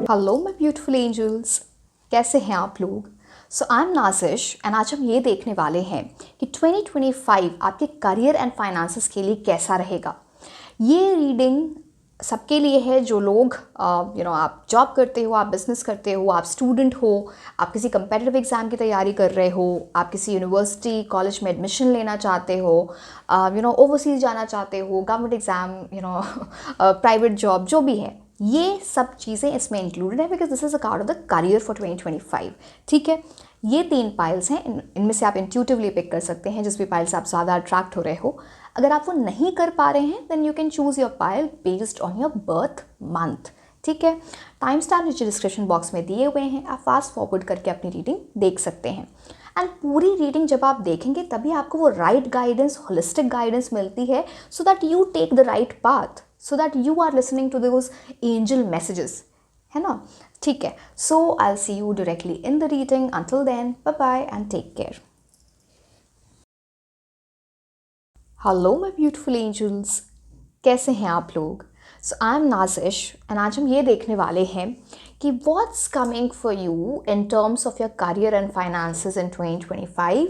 Hello my beautiful angels, कैसे हैं आप लोग। सो आई एम नाजिश एंड आज हम ये देखने वाले हैं कि 2025 आपके करियर एंड फाइनेंसेस के लिए कैसा रहेगा। ये रीडिंग सबके लिए है जो लोग आप जॉब करते हो, आप बिजनेस करते हो, आप स्टूडेंट हो, आप किसी कंपेटिटिव एग्ज़ाम की तैयारी कर रहे हो, आप किसी यूनिवर्सिटी कॉलेज में एडमिशन लेना चाहते हो, ओवरसीज़ जाना चाहते हो, गवर्नमेंट एग्ज़ाम, प्राइवेट जॉब, जो भी है, ये सब चीज़ें इसमें इंक्लूडेड है because this is a card of the career for 2025। ठीक है, ये 3 पाइल्स हैं, इनमें से आप इंट्यूटिवली पिक कर सकते हैं जिस भी पाइल से आप ज़्यादा अट्रैक्ट हो रहे हो। अगर आप वो नहीं कर पा रहे हैं then you can choose your pile based on your birth month. ठीक है, टाइम स्टैम्प नीचे डिस्क्रिप्शन बॉक्स में दिए हुए हैं, आप फास्ट फॉरवर्ड करके अपनी रीडिंग देख सकते हैं। एंड पूरी रीडिंग जब आप देखेंगे तभी आपको वो राइट गाइडेंस, होलिस्टिक गाइडेंस मिलती है so that you take the right path, so that you are listening to those angel messages, है ना। ठीक है, so I'll see you directly in the reading. Until then, bye bye and take care. Hello my beautiful angels, कैसे हैं आप लोग। So I'm Nazish and आज हम ये देखने वाले हैं कि what's coming for you in terms of your career and finances in 2025।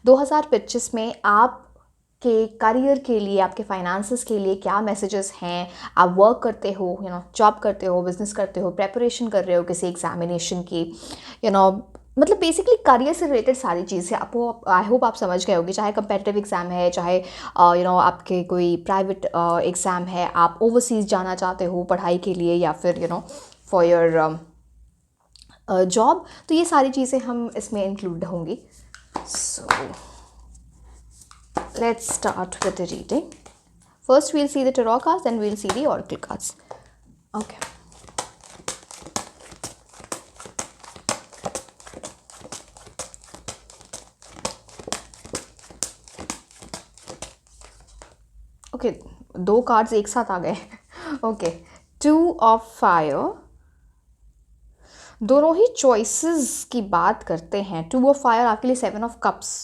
2025 में आप के करियर के लिए, आपके फाइनेंसेस के लिए क्या मैसेजेस हैं। आप वर्क करते हो, जॉब करते हो, बिजनेस करते हो, प्रेपरेशन कर रहे हो किसी एग्जामिनेशन की, मतलब बेसिकली करियर से रिलेटेड सारी चीज़ें आपको, आई होप आप समझ गए होगी। चाहे कंपेटिटिव एग्ज़ाम है, चाहे आपके कोई प्राइवेट एग्ज़ाम है, आप ओवरसीज़ जाना चाहते हो पढ़ाई के लिए, या फिर फॉर योर जॉब, तो ये सारी चीज़ें हम इसमें इंक्लूड होंगी। सो let's start with the reading. First we'll see the tarot cards, then we'll see the oracle cards. Okay. Okay, 2 cards एक साथ आ गए। ओके, 2 ऑफ फायर, दोनों ही चॉइसेस की बात करते हैं। 2 ऑफ फायर आपके लिए 7 ऑफ कप्स,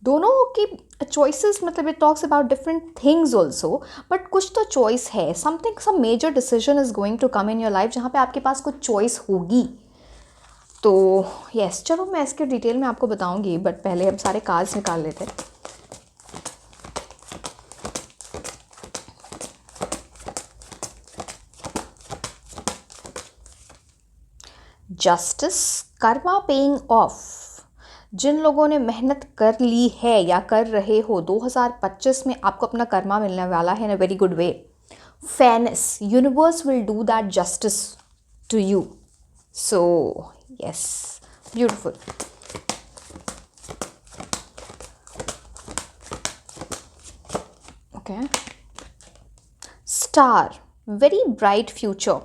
दोनों की चॉइसेस, मतलब it talks about different things also, but कुछ तो चॉइस है। Something, some major decision is going to come in your life जहाँ पे आपके पास कुछ चॉइस होगी। तो यस, चलो मैं इसके डिटेल में आपको बताऊंगी, बट पहले हम सारे कार्ड्स निकाल लेते हैं। Justice, karma paying off. जिन लोगों ने मेहनत कर ली है या कर रहे हो, 2025 में आपको अपना कर्मा मिलने वाला है in a very good way. Fairness, universe will do that justice to you. So yes, beautiful. Okay, star, very bright future.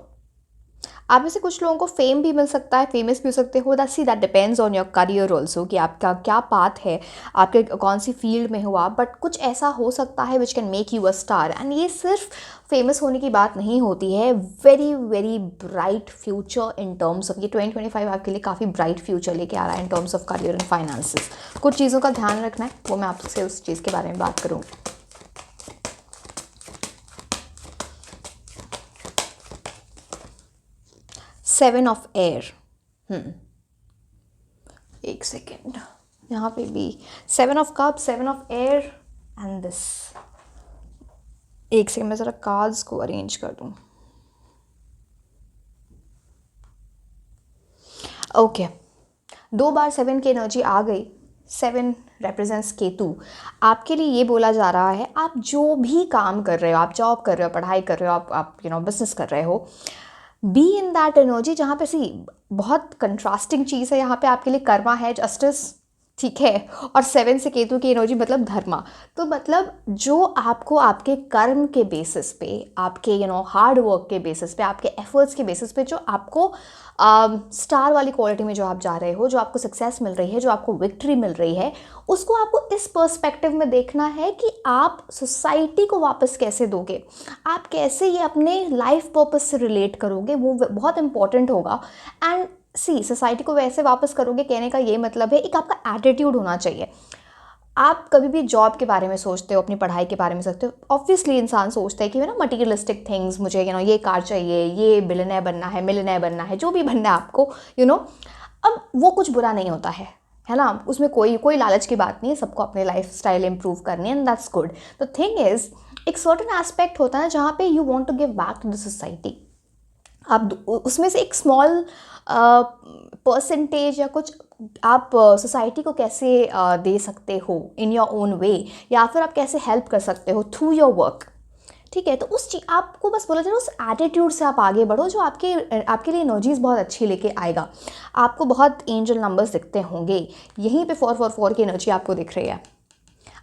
आप में से कुछ लोगों को फेम भी मिल सकता है, फेमस भी हो सकते हो। That depends on your career also, कि आपका क्या पाथ है, आपके कौन सी फील्ड में हो आप, बट कुछ ऐसा हो सकता है which can make you a star. And ये सिर्फ फेमस होने की बात नहीं होती है, very very bright future in terms of, ये 2025 आपके लिए काफ़ी ब्राइट फ्यूचर लेके आ रहा है इन terms of career and finances. कुछ चीज़ों का ध्यान रखना है, वो मैं आपसे उस चीज़ के बारे में बात करूँगी। सेवन ऑफ एयर, एक सेकेंड, यहाँ पे भी 7 of cup, 7 of air and this. एक सेकेंड, मैं ज़रा कार्ड्स को अरेंज कर दूँ। ओके, 2 बार 7 की एनर्जी आ गई। 7 represents केतु। आपके लिए ये बोला जा रहा है, आप जो भी काम कर रहे हो, आप जॉब कर रहे हो, पढ़ाई कर रहे हो, आप बिजनेस कर रहे हो, बी इन दैट एनर्जी जहाँ पे बहुत कंट्रास्टिंग चीज़ है। यहाँ पे आपके लिए कर्मा है, जस्टिस, ठीक है, और 7 से केतु की एनर्जी मतलब धर्मा। तो मतलब जो आपको आपके कर्म के बेसिस पे, आपके हार्ड वर्क के बेसिस पे, आपके एफर्ट्स के बेसिस पे, जो आपको स्टार वाली क्वालिटी में जो आप जा रहे हो, जो आपको सक्सेस मिल रही है, जो आपको विक्ट्री मिल रही है, उसको आपको इस पर्सपेक्टिव में देखना है कि आप सोसाइटी को वापस कैसे दोगे, आप कैसे ये अपने लाइफ पर्पस से रिलेट करोगे, वो बहुत इंपॉर्टेंट होगा। एंड सोसाइटी को वैसे वापस करोगे, कहने का ये मतलब है एक आपका एटीट्यूड होना चाहिए। आप कभी भी जॉब के बारे में सोचते हो, अपनी पढ़ाई के बारे में सोचते हो, ऑब्वियसली इंसान सोचता है कि मटीरियलिस्टिक थिंग्स, मुझे ये कार चाहिए, ये बिलियनेयर बनना है, मिलियनेयर बनना है, जो भी बनना है आपको अब वो कुछ बुरा नहीं होता है ना, उसमें कोई कोई लालच की बात नहीं है, सबको अपने लाइफ स्टाइल इम्प्रूव करनी है and that's good. The thing is, एक सर्टेन एस्पेक्ट होता है जहाँ पे you want to give back to the society. आप उसमें से एक स्मॉल परसेंटेज या कुछ आप सोसाइटी को कैसे दे सकते हो इन योर ओन वे, या फिर आप कैसे हेल्प कर सकते हो थ्रू योर वर्क। ठीक है, तो उस चीज आपको बस बोला जाए, उस एटीट्यूड से आप आगे बढ़ो जो आपके लिए एनर्जीज बहुत अच्छी लेके आएगा। आपको बहुत एंजल नंबर्स दिखते होंगे, यहीं पे 444 की एनर्जी आपको दिख रही है,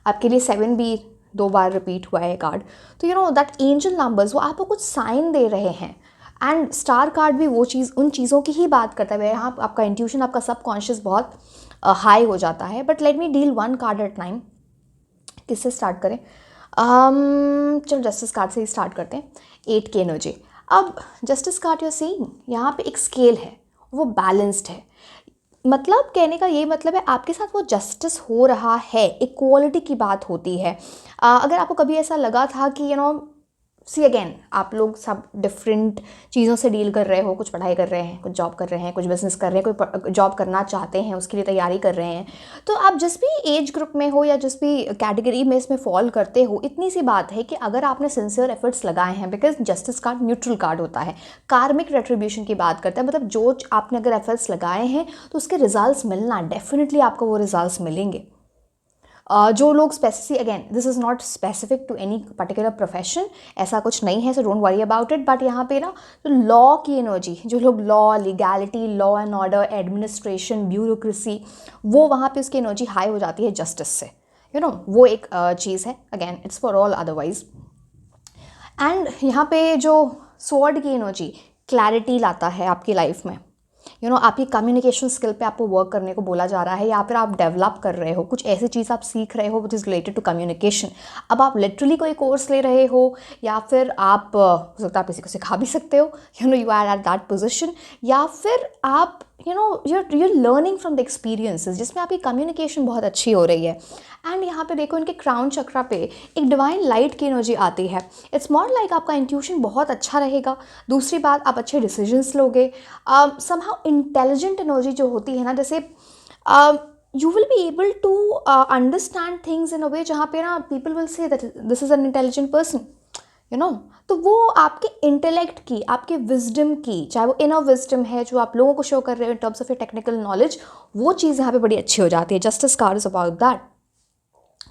आपके लिए 7 भी 2 बार रिपीट हुआ है कार्ड। तो दैट एंजल नंबर्स वो आपको कुछ साइन दे रहे हैं। एंड स्टार कार्ड भी वो चीज़, उन चीज़ों की ही बात करता है। यहाँ आपका इंट्यूशन, आपका सबकॉन्शियस बहुत हाई हो जाता है। But let me deal one card at time. किससे स्टार्ट करें? चलो जस्टिस कार्ड से ही स्टार्ट करते हैं। 8 की एनर्जी। अब जस्टिस कार्ड यूर सीइंग, यहाँ पे एक स्केल है, वो बैलेंस्ड है। मतलब कहने का ये मतलब है आपके साथ वो जस्टिस हो रहा है, इक्वालिटी की बात होती है। अगर आपको कभी ऐसा लगा था कि सी अगेन, आप लोग सब डिफरेंट चीज़ों से डील कर रहे हो, कुछ पढ़ाई कर रहे हैं, कुछ जॉब कर रहे हैं, कुछ बिजनेस कर रहे हैं, कोई जॉब करना चाहते हैं, उसके लिए तैयारी कर रहे हैं। तो आप जिस भी एज ग्रुप में हो या जिस भी कैटेगरी में इसमें फॉल करते हो, इतनी सी बात है कि अगर आपने सिंसियर एफर्ट्स लगाए हैं, because justice card neutral card होता है, कार्मिक रेट्रीब्यूशन की बात करता है। मतलब जो आपने अगर एफर्ट्स लगाए हैं तो उसके रिजल्ट्स मिलना, डेफिनेटली आपको वो रिजल्ट्स मिलेंगे। जो लोग specific, again this is not specific to any particular profession, ऐसा कुछ नहीं है, so don't worry about it. But यहाँ पे तो लॉ की एनर्जी, जो लोग law, legality, law and order, administration, bureaucracy, वो वहाँ पे उसकी एनर्जी हाई हो जाती है जस्टिस से। वो एक चीज़ है। Again it's for all otherwise. And यहाँ पे जो स्वॉर्ड की एनर्जी क्लैरिटी लाता है आपकी लाइफ में। आपकी कम्युनिकेशन स्किल पे आपको वर्क करने को बोला जा रहा है, या फिर आप डेवलप कर रहे हो, कुछ ऐसी चीज़ आप सीख रहे हो which is related to communication. अब आप लिटरली कोई कोर्स ले रहे हो, या फिर आप हो सकता है आप किसी को सिखा भी सकते हो, you are at that position, या फिर आप you're learning from the experiences जिसमें आपकी कम्युनिकेशन बहुत अच्छी हो रही है। एंड यहाँ पे देखो, इनके क्राउन चक्रा पे एक डिवाइन लाइट की एनर्जी आती है। इट्स मोर लाइक आपका इंट्यूशन बहुत अच्छा रहेगा। दूसरी बात, आप अच्छे डिसीजंस लोगे। समहाउ इंटेलिजेंट एनर्जी जो होती है ना, जैसे you will be able to understand things in a way जहाँ पे people will say that this is an intelligent person, तो वो आपके इंटेलेक्ट की, आपके विजडम की, चाहे वो इनर विजडम है जो आप लोगों को शो कर रहे हो इन terms of A technical knowledge, वो चीज़ यहाँ पे बड़ी अच्छी हो जाती है। Justice card is about that.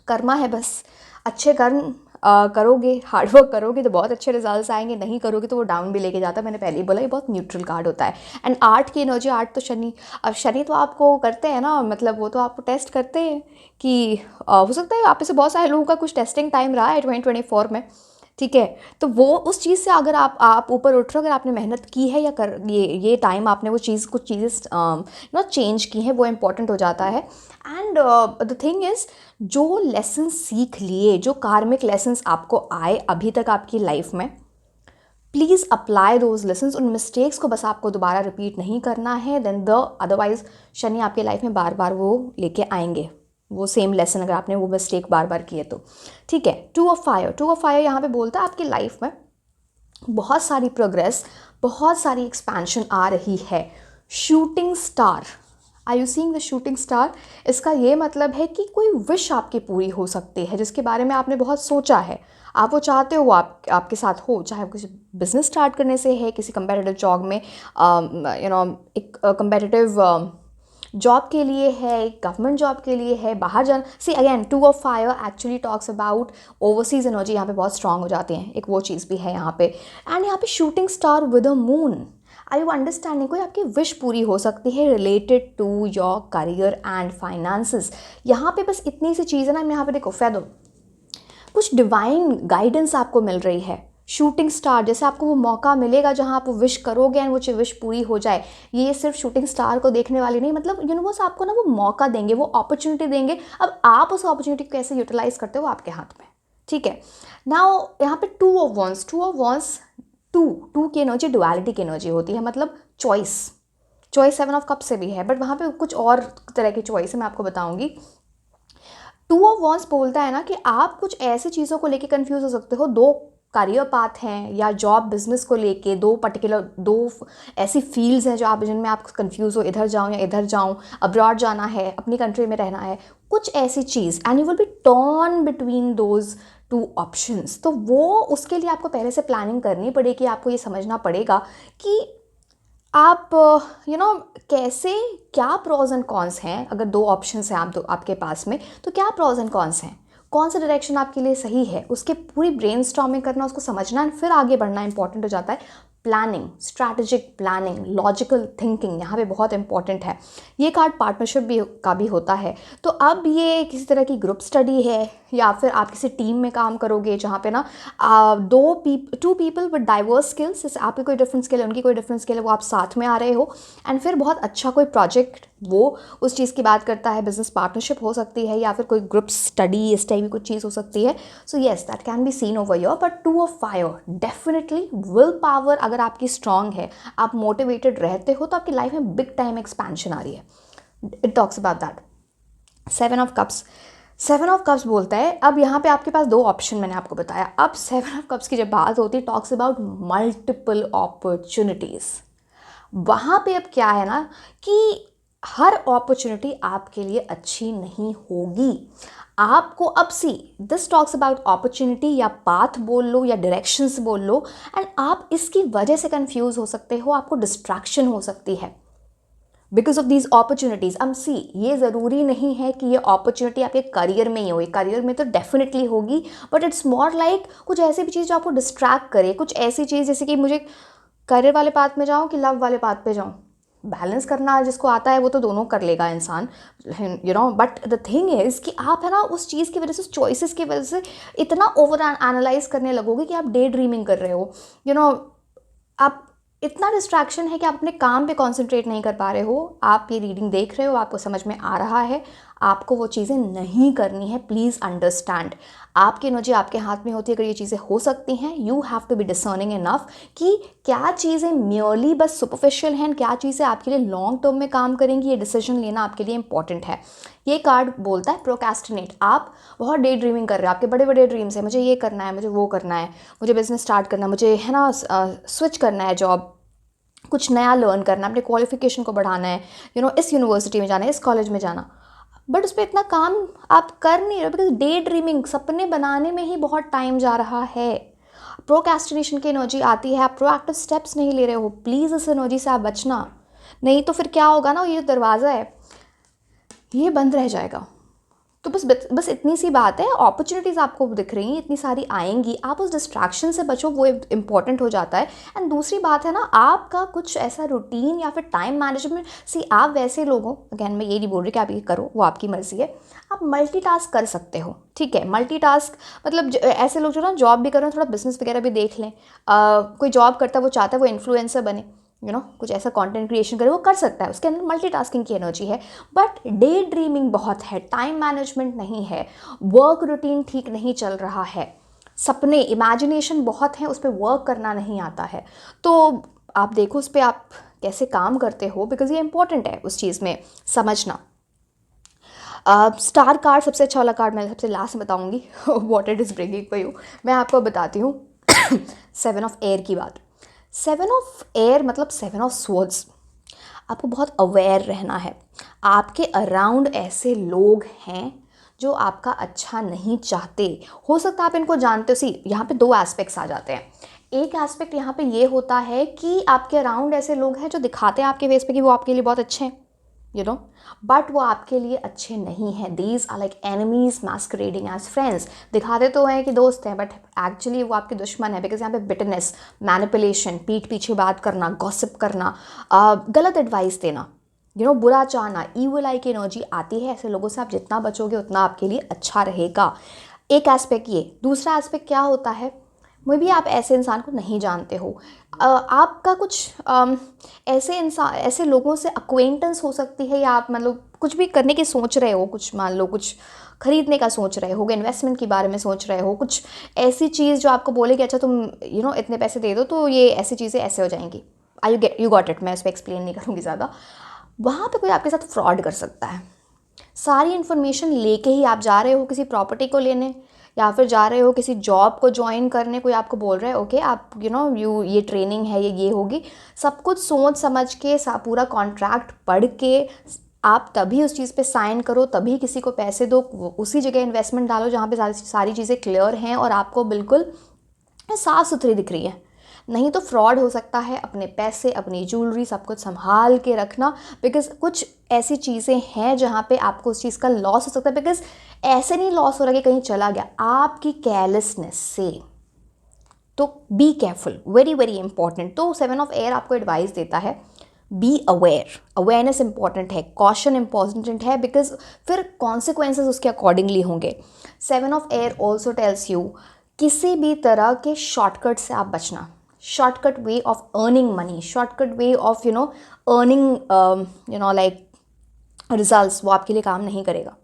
Karma है, बस अच्छे कर्म करोगे, हार्डवर्क करोगे तो बहुत अच्छे रिजल्ट्स आएंगे, नहीं करोगे तो वो डाउन भी लेके जाता है। मैंने पहले ही बोला, ये बहुत न्यूट्रल कार्ड होता है। एंड 8 की एनर्जी, 8 तो शनि। अब शनि तो आपको करते हैं ना, मतलब वो तो आपको टेस्ट करते हैं कि हो सकता है आप में से बहुत सारे लोगों का कुछ टेस्टिंग टाइम रहा है 2024 में। ठीक है, तो वो उस चीज़ से अगर आप ऊपर उठ रहे हो, अगर आपने मेहनत की है, या ये टाइम आपने वो चीज़, कुछ चीज़ें चेंज की हैं, वो इम्पॉर्टेंट हो जाता है। एंड द थिंग इज़, जो लेसन सीख लिए, जो कार्मिक लेसन्स आपको आए अभी तक आपकी लाइफ में, प्लीज़ अप्लाई दोज लेसन्स। उन मिस्टेक्स को बस आपको दोबारा रिपीट नहीं करना है, देन अदरवाइज शनि आपकी लाइफ में बार बार वो लेके आएंगे, वो सेम लेसन, अगर आपने वो मिस्टेक बार बार किए तो। ठीक है, 2 ऑफ फायर यहाँ पे बोलता है आपकी लाइफ में बहुत सारी प्रोग्रेस, बहुत सारी एक्सपेंशन आ रही है। Shooting star, are you seeing the shooting star? इसका ये मतलब है कि कोई विश आपकी पूरी हो सकती है, जिसके बारे में आपने बहुत सोचा है, आप वो चाहते हो, वो आपके साथ हो, चाहे वो किसी बिजनेस स्टार्ट करने से है, किसी कंपेटिटिव जॉब में एक कंपेटिटिव जॉब के लिए है, गवर्नमेंट जॉब के लिए है, बाहर जाना। See again, 2 of fire actually talks about overseas energy, यहाँ पे बहुत स्ट्रांग हो जाते हैं, एक वो चीज़ भी है यहाँ पे। एंड यहाँ पे shooting star with a moon, I you understanding, कोई आपकी विश पूरी हो सकती है related to your career and finances. यहाँ पे बस इतनी सी चीज़ है ना, यहाँ पे देखो फैदो, कुछ डिवाइन गाइडेंस आपको मिल रही है। शूटिंग स्टार, जैसे आपको वो मौका मिलेगा जहाँ आप वो विश करोगे एंड वो विश पूरी हो जाए। ये सिर्फ शूटिंग स्टार को देखने वाली नहीं, मतलब यूनिवर्स आपको वो मौका देंगे, वो अपॉर्चुनिटी देंगे। अब आप उस अपॉर्चुनिटी को कैसे यूटिलाइज करते हो, आपके हाथ में। ठीक है, नाउ यहाँ पे 2 ऑफ वॉन्स, टू की एनर्जी डुअलिटी की एनर्जी होती है, मतलब चॉइस। 7 ऑफ कप से भी है, बट वहाँ पे कुछ और तरह की चॉइस है, मैं आपको बताऊंगी। टू ऑफ वॉन्स बोलता है ना कि आप कुछ ऐसी चीज़ों को लेके कंफ्यूज हो सकते हो, दो करियर पाथ हैं या जॉब बिजनेस को लेके दो ऐसी फील्ड्स हैं जो आप जिनमें आप कंफ्यूज हो, इधर जाऊँ या इधर जाऊँ, अब्रॉड जाना है, अपनी कंट्री में रहना है, कुछ ऐसी चीज़, and you will be torn between those two options. तो वो उसके लिए आपको पहले से प्लानिंग करनी पड़ेगी, आपको ये समझना पड़ेगा कि आप कैसे, क्या प्रोज एंड कॉन्स हैं। अगर दो ऑप्शंस हैं आपके पास में, तो क्या प्रोज एंड कॉन्स हैं, कौन सा डायरेक्शन आपके लिए सही है, उसके पूरी ब्रेनस्टॉर्मिंग करना, उसको समझना एंड फिर आगे बढ़ना इंपॉर्टेंट हो जाता है। Planning, strategic planning, logical thinking यहाँ पे बहुत इंपॉर्टेंट है। ये कार्ड पार्टनरशिप का भी होता है। तो अब ये किसी तरह की ग्रुप स्टडी है या फिर आप किसी टीम में काम करोगे जहाँ पे ना to people with diverse skills, जैसे आपकी कोई डिफरेंट स्किल है, उनकी कोई डिफरेंट स्किल है, वो आप साथ में आ रहे हो एंड फिर बहुत अच्छा कोई प्रोजेक्ट वो उस चीज़ की बात करता है। बिजनेस पार्टनरशिप हो सकती है या फिर कोई ग्रुप स्टडी, इस टाइप की कुछ चीज़ हो सकती है। So yes, that can be seen over your. But two of fire definitely will power अगर आपकी स्ट्रांग है, आप मोटिवेटेड रहते हो, तो आपकी लाइफ में बिग टाइम एक्सपेंशन आ रही है। It talks about that. Seven of cups बोलता है, अब यहाँ पे आपके पास दो ऑप्शन मैंने आपको बताया। अब सेवन ऑफ कप्स की जब बात होती है, टॉक्स अबाउट मल्टीपल अपॉर्चुनिटीज़। वहाँ पे अब क्या है ना कि हर अपॉर्चुनिटी आपके लिए अच्छी नहीं होगी। आपको अब दिस टॉक्स अबाउट अपॉर्चुनिटी या पाथ बोल लो या डायरेक्शंस बोल लो, एंड आप इसकी वजह से कंफ्यूज हो सकते हो, आपको डिस्ट्रैक्शन हो सकती है बिकॉज ऑफ दीज अपॉर्चुनिटीज़। अब ये ज़रूरी नहीं है कि ये अपॉर्चुनिटी आपके करियर में ही हो, करियर में तो डेफिनेटली होगी, बट इट्स मोर लाइक कुछ ऐसी भी चीज़ जो आपको डिस्ट्रैक्ट करे, कुछ ऐसी चीज़ जैसे कि मुझे करियर वाले पाथ में जाऊँ कि लव वाले पाथ पे जाऊँ, बैलेंस करना जिसको आता है वो तो दोनों कर लेगा इंसान, बट द थिंग इज़ कि आप है ना उस चीज़ की वजह से, उस चॉइसेस की वजह से इतना ओवर एनालाइज करने लगोगे कि आप डे ड्रीमिंग कर रहे हो, आप इतना डिस्ट्रैक्शन है कि आप अपने काम पे कंसंट्रेट नहीं कर पा रहे हो। आप ये रीडिंग देख रहे हो, आपको समझ में आ रहा है, आपको वो चीज़ें नहीं करनी है। प्लीज़ अंडरस्टैंड, आपकी एनर्जी आपके हाथ में होती है। अगर ये चीज़ें हो सकती हैं, you have to be discerning enough कि क्या चीज़ें म्योरली बस सुपरफिशियल हैं, क्या चीज़ें आपके लिए लॉन्ग टर्म में काम करेंगी। ये डिसीजन लेना आपके लिए इंपॉर्टेंट है। ये कार्ड बोलता है प्रोक्रेस्टिनेट। आप बहुत डे ड्रीमिंग कर रहे हो, आपके बड़े बड़े ड्रीम्स हैं, मुझे ये करना है, मुझे वो करना है, मुझे बिजनेस स्टार्ट करना है, मुझे है ना स्विच करना है जॉब, कुछ नया लर्न करना, अपने क्वालिफिकेशन को बढ़ाना है, इस यूनिवर्सिटी में जाना है, इस कॉलेज में जाना, बट उस पर इतना काम आप कर नहीं रहे बिकॉज डे ड्रीमिंग, सपने बनाने में ही बहुत टाइम जा रहा है। प्रोक्रेस्टिनेशन की एनर्जी आती है, आप प्रोएक्टिव स्टेप्स नहीं ले रहे हो। प्लीज़ इस एनर्जी से आप बचना, नहीं तो फिर क्या होगा ना, ये जो दरवाज़ा है ये बंद रह जाएगा। तो बस इतनी सी बात है। अपॉर्चुनिटीज़ आपको दिख रही हैं, इतनी सारी आएंगी, आप उस डिस्ट्रैक्शन से बचो, वो इम्पॉर्टेंट हो जाता है। एंड दूसरी बात है ना, आपका कुछ ऐसा रूटीन या फिर टाइम मैनेजमेंट, आप वैसे लोग हो, अगैन मैं ये नहीं बोल रही कि आप ये करो, वो आपकी मर्ज़ी है, आप मल्टीटास्क कर सकते हो, ठीक है। मल्टीटास्क मतलब ऐसे लोग जो ना जॉब भी कर रहे हैं, थोड़ा बिजनेस वगैरह भी देख लें। कोई जॉब करता है, वो चाहता है वो इन्फ्लुएंसर बने, कुछ ऐसा कंटेंट क्रिएशन करे, वो कर सकता है, उसके अंदर मल्टीटास्किंग की एनर्जी है। बट डे ड्रीमिंग बहुत है, टाइम मैनेजमेंट नहीं है, वर्क रूटीन ठीक नहीं चल रहा है, सपने, इमेजिनेशन बहुत हैं, उस पर वर्क करना नहीं आता है। तो आप देखो उस पर आप कैसे काम करते हो, बिकॉज ये इंपॉर्टेंट है उस चीज़ में समझना। स्टार कार्ड सबसे अच्छा वाला कार्ड मैं सबसे लास्ट में बताऊंगी what it is bringing for you. मैं आपको बताती हूँ सेवन ऑफ एयर की बात। सेवन ऑफ एयर मतलब सेवन ऑफ स्वॉर्ड्स। आपको बहुत अवेयर रहना है, आपके अराउंड ऐसे लोग हैं जो आपका अच्छा नहीं चाहते। हो सकता है आप इनको जानते हो। यहाँ पे दो एस्पेक्ट्स आ जाते हैं। एक एस्पेक्ट यहाँ पे ये होता है कि आपके अराउंड ऐसे लोग हैं जो दिखाते हैं आपके फेस पे कि वो आपके लिए बहुत अच्छे हैं, बट वो आपके लिए अच्छे नहीं हैं। These are like enemies masquerading as friends. दिखाते तो हैं कि दोस्त हैं, बट एक्चुअली वो आपके दुश्मन है। बिकॉज यहाँ पे बिटरनेस, मैनिपुलेशन, पीठ पीछे बात करना, गॉसिप करना, गलत एडवाइस देना, बुरा चाहना, ईविल आई की एनर्जी आती है। ऐसे लोगों से आप जितना बचोगे उतना आपके लिए अच्छा रहेगा। एक एस्पेक्ट ये। दूसरा एस्पेक्ट क्या होता है, मे भी आप ऐसे इंसान को नहीं जानते हो, आपका कुछ ऐसे लोगों से अक्वेंटेंस हो सकती है, या आप मतलब कुछ भी करने की सोच रहे हो, कुछ मान लो कुछ खरीदने का सोच रहे हो, इन्वेस्टमेंट के बारे में सोच रहे हो, कुछ ऐसी चीज़ जो आपको बोले कि अच्छा तुम इतने पैसे दे दो तो ये ऐसी चीज़ें ऐसे हो जाएंगी। You got it. मैं इस पर एक्सप्लेन नहीं करूँगी ज़्यादा। वहाँ पे कोई आपके साथ फ्रॉड कर सकता है। सारी इन्फॉर्मेशन लेके ही आप जा रहे हो किसी प्रॉपर्टी को लेने, या फिर जा रहे हो किसी जॉब को ज्वाइन करने, कोई आपको बोल रहा है ओके आप ये ट्रेनिंग है, ये होगी, सब कुछ सोच समझ के पूरा कॉन्ट्रैक्ट पढ़ के आप तभी उस चीज़ पे साइन करो, तभी किसी को पैसे दो, उसी जगह इन्वेस्टमेंट डालो जहाँ पे सारी चीज़ें क्लियर हैं और आपको बिल्कुल साफ़ सुथरी दिख रही है। नहीं तो फ्रॉड हो सकता है। अपने पैसे, अपनी ज्वेलरी, सब कुछ संभाल के रखना, बिकॉज कुछ ऐसी चीज़ें हैं जहाँ पे आपको उस चीज़ का लॉस हो सकता है। बिकॉज ऐसे नहीं लॉस हो रहा कि कहीं चला गया, आपकी केयरलेसनेस से। तो be careful, very very important. तो 7 ऑफ एयर आपको एडवाइस देता है बी अवेयर, अवेयरनेस इंपॉर्टेंट है, कॉशन इंपॉर्टेंट है, बिकॉज फिर कॉन्सिक्वेंसेज उसके अकॉर्डिंगली होंगे। 7 of air also tells you किसी भी तरह के शॉर्टकट से आप बचना, shortcut way of earning money, shortcut way of earning like results, वो आपके लिए काम नहीं करेगा,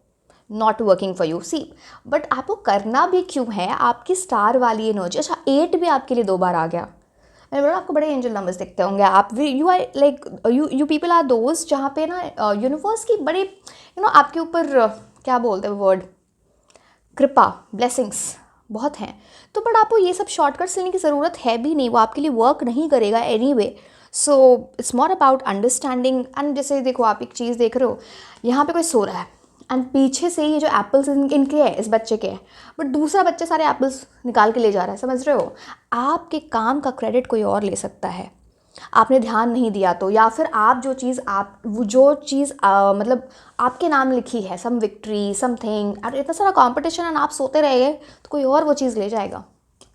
not working for you. See but आपको करना भी क्यों है, आपकी स्टार वाली एनर्जी। अच्छा 8 भी आपके लिए 2 बार आ गया, मैं बोला आपको बड़े एंजल नंबर्स दिखते होंगे। आप you are like you people are दोस्त जहाँ पे ना यूनिवर्स की बड़े आपके ऊपर क्या बोलते हैं वर्ड, कृपा, ब्लेसिंग्स बहुत हैं। तो बट आपको ये सब शॉर्टकट्स लेने की ज़रूरत है भी नहीं, वो आपके लिए वर्क नहीं करेगा anyway. So it's more about understanding. And जैसे देखो आप एक चीज़ देख रहे हो, यहाँ पे कोई सो रहा है एंड पीछे से ये जो एप्पल्स इनके हैं, इस बच्चे के हैं, बट दूसरा बच्चा सारे एप्पल्स निकाल के ले जा रहा है, समझ रहे हो। आपके काम का क्रेडिट कोई और ले सकता है, आपने ध्यान नहीं दिया तो, या फिर आप जो चीज़ मतलब आपके नाम लिखी है, सम विक्ट्री समथिंग, अरे इतना सारा कंपटीशन है, आप सोते रह गए तो कोई और वो चीज़ ले जाएगा।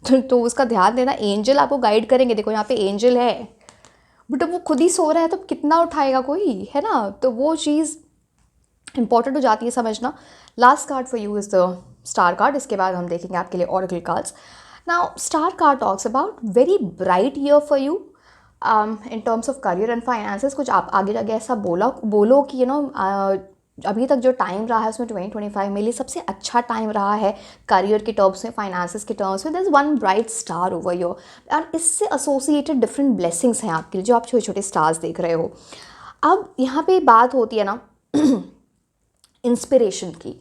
तो उसका ध्यान देना, एंजल आपको गाइड करेंगे। देखो यहाँ पे एंजल है, बट अब वो खुद ही सो रहा है तो कितना उठाएगा कोई, है ना। तो वो चीज़ इंपॉर्टेंट हो जाती है समझना। Last card for you is the star card. इसके बाद हम देखेंगे आपके लिए oracle cards. Now star card talks about very bright year for you in terms of career and finances. कुछ आप आगे जाके ऐसा बोलो कि अभी तक जो टाइम रहा है उसमें 2025 मेरे लिए सबसे अच्छा टाइम रहा है करियर के टर्म्स में, फाइनेंसेस के टर्म्स में। There is one bright star over your, और इससे एसोसिएटेड डिफरेंट ब्लेसिंग्स हैं आपके लिए, जो आप छोटे छोटे स्टार्स देख रहे हो। अब यहाँ पे बात होती है ना इंस्पिरेशन की।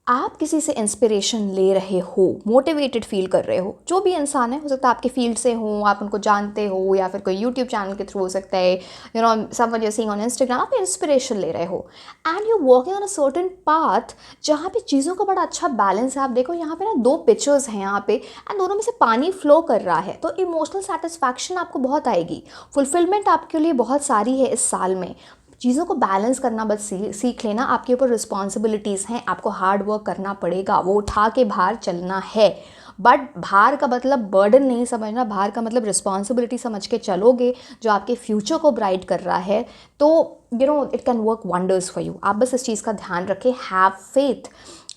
आप किसी से इंस्पिरेशन ले रहे हो, मोटिवेटेड फील कर रहे हो, जो भी इंसान है, हो सकता है आपके फील्ड से हो, आप उनको जानते हो, या फिर कोई यूट्यूब चैनल के थ्रू हो सकता है, someone you seeing on Instagram, आप इंस्पिरेशन ले रहे हो and you working on a certain path जहाँ पे चीज़ों का बड़ा अच्छा बैलेंस है। आप देखो यहाँ पे ना 2 पिक्चर्स हैं यहाँ पे एंड दोनों में से पानी फ्लो कर रहा है, तो इमोशनल सेटिस्फैक्शन आपको बहुत आएगी, फुलफिलमेंट आपके लिए बहुत सारी है इस साल में। चीज़ों को बैलेंस करना बस सीख लेना। आपके ऊपर रिस्पॉन्सिबिलिटीज़ हैं, आपको हार्ड वर्क करना पड़ेगा, वो उठा के बाहर चलना है। बट भार का मतलब बर्डन नहीं समझना, भार का मतलब रिस्पॉन्सिबिलिटी समझ के चलोगे जो आपके फ्यूचर को ब्राइट कर रहा है, तो it can work wonders for you. आप बस इस चीज़ का ध्यान रखें, हैव फेथ।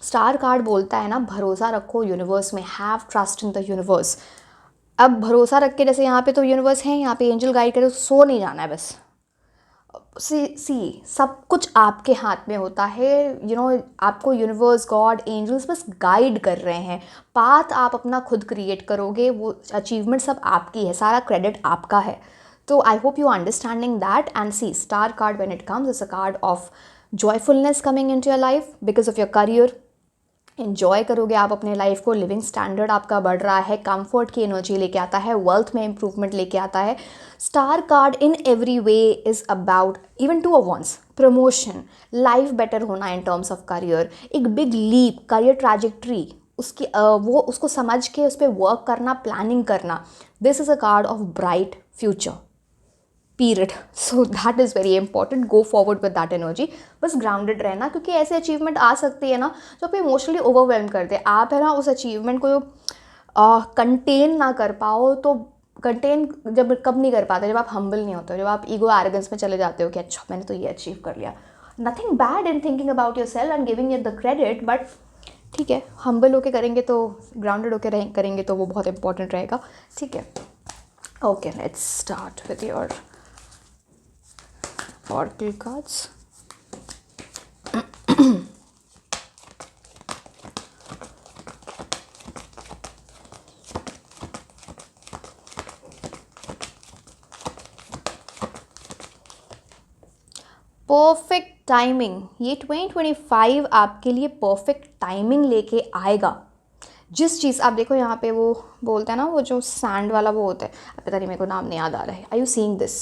स्टार कार्ड बोलता है ना, भरोसा रखो यूनिवर्स में, have trust in the universe. अब भरोसा रख के, जैसे यहाँ पे तो यूनिवर्स है, यहाँ पे एंजल गाइड करे, सो नहीं जाना है बस। सी सब कुछ आपके हाथ में होता है, आपको यूनिवर्स, गॉड, एंजल्स बस गाइड कर रहे हैं। पाथ आप अपना खुद क्रिएट करोगे, वो अचीवमेंट सब आपकी है, सारा क्रेडिट आपका है। तो I hope you understanding that. And see star card when it comes is a card of joyfulness coming into your life because of your career. Enjoy करोगे आप अपने लाइफ को, लिविंग स्टैंडर्ड आपका बढ़ रहा है, कंफर्ट की एनर्जी लेके आता है, वेल्थ में इंप्रूवमेंट लेके आता है। Star card in every way is about even to a one's promotion, life better होना इन टर्म्स ऑफ करियर, एक बिग लीप, करियर ट्रैजेक्टरी, उसकी वो उसको समझ के उस पर वर्क करना, प्लानिंग करना। This is a card of bright future period. So that is very important, go forward with that energy. बस ग्राउंडेड रहना, क्योंकि ऐसे अचीवमेंट आ सकती है ना जो आपको इमोशनली ओवरवेलम कर दे। आप है ना उस अचीवमेंट को कंटेन ना कर पाओ, तो कंटेन जब कब नहीं कर पाते, जब आप हम्बल नहीं होते हो, जब आप ईगो एरोगेंस में चले जाते हो कि अच्छा मैंने तो ये अचीव कर लिया। Nothing bad in thinking about your self and giving it the credit, but ठीक है, हम्बल होके करेंगे तो, ग्राउंडेड होके करेंगे तो वो बहुत इंपॉर्टेंट रहेगा। ठीक है, okay let's start with your Oracle cards. Perfect timing, ये 2025 आपके लिए परफेक्ट टाइमिंग लेके आएगा। जिस चीज़ आप देखो यहाँ पे वो बोलते हैं ना, वो जो सैंड वाला वो होता है, पता नहीं मेरे को नाम नहीं याद आ रहा है। Are you seeing this?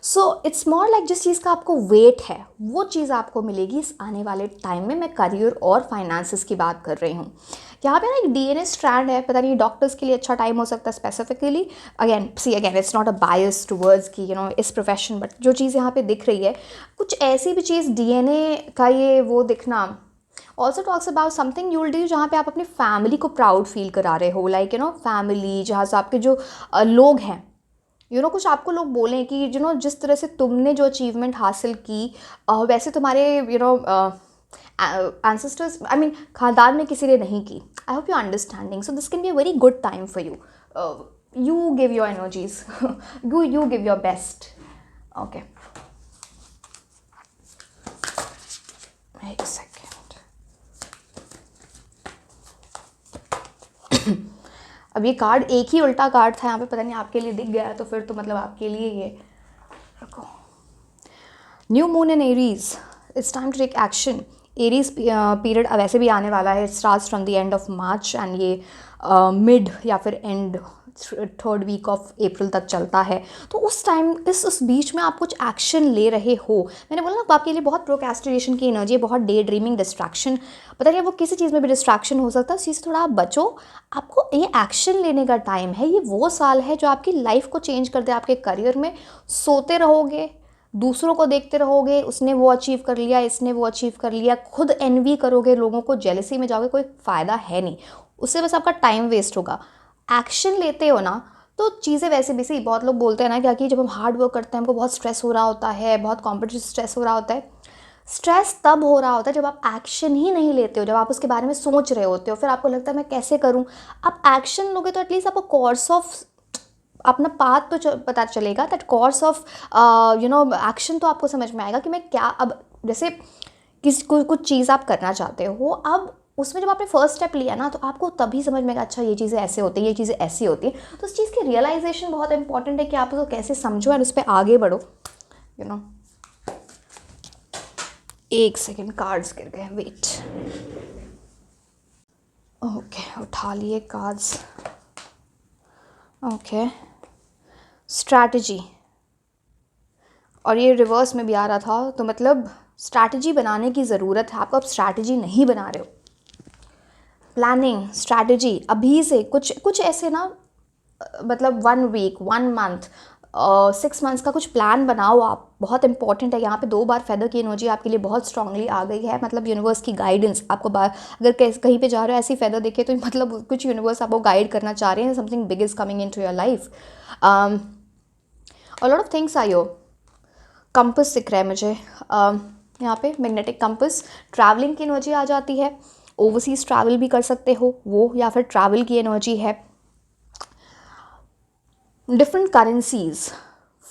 So it's more like जिस चीज़ का आपको वेट है वो चीज़ आपको मिलेगी इस आने वाले टाइम में। मैं करियर और फाइनेंसेस की बात कर रही हूँ। यहाँ पे ना एक डीएनए स्ट्रैंड है, पता नहीं डॉक्टर्स के लिए अच्छा टाइम हो सकता है specifically. Again it's not a bias towards की इस प्रोफेशन, बट जो चीज़ यहाँ पे दिख रही है, कुछ ऐसी भी चीज़ डीएनए का ये वो दिखना also talks about something you will do जहाँ पे आप अपनी फैमिली को प्राउड फील करा रहे हो। लाइक फैमिली जहाँ से आपके जो लोग हैं, कुछ आपको लोग बोलें कि जिस तरह से तुमने जो अचीवमेंट हासिल की, वैसे तुम्हारे एंसेस्टर्स, आई मीन खानदान में किसी ने नहीं की। आई hope you understanding. So this can be a very good time for you. You give your energies, you give your best. Okay, एक सेकेंड। अब ये कार्ड एक ही उल्टा कार्ड था यहाँ पे, पता नहीं आपके लिए दिख गया है तो फिर तो मतलब आपके लिए ये रखो। New moon in Aries, it's time to take action. Aries period वैसे भी आने वाला है, it starts from the end of March and ये मिड या फिर and 3rd week of April तक चलता है। तो उस टाइम उस बीच में आप कुछ एक्शन ले रहे हो। मैंने बोला ना आपके लिए बहुत प्रोक्रेस्टिनेशन की एनर्जी है, बहुत डे ड्रीमिंग, डिस्ट्रैक्शन, पता नहीं वो किसी चीज़ में भी डिस्ट्रैक्शन हो सकता है, उस चीज़ से थोड़ा आप बचो। आपको ये एक्शन लेने का टाइम है। ये वो साल है जो आपकी लाइफ को चेंज कर दे। आपके करियर में सोते रहोगे, दूसरों को देखते रहोगे, उसने वो अचीव कर लिया, इसने वो अचीव कर लिया, खुद एनवी करोगे, लोगों को जेलसी में जाओगे, कोई फ़ायदा है नहीं, उससे बस आपका टाइम वेस्ट होगा। एक्शन लेते हो ना तो चीज़ें वैसे भी सी, बहुत लोग बोलते हैं ना क्या कि जब हम हार्ड वर्क करते हैं हमको बहुत स्ट्रेस हो रहा होता है, बहुत कॉम्पिटिटिव स्ट्रेस हो रहा होता है। स्ट्रेस तब हो रहा होता है जब आप एक्शन ही नहीं लेते हो, जब आप उसके बारे में सोच रहे होते हो, फिर आपको लगता है मैं कैसे करूं। आप एक्शन लोगे तो एटलीस्ट आपको कोर्स ऑफ अपना पाथ तो पता चलेगा, दैट कोर्स ऑफ एक्शन तो आपको समझ में आएगा कि मैं क्या, अब जैसे कुछ चीज़ आप करना चाहते हो, अब उसमें जब आपने फर्स्ट स्टेप लिया ना तो आपको तभी समझ में आएगा अच्छा ये चीज़ें ऐसे होती हैं, ये चीज़ें ऐसी होती हैं। तो उस चीज़ की रियलाइजेशन बहुत इंपॉर्टेंट है कि आप उसको कैसे समझो और उस पर आगे बढ़ो। एक सेकेंड, कार्ड्स गिर गए, वेट। ओके, उठा लिए कार्ड्स। ओके, स्ट्रैटेजी, और ये रिवर्स में भी आ रहा था, तो मतलब स्ट्रैटेजी बनाने की ज़रूरत है आपको। अब स्ट्रैटेजी नहीं बना रहे हो, प्लानिंग स्ट्रैटेजी अभी से कुछ ऐसे ना, मतलब 1 वीक 1 मंथ 6 मंथ्स का कुछ प्लान बनाओ आप। बहुत इंपॉर्टेंट है। यहाँ पे 2 बार फेदर की एनर्जी आपके लिए बहुत स्ट्रांगली आ गई है, मतलब यूनिवर्स की गाइडेंस आपको अगर कहीं पे जा रहे हो ऐसी फेदर देखे तो मतलब कुछ यूनिवर्स आपको गाइड करना चाह रहे हैं, something big is coming in to your life. A lot of things are your. Compass दिख रहा है मुझे यहाँ पे, मैग्नेटिक कंपस। ट्रैवलिंग की एनर्जी आ जाती है, ओवरसीज ट्रैवल भी कर सकते हो वो, या फिर ट्रैवल की एनर्जी है। Different currencies,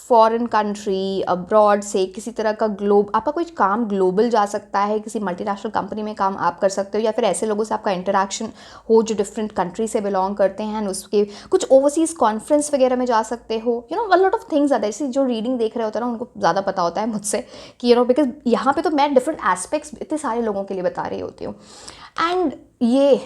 foreign country, abroad से किसी तरह का आपका कोई काम ग्लोबल जा सकता है, किसी मल्टीनेशनल कंपनी में काम आप कर सकते हो, या फिर ऐसे लोगों से आपका इंटरेक्शन हो जो डिफरेंट कंट्री से बिलोंग करते हैं, एंड उसके कुछ ओवरसीज कॉन्फ्रेंस वगैरह में जा सकते हो। A lot of things are there. जो रीडिंग देख रहे होते हैं ना उनको ज़्यादा पता होता है मुझसे कि बिकॉज यहाँ पे तो मैं डिफरेंट एस्पेक्ट्स इतने सारे लोगों के लिए बता रही होती हूँ। एंड ये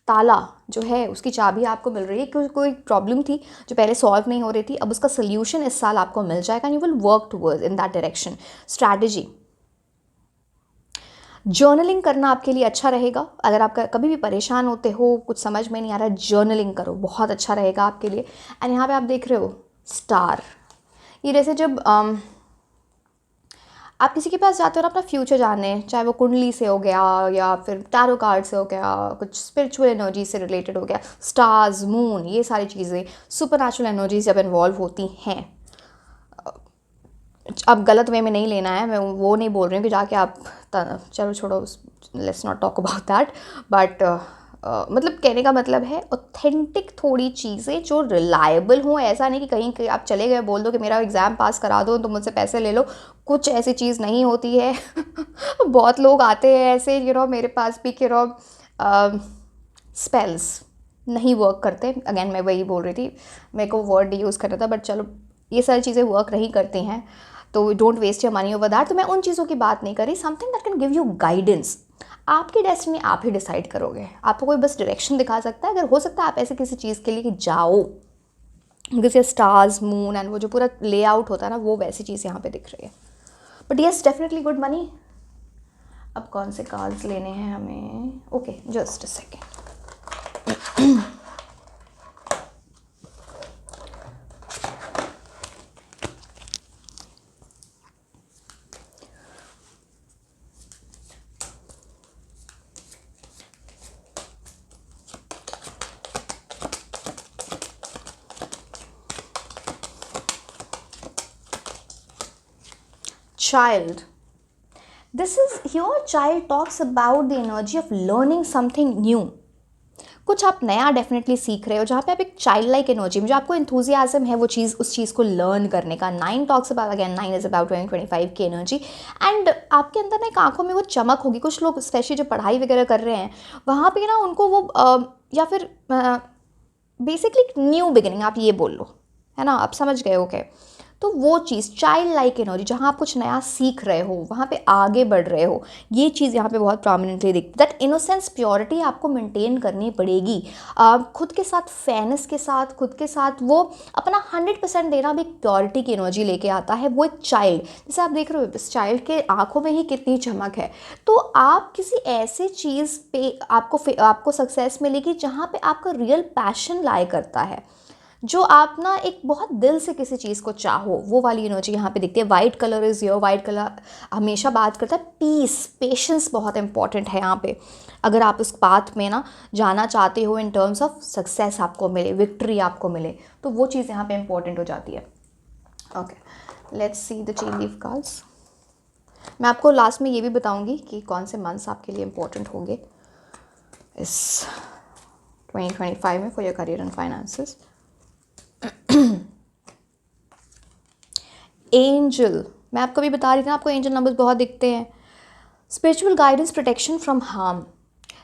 ताला जो है उसकी चाबी आपको मिल रही है, क्योंकि कोई प्रॉब्लम थी जो पहले सॉल्व नहीं हो रही थी, अब उसका सोल्यूशन इस साल आपको मिल जाएगा, and you will work towards in that direction. Strategy, journaling करना आपके लिए अच्छा रहेगा। अगर आप कभी भी परेशान होते हो, कुछ समझ में नहीं आ रहा है, जर्नलिंग करो, बहुत अच्छा रहेगा आपके लिए। एंड यहाँ पे आप देख रहे हो स्टार, ये जैसे जब आप किसी के पास जाते हो ना अपना फ्यूचर जानने, चाहे वो कुंडली से हो गया या फिर टैरो कार्ड से हो गया, कुछ स्पिरिचुअल एनर्जी से रिलेटेड हो गया, स्टार्स, मून, ये सारी चीज़ें, सुपरनैचुरल एनर्जीज जब इन्वॉल्व होती हैं। अब गलत वे में नहीं लेना है, मैं वो नहीं बोल रही हूँ कि जाके आप चलो छोड़ो, let's not talk about that, but मतलब कहने का मतलब है ऑथेंटिक थोड़ी चीज़ें जो रिलायबल हों। ऐसा नहीं कि कहीं आप चले गए बोल दो कि मेरा एग्ज़ाम पास करा दो तो मुझसे पैसे ले लो, कुछ ऐसी चीज़ नहीं होती है। बहुत लोग आते हैं ऐसे मेरे पास भी कि स्पेल्स नहीं वर्क करते। अगेन मैं वही बोल रही थी, मेरे को वर्ड यूज़ करना था, बट चलो ये सारी चीज़ें वर्क नहीं करती हैं। तो don't waste your money over that. तो मैं उन चीज़ों की बात नहीं कर रही, something that can give you guidance. आपकी डेस्टिनी आप ही डिसाइड करोगे, आपको कोई बस डायरेक्शन दिखा सकता है। अगर हो सकता है आप ऐसे किसी चीज़ के लिए कि जाओ, बिकॉज ये स्टार्स, मून एंड वो जो पूरा लेआउट होता है ना, वो वैसी चीज़ यहाँ पे दिख रही है। But yes, definitely good money. अब कौन से कार्ड्स लेने हैं हमें? Okay, just a second. Child. This is your child talks about the energy of learning something new. कुछ आप नया डेफिनेटली सीख रहे हो, जहाँ पे आप एक चाइल्ड लाइक एनर्जी में, जो आपको इंथुजियाज्म है वो चीज़, उस चीज़ को लर्न करने का। 9 talks about, again 9 is about 2025 की एनर्जी। एंड आपके अंदर ना एक आंखों में वो चमक होगी। कुछ लोग स्पेशली जो पढ़ाई वगैरह कर रहे हैं, वहाँ पे ना उनको वो या फिर बेसिकली न्यू बिगिनिंग आप ये बोल लो, है ना, आप समझ गए हो क्या? तो वो चीज़ चाइल्ड लाइक एनर्जी, जहाँ आप कुछ नया सीख रहे हो, वहाँ पे आगे बढ़ रहे हो, ये चीज़ यहाँ पे बहुत प्रोमिनेंटली दिखती है। दैट इनोसेंस, प्योरिटी आपको मेंटेन करनी पड़ेगी। खुद के साथ फेयरनेस के साथ, खुद के साथ वो अपना 100% देना भी एक प्योरिटी की एनर्जी लेके आता है। वो एक चाइल्ड, जैसे आप देख रहे हो इस चाइल्ड के आंखों में ही कितनी चमक है। तो आप किसी ऐसे चीज़ पे आपको सक्सेस मिलेगी जहाँ पे आपका रियल पैशन लाई करता है, जो आप ना एक बहुत दिल से किसी चीज़ को चाहो, वो वाली एनर्जी यहाँ पे दिखती है। White colour is your, white colour हमेशा बात करता है पीस, पेशेंस बहुत इंपॉर्टेंट है यहाँ पे। अगर आप उस पाथ में ना जाना चाहते हो, इन टर्म्स ऑफ सक्सेस आपको मिले, विक्ट्री आपको मिले, तो वो चीज़ यहाँ पे इंपॉर्टेंट हो जाती है। Okay, let's see the chain leaf cards. मैं आपको लास्ट में ये भी बताऊंगी कि कौन से मंथ्स आपके लिए इंपॉर्टेंट होंगे इस 2025 में for your career and finances. Angel, मैं आपको भी बता रही थी ना, आपको एंजल नंबर्स बहुत दिखते हैं। Spiritual guidance, protection from harm.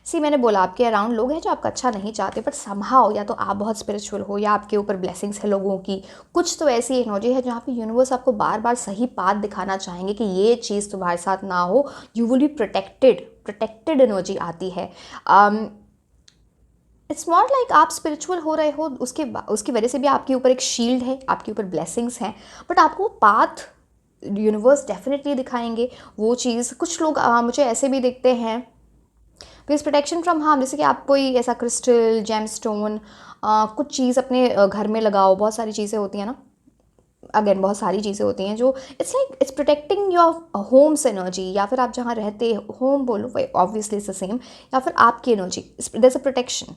See, मैंने बोला आपके अराउंड लोग हैं जो आपका अच्छा नहीं चाहते, बट समहाउ या तो आप बहुत स्पिरिचुअल हो या आपके ऊपर ब्लेसिंग्स है लोगों की। कुछ तो ऐसी एनर्जी है जहाँ पे यूनिवर्स आपको बार बार सही पाथ दिखाना चाहेंगे कि ये चीज़ तुम्हारे साथ ना हो। You will be protected energy आती है। इट्स नॉट लाइक आप स्पिरिचुअल हो रहे हो, उसकी वजह से भी आपके ऊपर एक शील्ड है, आपके ऊपर ब्लेसिंग्स हैं, बट आपको पाथ यूनिवर्स डेफिनेटली दिखाएंगे वो चीज़। कुछ लोग मुझे ऐसे भी दिखते हैं, बिकॉज प्रोटेक्शन फ्रॉम हार्म, जैसे कि आप कोई ऐसा क्रिस्टल, जेमस्टोन, कुछ चीज़ अपने घर में लगाओ। बहुत सारी चीज़ें होती हैं ना, अगेन बहुत सारी चीज़ें होती हैं जो it's like it's protecting your homes energy, या फिर आप जहाँ रहते होम बोलो, ऑब्वियसली इट्स द सेम, या फिर आपकी energy, there is a protection.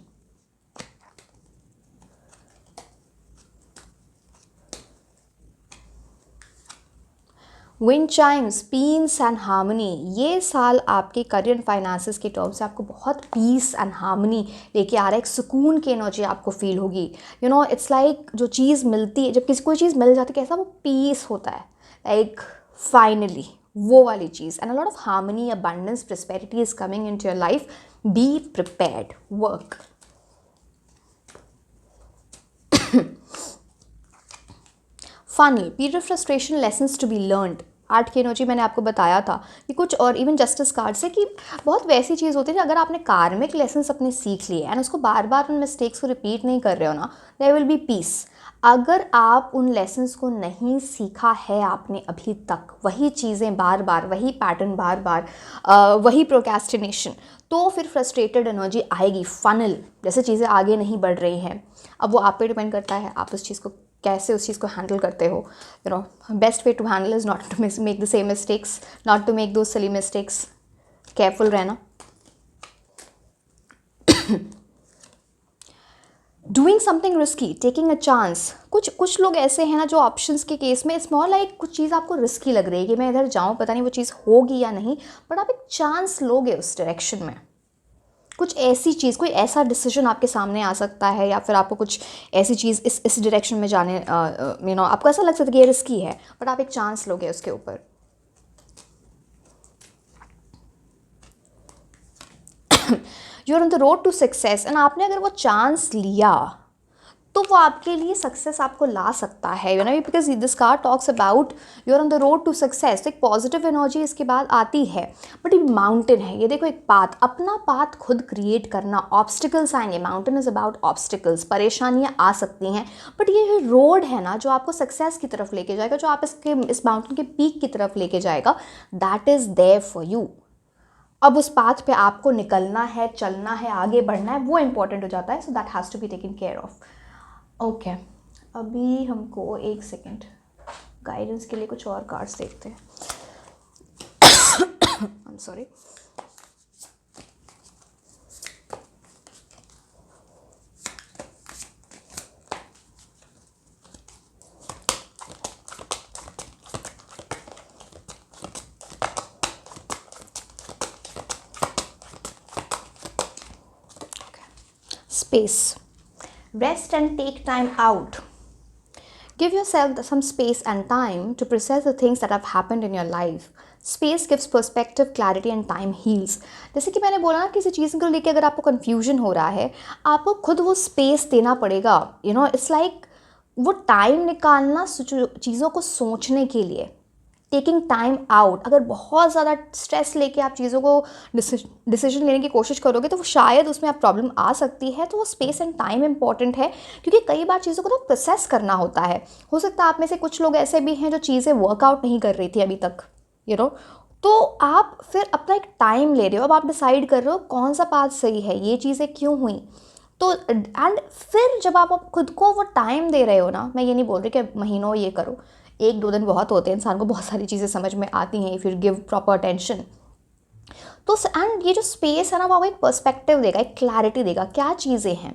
Wind chimes, peace and harmony. ये साल आपके करियर एंड फाइनेंसेस के टर्म से आपको बहुत पीस एंड हार्मनी लेके आ रहा है। एक सुकून की एनर्जी आपको फील होगी। यू नो, इट्स लाइक जो चीज़ मिलती है, जब किसी कोई चीज़ मिल जाती है, कैसा वो पीस होता है, लाइक फाइनली वो वाली चीज़। And a lot of harmony, abundance, prosperity is coming into your life. Be prepared, work. Funnel, period of frustration, lessons to be learned. 8 की एनर्जी मैंने आपको बताया था कि कुछ, और इवन जस्टिस कार्ड से, कि बहुत वैसी चीज़ होती है अगर आपने कार्मिक लेसन्स अपने सीख लिए एंड उसको बार बार उन मिस्टेक्स को रिपीट नहीं कर रहे हो ना, देयर विल बी पीस। अगर आप उन लेसन्स को नहीं सीखा है आपने अभी तक, वही चीज़ें बार बार, वही पैटर्न बार बार, वही प्रोक्रेस्टिनेशन, तो फिर फ्रस्ट्रेटेड एनर्जी आएगी। फनल, जैसे चीज़ें आगे नहीं बढ़ रही हैं। अब वो आप पे डिपेंड करता है, आप उस चीज़ को कैसे, उस चीज़ को हैंडल करते हो। You know, best way to handle is not to make the same mistakes, not to make दो सिली मिस्टेक्स। केयरफुल रहना। Doing something risky, taking a chance. कुछ लोग ऐसे हैं ना जो ऑप्शंस के केस में, स्मॉल लाइक कुछ चीज़ आपको रिस्की लग रही है कि मैं इधर जाऊँ, पता नहीं वो चीज़ होगी या नहीं, बट आप एक चांस लोगे उस डायरेक्शन में। कुछ ऐसी चीज़, कोई ऐसा डिसीजन आपके सामने आ सकता है, या फिर आपको कुछ ऐसी चीज़ इस डायरेक्शन में जाने, यू नो, आपको ऐसा लग सकता है कि ये रिस्की है, बट आप एक चांस लोगे उसके ऊपर। You are on the road to success, and आपने अगर वो चांस लिया तो वो आपके लिए सक्सेस आपको ला सकता है, you know, because this card talks about you are on the road to success. तो एक पॉजिटिव एनर्जी इसके बाद आती है, बट ये माउंटेन है, ये देखो एक पाथ, अपना पाथ खुद क्रिएट करना, ऑब्स्टिकल्स आएंगे, माउंटेन इज अबाउट ऑब्स्टिकल्स, परेशानियाँ आ सकती हैं, बट ये रोड है ना जो आपको सक्सेस की तरफ लेके जाएगा, जो आप इस माउंटेन के पीक की तरफ लेके जाएगा, that is there for you. अब उस पाथ पे आपको निकलना है, चलना है, आगे बढ़ना है, वो इंपॉर्टेंट हो जाता है, so that has to be taken care of. Okay, अभी हमको एक सेकेंड गाइडेंस के लिए कुछ और कार्ड्स देखते हैं। I am sorry. Space. Rest and take time out. Give yourself some space and time to process the things that have happened in your life. Space gives perspective, clarity and time heals. जैसे कि मैंने बोला ना, किसी चीज़ को लेके अगर आपको कन्फ्यूजन हो रहा है, आपको खुद वो स्पेस देना पड़ेगा, यू नो, इट्स लाइक वो टाइम निकालना चीज़ों को सोचने के लिए, टेकिंग टाइम आउट। अगर बहुत ज़्यादा स्ट्रेस लेके आप चीज़ों को डिसीजन लेने की कोशिश करोगे तो वो शायद उसमें आप प्रॉब्लम आ सकती है। तो वो स्पेस एंड टाइम इंपॉर्टेंट है, क्योंकि कई बार चीज़ों को तो प्रोसेस करना होता है। हो सकता है आप में से कुछ लोग ऐसे भी हैं जो चीज़ें वर्कआउट नहीं कर रही थी अभी तक, यू नो, तो आप फिर अपना एक टाइम ले रहे हो, अब आप डिसाइड कर रहे हो कौन सा पाथ सही है, ये चीज़ें क्यों हुई। तो एंड फिर जब आप खुद को वो टाइम दे रहे हो ना, मैं ये नहीं बोल रही कि महीनों ये करो, 1-2 दिन बहुत होते हैं, इंसान को बहुत सारी चीज़ें समझ में आती हैं if you give proper attention. तो एंड ये जो स्पेस है ना, वो आपको एक पर्सपेक्टिव देगा, एक क्लैरिटी देगा, क्या चीज़ें हैं।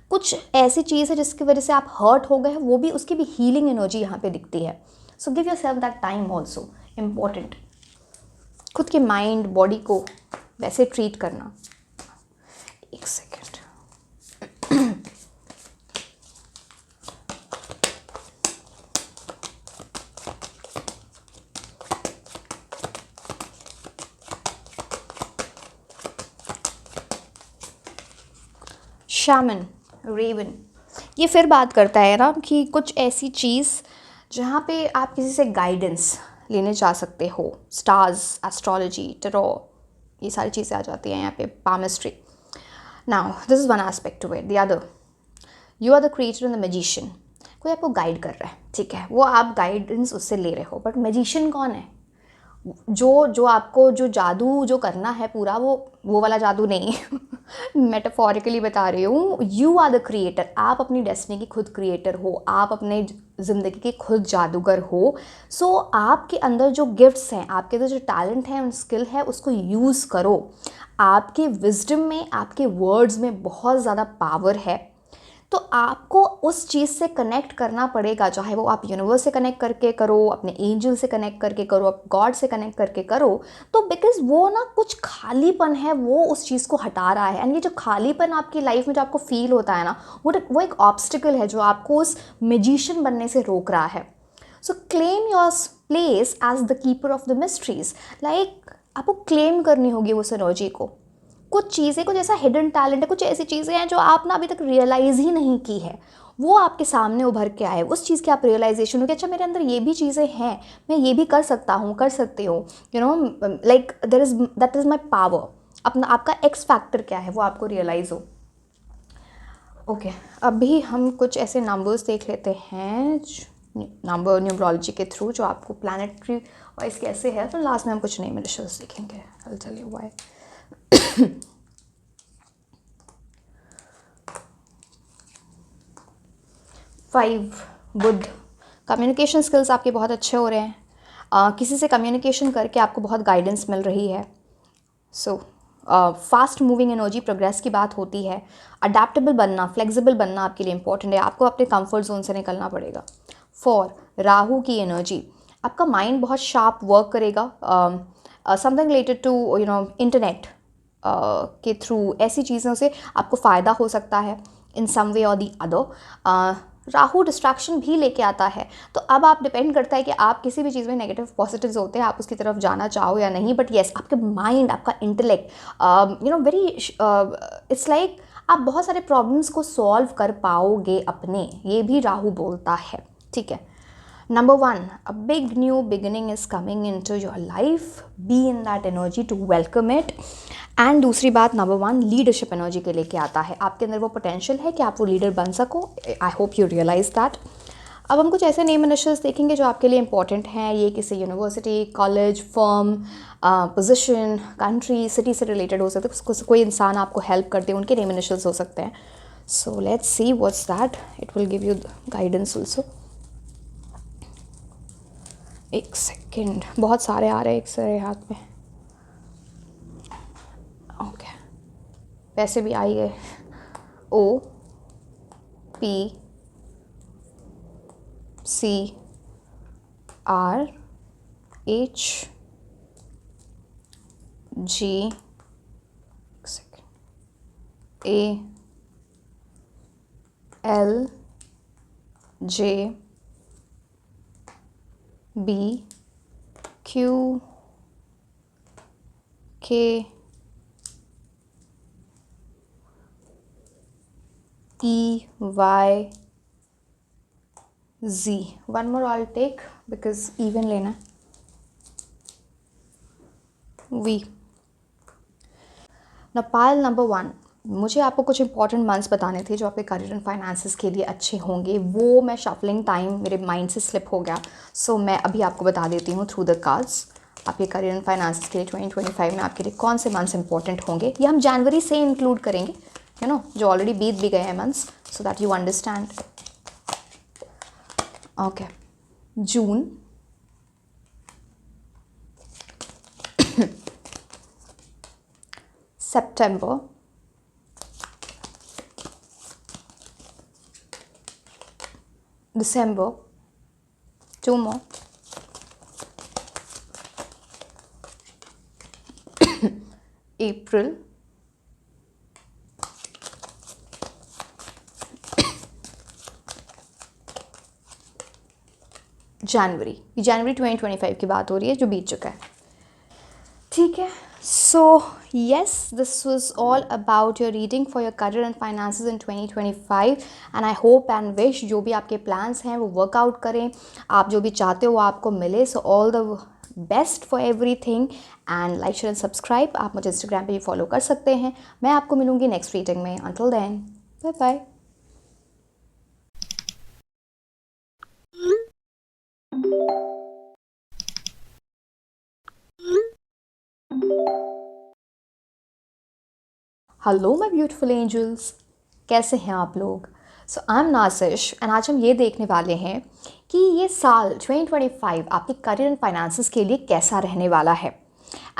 कुछ ऐसी चीज़ है जिसकी वजह से आप हर्ट हो गए हैं, वो भी, उसकी भी हीलिंग एनर्जी यहाँ पे दिखती है। So give your self that time also, important. खुद के माइंड बॉडी को वैसे ट्रीट करना। एक सेकेंड। शामन, रेवन, ये फिर बात करता है ना कि कुछ ऐसी चीज़ जहाँ पे आप किसी से गाइडेंस लेने जा सकते हो। स्टार्स, एस्ट्रोलॉजी, टैरो, ये सारी चीज़ें आ जाती हैं यहाँ पे, palmistry. Now this is one aspect to it. The other, you are the creator and the magician. कोई आपको गाइड कर रहा है, ठीक है, वो आप गाइडेंस उससे ले रहे हो, बट मैजिशियन कौन है? जो आपको जो जादू जो करना है पूरा, वो वाला जादू नहीं मेटाफोरिकली बता रही हूँ। यू आर द क्रिएटर, आप अपनी डेस्टिनी की खुद क्रिएटर हो, आप अपने ज़िंदगी के खुद जादूगर हो। सो आपके अंदर जो गिफ्ट्स हैं, आपके अंदर जो टैलेंट है और स्किल है, उसको यूज़ करो। आपके विजडम में, आपके वर्ड्स में बहुत ज़्यादा पावर है। तो आपको उस चीज़ से कनेक्ट करना पड़ेगा, चाहे वो आप यूनिवर्स से कनेक्ट करके करो, अपने एंजल से कनेक्ट करके करो, आप गॉड से कनेक्ट करके करो। तो बिकॉज वो ना कुछ खालीपन है, वो उस चीज़ को हटा रहा है। एंड ये जो खालीपन आपकी लाइफ में जो आपको फील होता है ना, वो एक ऑब्स्टिकल है जो आपको उस मैजिशियन बनने से रोक रहा है। So claim your place as the keeper of the mysteries. Like आपको क्लेम करनी होगी उस एनर्जी को। कुछ चीज़ें, कुछ ऐसा हिडन टैलेंट है, कुछ ऐसी चीज़ें हैं जो आप ना अभी तक रियलाइज़ ही नहीं की है, वो आपके सामने उभर के आए, उस चीज़ की आप रियलाइजेशन हो कि अच्छा मेरे अंदर ये भी चीज़ें हैं, मैं ये भी कर सकता हूँ, कर सकती हूँ, you know, like that is my power. अपना आपका एक्स फैक्टर क्या है वो आपको रियलाइज़ हो। ओके, अभी हम कुछ ऐसे नंबर्स देख लेते हैं, नंबर न्यूमरोलॉजी के थ्रू, जो आपको प्लानेटरी वाइज कैसे है। तो लास्ट में हम कुछ नए मेडिशंस देखेंगे। I will tell you why. 5 Budh, communication skills आपके बहुत अच्छे हो रहे हैं। किसी से कम्युनिकेशन करके आपको बहुत गाइडेंस मिल रही है। So fast moving energy, progress की बात होती है। अडेप्टेबल बनना, फ्लेक्सिबल बनना आपके लिए इंपॉर्टेंट है। आपको अपने कंफर्ट जोन से निकलना पड़ेगा। 4 राहु की एनर्जी, आपका माइंड बहुत शार्प वर्क करेगा। Something related to you know internet के थ्रू, ऐसी चीज़ों से आपको फ़ायदा हो सकता है इन सम वे और दी अदर। राहु डिस्ट्रैक्शन भी लेके आता है, तो अब आप डिपेंड करता है कि आप किसी भी चीज़ में नेगेटिव पॉजिटिव्स होते हैं, आप उसकी तरफ जाना चाहो या नहीं। बट येस, आपके माइंड, आपका intellect, you know, very, it's like आप बहुत सारे प्रॉब्लम्स को सॉल्व कर पाओगे अपने, ये भी राहु बोलता है, ठीक है। Number 1, a big new beginning is coming in to your life, be in that energy to welcome it. And दूसरी बात, नंबर 1 लीडरशिप एनर्जी के लेके आता है, आपके अंदर वो पोटेंशियल है कि आप वो लीडर बन सको। I hope you realise that. अब हम कुछ ऐसे नेम इनिशियल्स देखेंगे जो आपके लिए इंपॉर्टेंट हैं। ये किसी university, college, firm, position, country, city से रिलेटेड हो सकते हैं, कोई इंसान आपको हेल्प करते हैं, उनके नेम इनिशियल्स हो सकते हैं। So let's see what's that, it will give you guidance also. एक सेकेंड, बहुत सारे आ रहे हैं एक सारे हाथ में। ओके, वैसे भी आई गए। O P C R H G A L J B Q K E Y Z. One more I'll take because even लेना है। V. Now pile number 1, मुझे आपको कुछ इंपॉर्टेंट मंथ्स बताने थे जो आपके करियर एंड फाइनेंसेस के लिए अच्छे होंगे। वो मैं शफलिंग टाइम मेरे माइंड से स्लिप हो गया, सो मैं अभी आपको बता देती हूँ थ्रू द कार्ड्स आपके करियर एंड फाइनेंसेस के लिए 2025 में आपके लिए कौन से मंथ्स इंपॉर्टेंट होंगे। ये हम जनवरी से इंक्लूड करेंगे, यू नो, जो ऑलरेडी बीत भी गए हैं months, so that you understand. Okay, June, September, December, 2 more, April, जनवरी। ये जनवरी 2025 की बात हो रही है जो बीत चुका है, ठीक है। सो yes, this was all about your reading for your career and finances in 2025 and I hope and wish जो भी आपके plans हैं वो वर्कआउट करें, आप जो भी चाहते हो वो आपको मिले। So all the best for everything and like share and subscribe. आप मुझे इंस्टाग्राम पे भी फॉलो कर सकते हैं। मैं आपको मिलूँगी नेक्स्ट रीडिंग में। Until then, bye bye. Hello my beautiful angels, कैसे हैं आप लोग। सो आई एम नासिश एंड आज हम ये देखने वाले हैं कि ये साल 2025 आपके करियर एंड फाइनेंसेस के लिए कैसा रहने वाला है।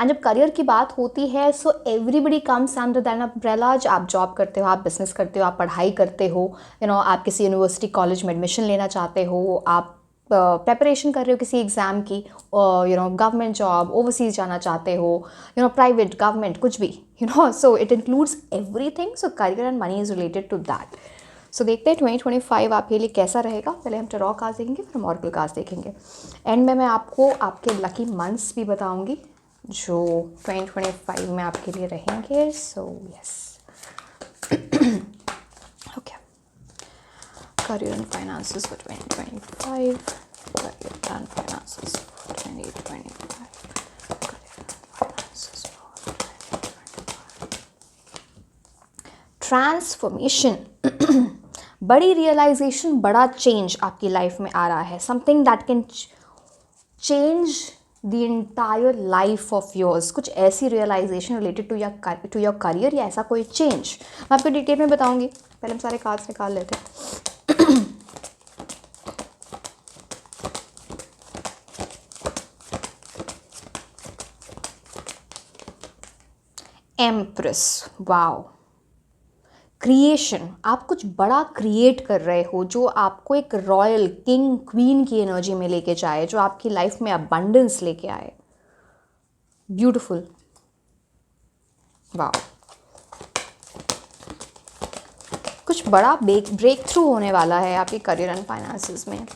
एंड जब करियर की बात होती है so everybody comes under that umbrella. आप जॉब करते हो, आप बिजनेस करते हो, आप पढ़ाई करते हो, यू नो, आप किसी यूनिवर्सिटी कॉलेज में एडमिशन लेना चाहते हो, आप प्रेपरेशन कर रहे हो किसी एग्ज़ाम की, you know, government job, overseas जाना चाहते हो, यू नो, प्राइवेट, गवर्नमेंट, कुछ भी, you know, so it includes everything. So career and money is related to that. So देखते हैं 2025 आपके लिए कैसा रहेगा। पहले हम टैरो कार्ड्स देखेंगे, फिर हम ऑरेकल कार्ड्स देखेंगे। एंड में मैं आपको आपके लकी मंथ्स भी बताऊंगी जो 2025 में आपके लिए रहेंगे। So yes, okay, career and finances for 2025, career and finances for 2025, career and finances for 2025. Transformation, बड़ी रियलाइजेशन, बड़ा चेंज आपकी लाइफ में आ रहा है। Something that can change the entire life of yours. कुछ ऐसी realisation related to your career या ऐसा कोई चेंज मैं आपको डिटेल में बताऊंगी। पहले हम सारे कार्ड्स निकाल लेते हैं। एम्प्रेस, वाओ, क्रिएशन, आप कुछ बड़ा क्रिएट कर रहे हो जो आपको एक रॉयल किंग क्वीन की एनर्जी में लेके जाए, जो आपकी लाइफ में अबंडेंस लेके आए। ब्यूटिफुल, वाओ, कुछ बड़ा ब्रेक थ्रू होने वाला है आपके करियर एंड फाइनेंसेस में।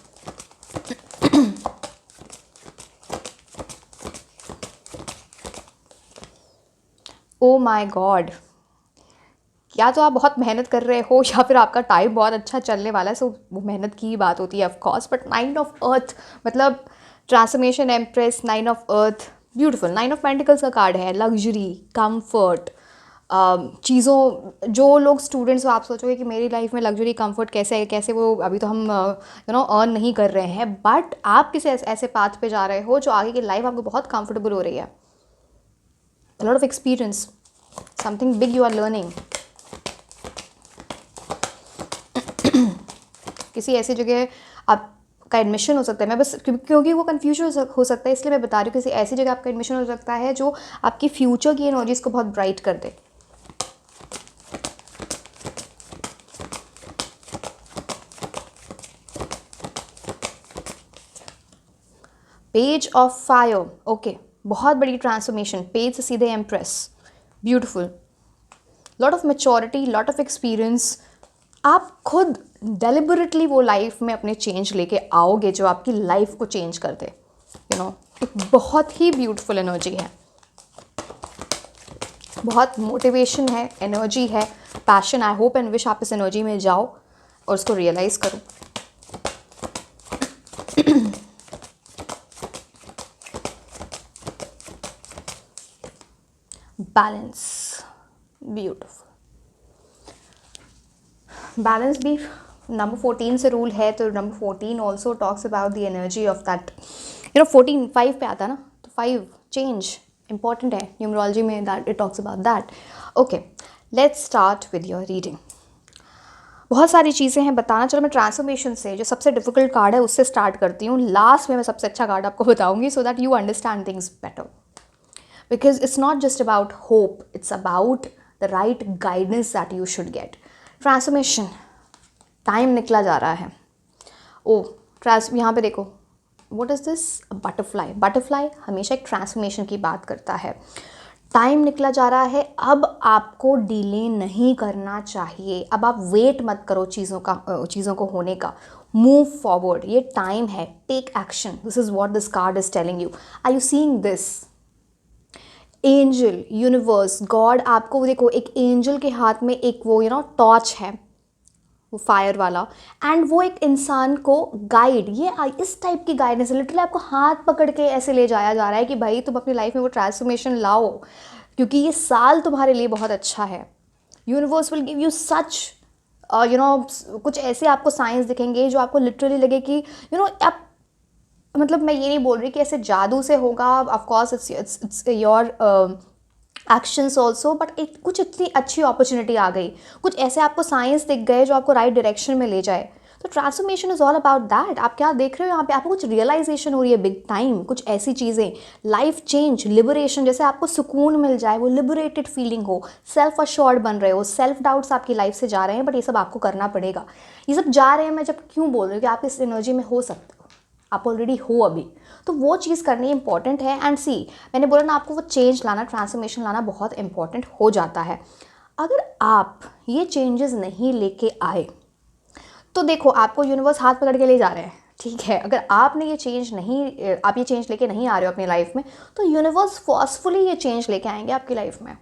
ओ माय गॉड, या तो आप बहुत मेहनत कर रहे हो या फिर आपका टाइम बहुत अच्छा चलने वाला है, सो वो मेहनत की ही बात होती है of course. But 9 of earth मतलब transformation, empress, 9 of earth, beautiful. 9 of pentacles का कार्ड है लग्जरी, कंफर्ट, चीज़ों, जो लोग स्टूडेंट्स हो आप सोचोगे कि मेरी लाइफ में लग्जरी कंफर्ट कैसे है, कैसे वो अभी तो हम अर्न नहीं कर रहे हैं, बट आप किसी ऐसे पाथ पे जा रहे हो जो आगे की लाइफ आपको बहुत कंफर्टेबल हो रही है। Lot of experience, something big you are learning. किसी ऐसी जगह आपका एडमिशन हो सकता है, मैं बस क्योंकि वो कन्फ्यूजन हो सकता है इसलिए मैं बता रही हूँ, किसी ऐसी जगह आपका एडमिशन हो सकता है जो आपकी फ्यूचर की एनर्जीज को बहुत ब्राइट कर दे। पेज ऑफ फायर, ओके, बहुत बड़ी ट्रांसफॉर्मेशन, पेज से सीधे empress, beautiful. Lot of maturity, lot of experience, आप खुद डेलिबरेटली वो लाइफ में अपने चेंज लेके आओगे जो आपकी लाइफ को चेंज कर दे। एक बहुत ही ब्यूटीफुल एनर्जी है, बहुत मोटिवेशन है, एनर्जी है, passion. I hope and wish आप इस एनर्जी में जाओ और उसको रियलाइज़ करो। Balance, beautiful. बैलेंस भी नंबर 14 से रूल है, तो number 14 also talks about the energy of that 14 5 पे आता है ना, तो 5 चेंज इंपॉर्टेंट है न्यूमरोलॉजी में, that it talks about that. Okay, let's start with your reading. बहुत सारी चीज़ें हैं बताना, चलो मैं ट्रांसफॉर्मेशन से जो सबसे डिफिकल्ट कार्ड है उससे स्टार्ट करती हूँ, लास्ट में मैं सबसे अच्छा कार्ड आपको बताऊँगी सो that you understand things better, because it's not just about hope, it's about the right guidance that you should get. Transformation, time निकला जा रहा है। यहाँ पे देखो, what is this? Butterfly. Butterfly हमेशा एक ट्रांसफॉर्मेशन की बात करता है। टाइम निकला जा रहा है, अब आपको डिले नहीं करना चाहिए, अब आप वेट मत करो चीज़ों को होने का, मूव फॉरवर्ड, ये टाइम है, take action. This is what this card is telling you. Are you seeing this? Angel, universe, God, आपको देखो एक एंजल के हाथ में एक वो टॉर्च है, वो फायर वाला, एंड वो एक इंसान को गाइड, ये इस टाइप की गाइडेंस लिटरली आपको हाथ पकड़ के ऐसे ले जाया जा रहा है कि भाई तुम अपनी लाइफ में वो ट्रांसफॉर्मेशन लाओ, क्योंकि ये साल तुम्हारे लिए बहुत अच्छा है। Universe will give you such कुछ ऐसे आपको साइंस दिखेंगे जो आपको लिटरली लगे कि आप, मतलब मैं ये नहीं बोल रही कि ऐसे जादू से होगा, of course it's your actions also, but एक कुछ इतनी अच्छी अपॉर्चुनिटी आ गई, कुछ ऐसे आपको साइंस दिख गए जो आपको राइट डायरेक्शन में ले जाए। तो transformation is all about that. आप क्या देख रहे हो यहाँ पे? आपको कुछ रियलाइजेशन हो रही है बिग टाइम, कुछ ऐसी चीज़ें, लाइफ चेंज, लिबरेशन, जैसे आपको सुकून मिल जाए, वो लिबरेटेड फीलिंग हो, सेल्फ अश्योर्ड बन रहे हो, सेल्फ डाउट्स आपकी लाइफ से जा रहे हैं, बट ये सब आपको करना पड़ेगा। ये सब जा रहे हैं, मैं जब क्यों बोल रही हूँ कि आप इस एनर्जी में हो सकते हो, आप ऑलरेडी हो अभी, तो वो चीज़ करनी इंपॉर्टेंट है। एंड सी, मैंने बोला ना आपको वो चेंज लाना, ट्रांसफॉर्मेशन लाना बहुत इंपॉर्टेंट हो जाता है। अगर आप ये चेंजेस नहीं लेके आए तो देखो आपको यूनिवर्स हाथ पकड़ के ले जा रहे हैं, ठीक है। अगर आपने ये चेंज नहीं, आप ये चेंज लेके नहीं आ रहे हो अपनी लाइफ में, तो यूनिवर्स फोर्सफुली ये चेंज लेके आएंगे आपकी लाइफ में,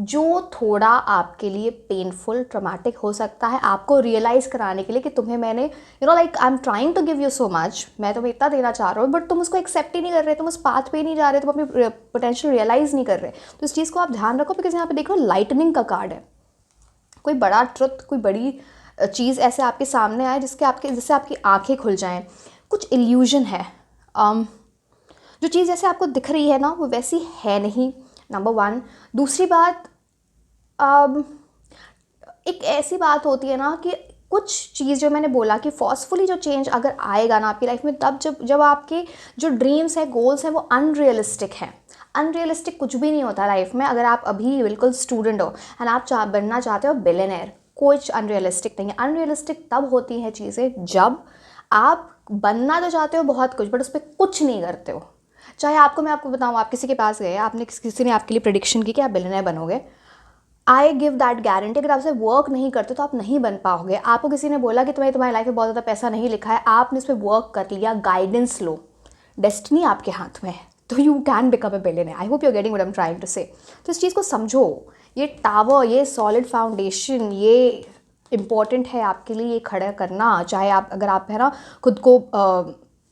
जो थोड़ा आपके लिए पेनफुल, ट्रॉमेटिक हो सकता है, आपको रियलाइज़ कराने के लिए कि तुम्हें मैंने like I am trying to give you so much, मैं तुम्हें इतना देना चाह रहा हूँ, बट तुम उसको एक्सेप्ट ही नहीं कर रहे, तुम उस पाथ पे ही नहीं जा रहे, तुम अपनी पोटेंशियल रियलाइज़ नहीं कर रहे। तो इस चीज़ को आप ध्यान रखो, बिकॉज यहाँ पे देखो लाइटनिंग का कार्ड है, कोई बड़ा ट्रुथ, कोई बड़ी चीज़ ऐसे आपके सामने आए जिससे आपकी आंखें खुल जाएं। कुछ इल्यूजन है, जो चीज़ जैसे आपको दिख रही है ना वो वैसी है नहीं, नंबर 1। दूसरी बात, एक ऐसी बात होती है ना कि कुछ चीज़ जो मैंने बोला कि फोर्सफुली जो चेंज अगर आएगा ना आपकी लाइफ में, तब जब आपके जो ड्रीम्स हैं, गोल्स हैं, वो अनरियलिस्टिक हैं। अनरियलिस्टिक कुछ भी नहीं होता लाइफ में। अगर आप अभी बिल्कुल स्टूडेंट हो एंड आप बनना चाहते हो बिलियनेयर, कुछ अनरियलिस्टिक नहीं है। अनरियलिस्टिक तब होती हैं चीज़ें जब आप बनना तो चाहते हो बहुत कुछ, बट उस पर कुछ नहीं करते हो। चाहे मैं आपको बताऊँ, आप किसी के पास गए, आपने किसी ने आपके लिए प्रेडिक्शन की कि आप बिलियनेयर बनोगे, आई गिव दैट गारंटी, अगर आपसे वर्क नहीं करते तो आप नहीं बन पाओगे। आपको किसी ने बोला कि तुम्हारी लाइफ में बहुत ज़्यादा पैसा नहीं लिखा है, आपने इस पर वर्क कर लिया, गाइडेंस लो, डेस्टिनी आपके हाथ में है, तो you can become a billionaire. I hope you are getting what I am trying to say. तो इस चीज़ को समझो, ये टावर, ये सॉलिड फाउंडेशन, ये इम्पॉर्टेंट है आपके लिए ये खड़ा करना। चाहे आप, अगर आप है ना खुद को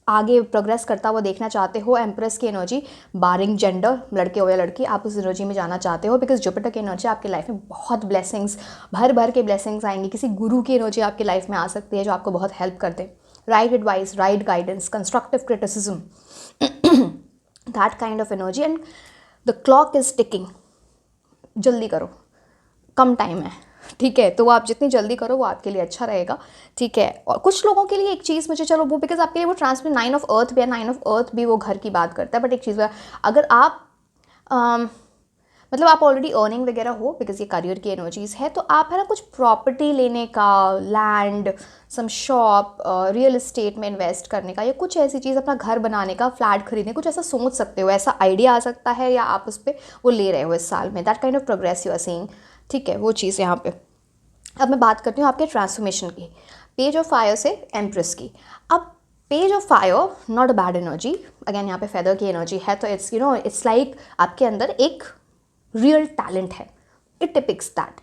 आगे प्रोग्रेस करता हुआ देखना चाहते हो, एम्प्रेस की एनर्जी, बारिंग जेंडर, लड़के हो या लड़की, आप उस एनर्जी में जाना चाहते हो, बिकॉज जुपिटर की एनर्जी आपकी लाइफ में बहुत ब्लेसिंग्स, भर भर के ब्लेसिंग्स आएंगी। किसी गुरु की एनर्जी आपकी लाइफ में आ सकती है जो आपको बहुत हेल्प कर दे, right advice, right guidance, constructive criticism, that kind of energy. And the clock is ticking, जल्दी करो, कम टाइम है, ठीक है। तो वो आप जितनी जल्दी करो वो आपके लिए अच्छा रहेगा, ठीक है। और कुछ लोगों के लिए एक चीज़ मुझे, चलो वो बिकॉज आपके लिए वो ट्रांसमिट 9 ऑफ अर्थ भी है, 9 ऑफ अर्थ भी वो घर की बात करता है, बट एक चीज़ अगर आप मतलब आप ऑलरेडी अर्निंग वगैरह हो, बिकॉज ये करियर की एनर्जीज़ है, तो आप है ना कुछ प्रॉपर्टी लेने का, लैंड, सम शॉप, रियल इस्टेट में इन्वेस्ट करने का, या कुछ ऐसी चीज़, अपना घर बनाने का, फ्लैट खरीदने, कुछ ऐसा सोच सकते हो, ऐसा आइडिया आ सकता है, या आप उस पर वो ले रहे हो इस साल में, that kind of progress you are seeing, ठीक है। वो चीज़ यहाँ पे। अब मैं बात करती हूँ आपके ट्रांसफॉर्मेशन की, पेज ऑफ फायर से एम्प्रेस की। अब page of fire not a bad energy, again यहाँ पे फेदर की एनर्जी है, तो इट्स इट्स लाइक आपके अंदर एक रियल टैलेंट है, it depicts that.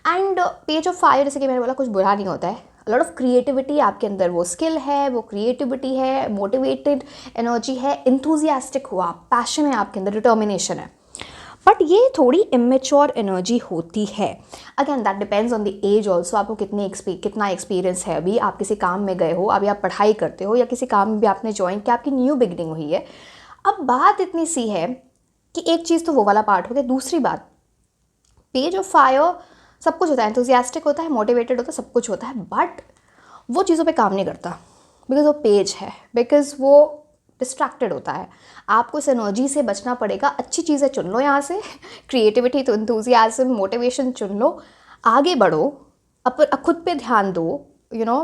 And page of fire, जैसे कि मैंने बोला, कुछ बुरा नहीं होता है, लॉट ऑफ क्रिएटिविटी आपके अंदर, वो स्किल है, वो क्रिएटिविटी है, मोटिवेटेड एनर्जी है, इंथुजियास्टिक हो आप, पैशन है आपके अंदर, डिटर्मिनेशन है, बट ये थोड़ी इमेच्योर एनर्जी होती है। Again that depends on the age also, आपको कितना एक्सपीरियंस है, अभी आप किसी काम में गए हो, अभी आप पढ़ाई करते हो, या किसी काम में भी आपने ज्वाइन किया, आपकी न्यू बिगनिंग हुई है। अब बात इतनी सी है कि एक चीज़ तो वो वाला पार्ट हो गया, दूसरी बात, पेज ऑफ फायर सब कुछ होता है, एंथुजियास्टिक होता है, मोटिवेटेड होता है, सब कुछ होता है, बट वो चीज़ों पे काम नहीं करता, बिकॉज वो पेज है, बिकॉज वो डिस्ट्रैक्टेड होता है। आपको इस एनर्जी से बचना पड़ेगा, अच्छी चीज़ें चुन लो यहाँ से, क्रिएटिविटी, तो एंथुजियाज्म, मोटिवेशन चुन लो, आगे बढ़ो, खुद पे ध्यान दो, यू नो,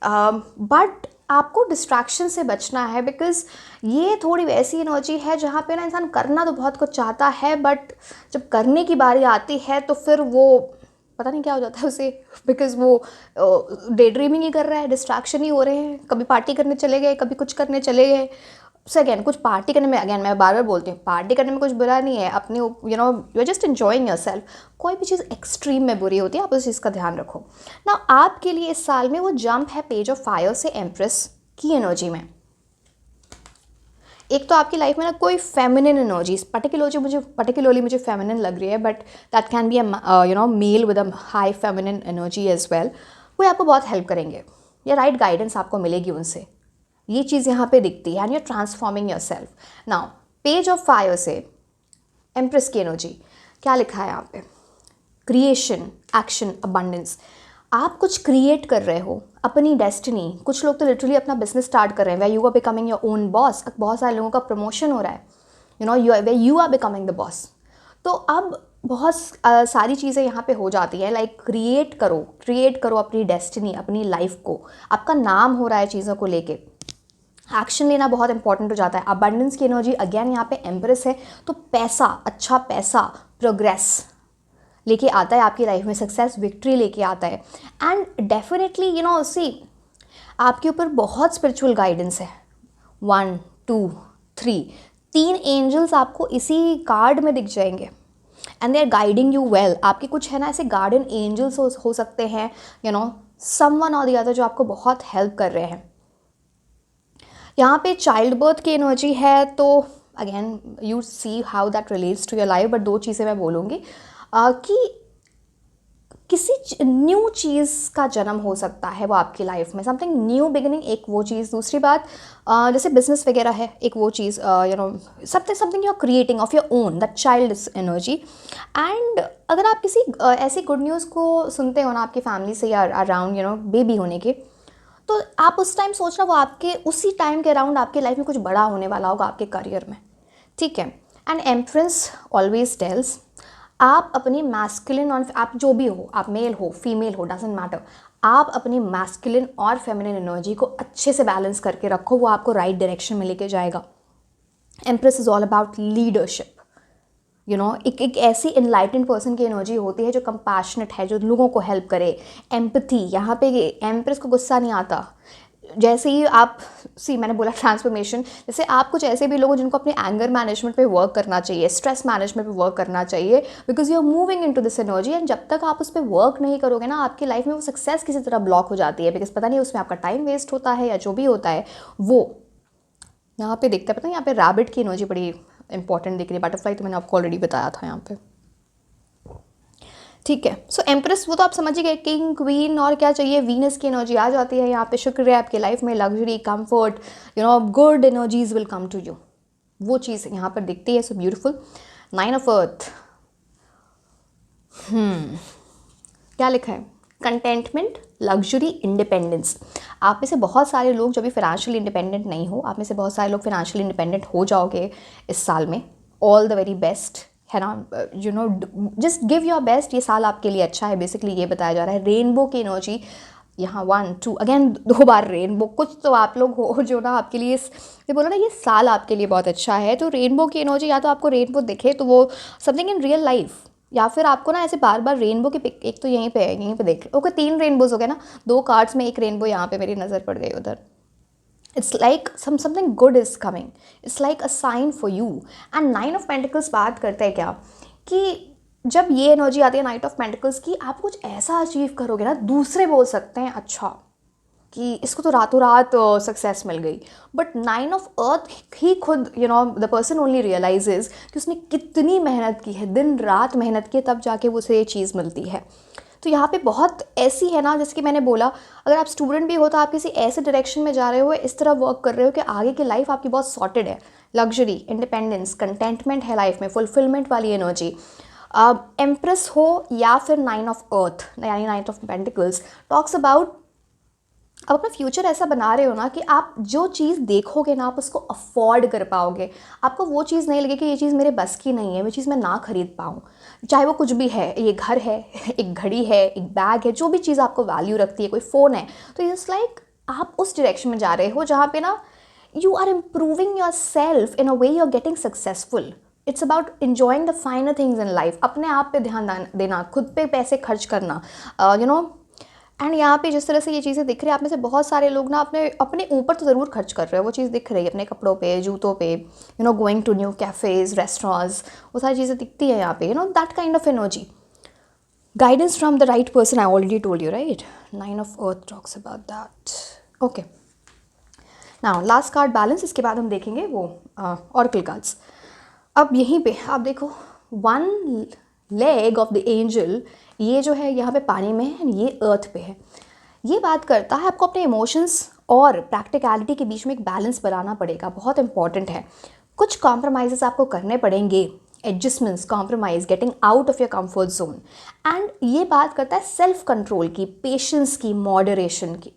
बट आपको डिस्ट्रैक्शन से बचना है, बिकॉज ये थोड़ी वैसी एनर्जी है जहाँ पे ना इंसान करना तो बहुत कुछ चाहता है, बट जब करने की बारी आती है तो फिर वो पता नहीं क्या हो जाता है उसे, बिकॉज वो डे ड्रीमिंग ही कर रहा है, डिस्ट्रैक्शन ही हो रहे हैं, कभी पार्टी करने चले गए, कभी कुछ करने चले गए। सो अगेन, कुछ पार्टी करने में, अगेन मैं बार बार बोलती हूँ, पार्टी करने में कुछ बुरा नहीं है, अपनी you are just enjoying yourself. कोई भी चीज़ एक्सट्रीम में बुरी होती है, आप उस चीज़ का ध्यान रखो ना। आपके लिए इस साल में वो जंप है पेज ऑफ फायर से एम्प्रेस की एनर्जी में। एक तो आपकी लाइफ में ना कोई फेमिनिन एनर्जीज, पर्टिकुलरली मुझे फेमिनिन लग रही है, but that can be male with a high feminine energy as well, वो आपको बहुत हेल्प करेंगे, या राइट गाइडेंस आपको मिलेगी उनसे, ये चीज़ यहाँ पे दिखती है, and you are transforming yourself. Now page of fire से एम्प्रेस की एनर्जी, क्या लिखा है यहाँ पे, क्रिएशन, एक्शन, अबंडेंस। आप कुछ क्रिएट कर रहे हो, अपनी डेस्टिनी। कुछ लोग तो लिटरली अपना बिजनेस स्टार्ट कर रहे हैं, way you are becoming your own boss. बहुत सारे लोगों का प्रमोशन हो रहा है, you are becoming the boss. तो अब बहुत सारी चीज़ें यहाँ पे हो जाती है, लाइक क्रिएट करो अपनी डेस्टिनी, अपनी लाइफ को, आपका नाम हो रहा है चीज़ों को लेके, एक्शन लेना बहुत इंपॉर्टेंट हो जाता है। अबंडेंस की एनर्जी अगेन यहाँ पे एम्प्रेस है, तो पैसा, अच्छा पैसा, प्रोग्रेस लेके आता है आपकी लाइफ में, सक्सेस, विक्ट्री लेके आता है। एंड डेफिनेटली सी, आपके ऊपर बहुत स्पिरिचुअल गाइडेंस है। 1 2 3 3 एंजल्स आपको इसी कार्ड में दिख जाएंगे, and they are guiding you well. आपके कुछ है ना ऐसे गार्डन एंजल्स हो सकते हैं, समवन और द अदर, जो आपको बहुत हेल्प कर रहे हैं। यहाँ पे चाइल्ड बर्थ की एनर्जी है, तो again you see how that relates to your life, but 2 चीज़ें मैं बोलूँगी कि किसी न्यू चीज़ का जन्म हो सकता है वो आपकी लाइफ में, समथिंग न्यू बिगिनिंग, एक वो चीज़। दूसरी बात, जैसे बिजनेस वगैरह है, एक वो चीज़, something you are creating of your own, that child energy. And अगर आप किसी ऐसी गुड न्यूज़ को सुनते हो ना आपकी फैमिली से, या अराउंड बेबी होने के, तो आप उस टाइम सोचना वो आपके उसी टाइम के अराउंड आपकी लाइफ में कुछ बड़ा होने वाला होगा आपके करियर में, ठीक है। एंड एम्प्रेस ऑलवेज टेल्स, आप अपनी मैस्कुलिन और आप जो भी हो, आप मेल हो फीमेल हो, डजंट मैटर, आप अपनी मैस्कुलिन और फेमिनिन एनर्जी को अच्छे से बैलेंस करके रखो, वो आपको राइट डायरेक्शन में लेके जाएगा। Empress is all about leadership, एक ऐसी इनलाइटेंड पर्सन की एनर्जी होती है जो कंपैशनेट है, जो लोगों को हेल्प करे। एम्पैथी, यहाँ पे एम्प्रेस को गुस्सा नहीं आता, जैसे ही आप मैंने बोला ट्रांसफॉर्मेशन, जैसे आप कुछ ऐसे भी लोग हो जिनको अपने एंगर मैनेजमेंट पे वर्क करना चाहिए, स्ट्रेस मैनेजमेंट पे वर्क करना चाहिए, because you are moving into this energy. And जब तक आप उस पर वर्क नहीं करोगे ना, आपकी लाइफ में वो सक्सेस किसी तरह ब्लॉक हो जाती है, बिकॉज पता नहीं उसमें आपका टाइम वेस्ट होता है या जो भी होता है वो। यहाँ पे देखते हैं, पता है यहाँ पे रैबिट की एनर्जी बड़ी इंपॉर्टेंट दिख रही है, बटरफ्लाई तो मैंने आपको ऑलरेडी बताया था यहाँ पे, ठीक है। सो एम्प्रेस वो तो आप समझ ही गए, किंग क्वीन, और क्या चाहिए, वीनस की एनर्जी आ जाती है यहाँ पे। शुक्र है आपकी लाइफ में luxury, comfort, good energies will come to you, वो चीज़ यहाँ पर दिखती है। So beautiful. 9 ऑफ अर्थ, क्या लिखा है, कंटेंटमेंट, लग्जरी, इंडिपेंडेंस। आप में से बहुत सारे लोग जो भी फाइनेंशियली इंडिपेंडेंट नहीं हो, आप में से बहुत सारे लोग फाइनेंशियली इंडिपेंडेंट हो जाओगे इस साल में। ऑल द वेरी बेस्ट, है ना, जस्ट गिव योर बेस्ट, ये साल आपके लिए अच्छा है, बेसिकली ये बताया जा रहा है। रेनबो की एनर्जी यहाँ 1 2 अगेन 2 बार रेनबो, कुछ तो आप लोग हो जो ना आपके लिए ये बोलो ना ये साल आपके लिए बहुत अच्छा है। तो रेनबो की एनर्जी, या तो आपको रेनबो दिखे तो वो समथिंग इन रियल लाइफ, या फिर आपको ना ऐसे बार बार रेनबो की पिक, एक तो यहीं पे है, यहीं पे देख लो, ओके 3 रेनबोज हो गए ना, 2 कार्ड्स में 1 रेनबो यहाँ पे मेरी नज़र पड़ गई उधर। It's like something good is coming, it's like a sign for you. And 9 of pentacles बात करते हैं क्या, कि जब ये एनर्जी आती है नाइट ऑफ पेंटिकल्स की, आप कुछ ऐसा अचीव करोगे ना, दूसरे बोल सकते हैं अच्छा कि इसको तो रातों रात सक्सेस मिल गई, बट 9 ऑफ अर्थ ही खुद द पर्सन ओनली रियलाइजेज कि उसने कितनी मेहनत की है, दिन रात मेहनत की है, तब जाके उसे ये चीज़ मिलती है। तो यहाँ पे बहुत ऐसी है ना, जैसे कि मैंने बोला, अगर आप स्टूडेंट भी हो तो आप किसी ऐसे डायरेक्शन में जा रहे हो, इस तरह वर्क कर रहे हो कि आगे की लाइफ आपकी बहुत सॉर्टेड है। लग्जरी, इंडिपेंडेंस, कंटेंटमेंट है लाइफ में, फुलफिलमेंट वाली एनर्जी। एम्प्रेस हो या फिर 9 ऑफ अर्थ यानी 9 ऑफ पेंटिकल्स टॉक्स अबाउट आप अपना फ्यूचर ऐसा बना रहे हो ना कि आप जो चीज़ देखोगे ना, आप उसको अफोर्ड कर पाओगे। आपको वो चीज़ नहीं लगे कि ये चीज़ मेरे बस की नहीं है, वो चीज़ मैं ना खरीद पाऊँ, चाहे वो कुछ भी है, ये घर है, एक घड़ी है, एक बैग है, जो भी चीज़ आपको वैल्यू रखती है, कोई फ़ोन है, तो इट्स लाइक आप उस डायरेक्शन में जा रहे हो जहाँ पे ना you are improving yourself in a way, you are getting successful. It's about enjoying the finer things in life, अपने आप पे ध्यान देना, खुद पे पैसे खर्च करना, एंड यहाँ पे जिस तरह से ये चीज़ें दिख रही है, आप में से बहुत सारे लोग ना अपने अपने ऊपर तो ज़रूर खर्च कर रहे हो, वो चीज़ दिख रही है अपने कपड़ों पे, जूतों पे, going to new cafes, restaurants, वो सारी चीज़ें दिखती है यहाँ पे, that kind of energy. Guidance from the right person, I already told you right, 9 of earth talks about that. Okay, now last card balance, इसके बाद हम देखेंगे वो ऑरेकल कार्ड्स। अब यहीं पे आप देखो, 1 लेग ऑफ द एंजल, ये जो है यहाँ पे पानी में है, ये अर्थ पे है। ये बात करता है आपको अपने इमोशंस और प्रैक्टिकलिटी के बीच में एक बैलेंस बनाना पड़ेगा, बहुत इंपॉर्टेंट है। कुछ कॉम्प्रोमाइज़ेस आपको करने पड़ेंगे, adjustments, compromise, getting out of your comfort zone. And ये बात करता है सेल्फ कंट्रोल की, पेशेंस की, मॉडरेशन की।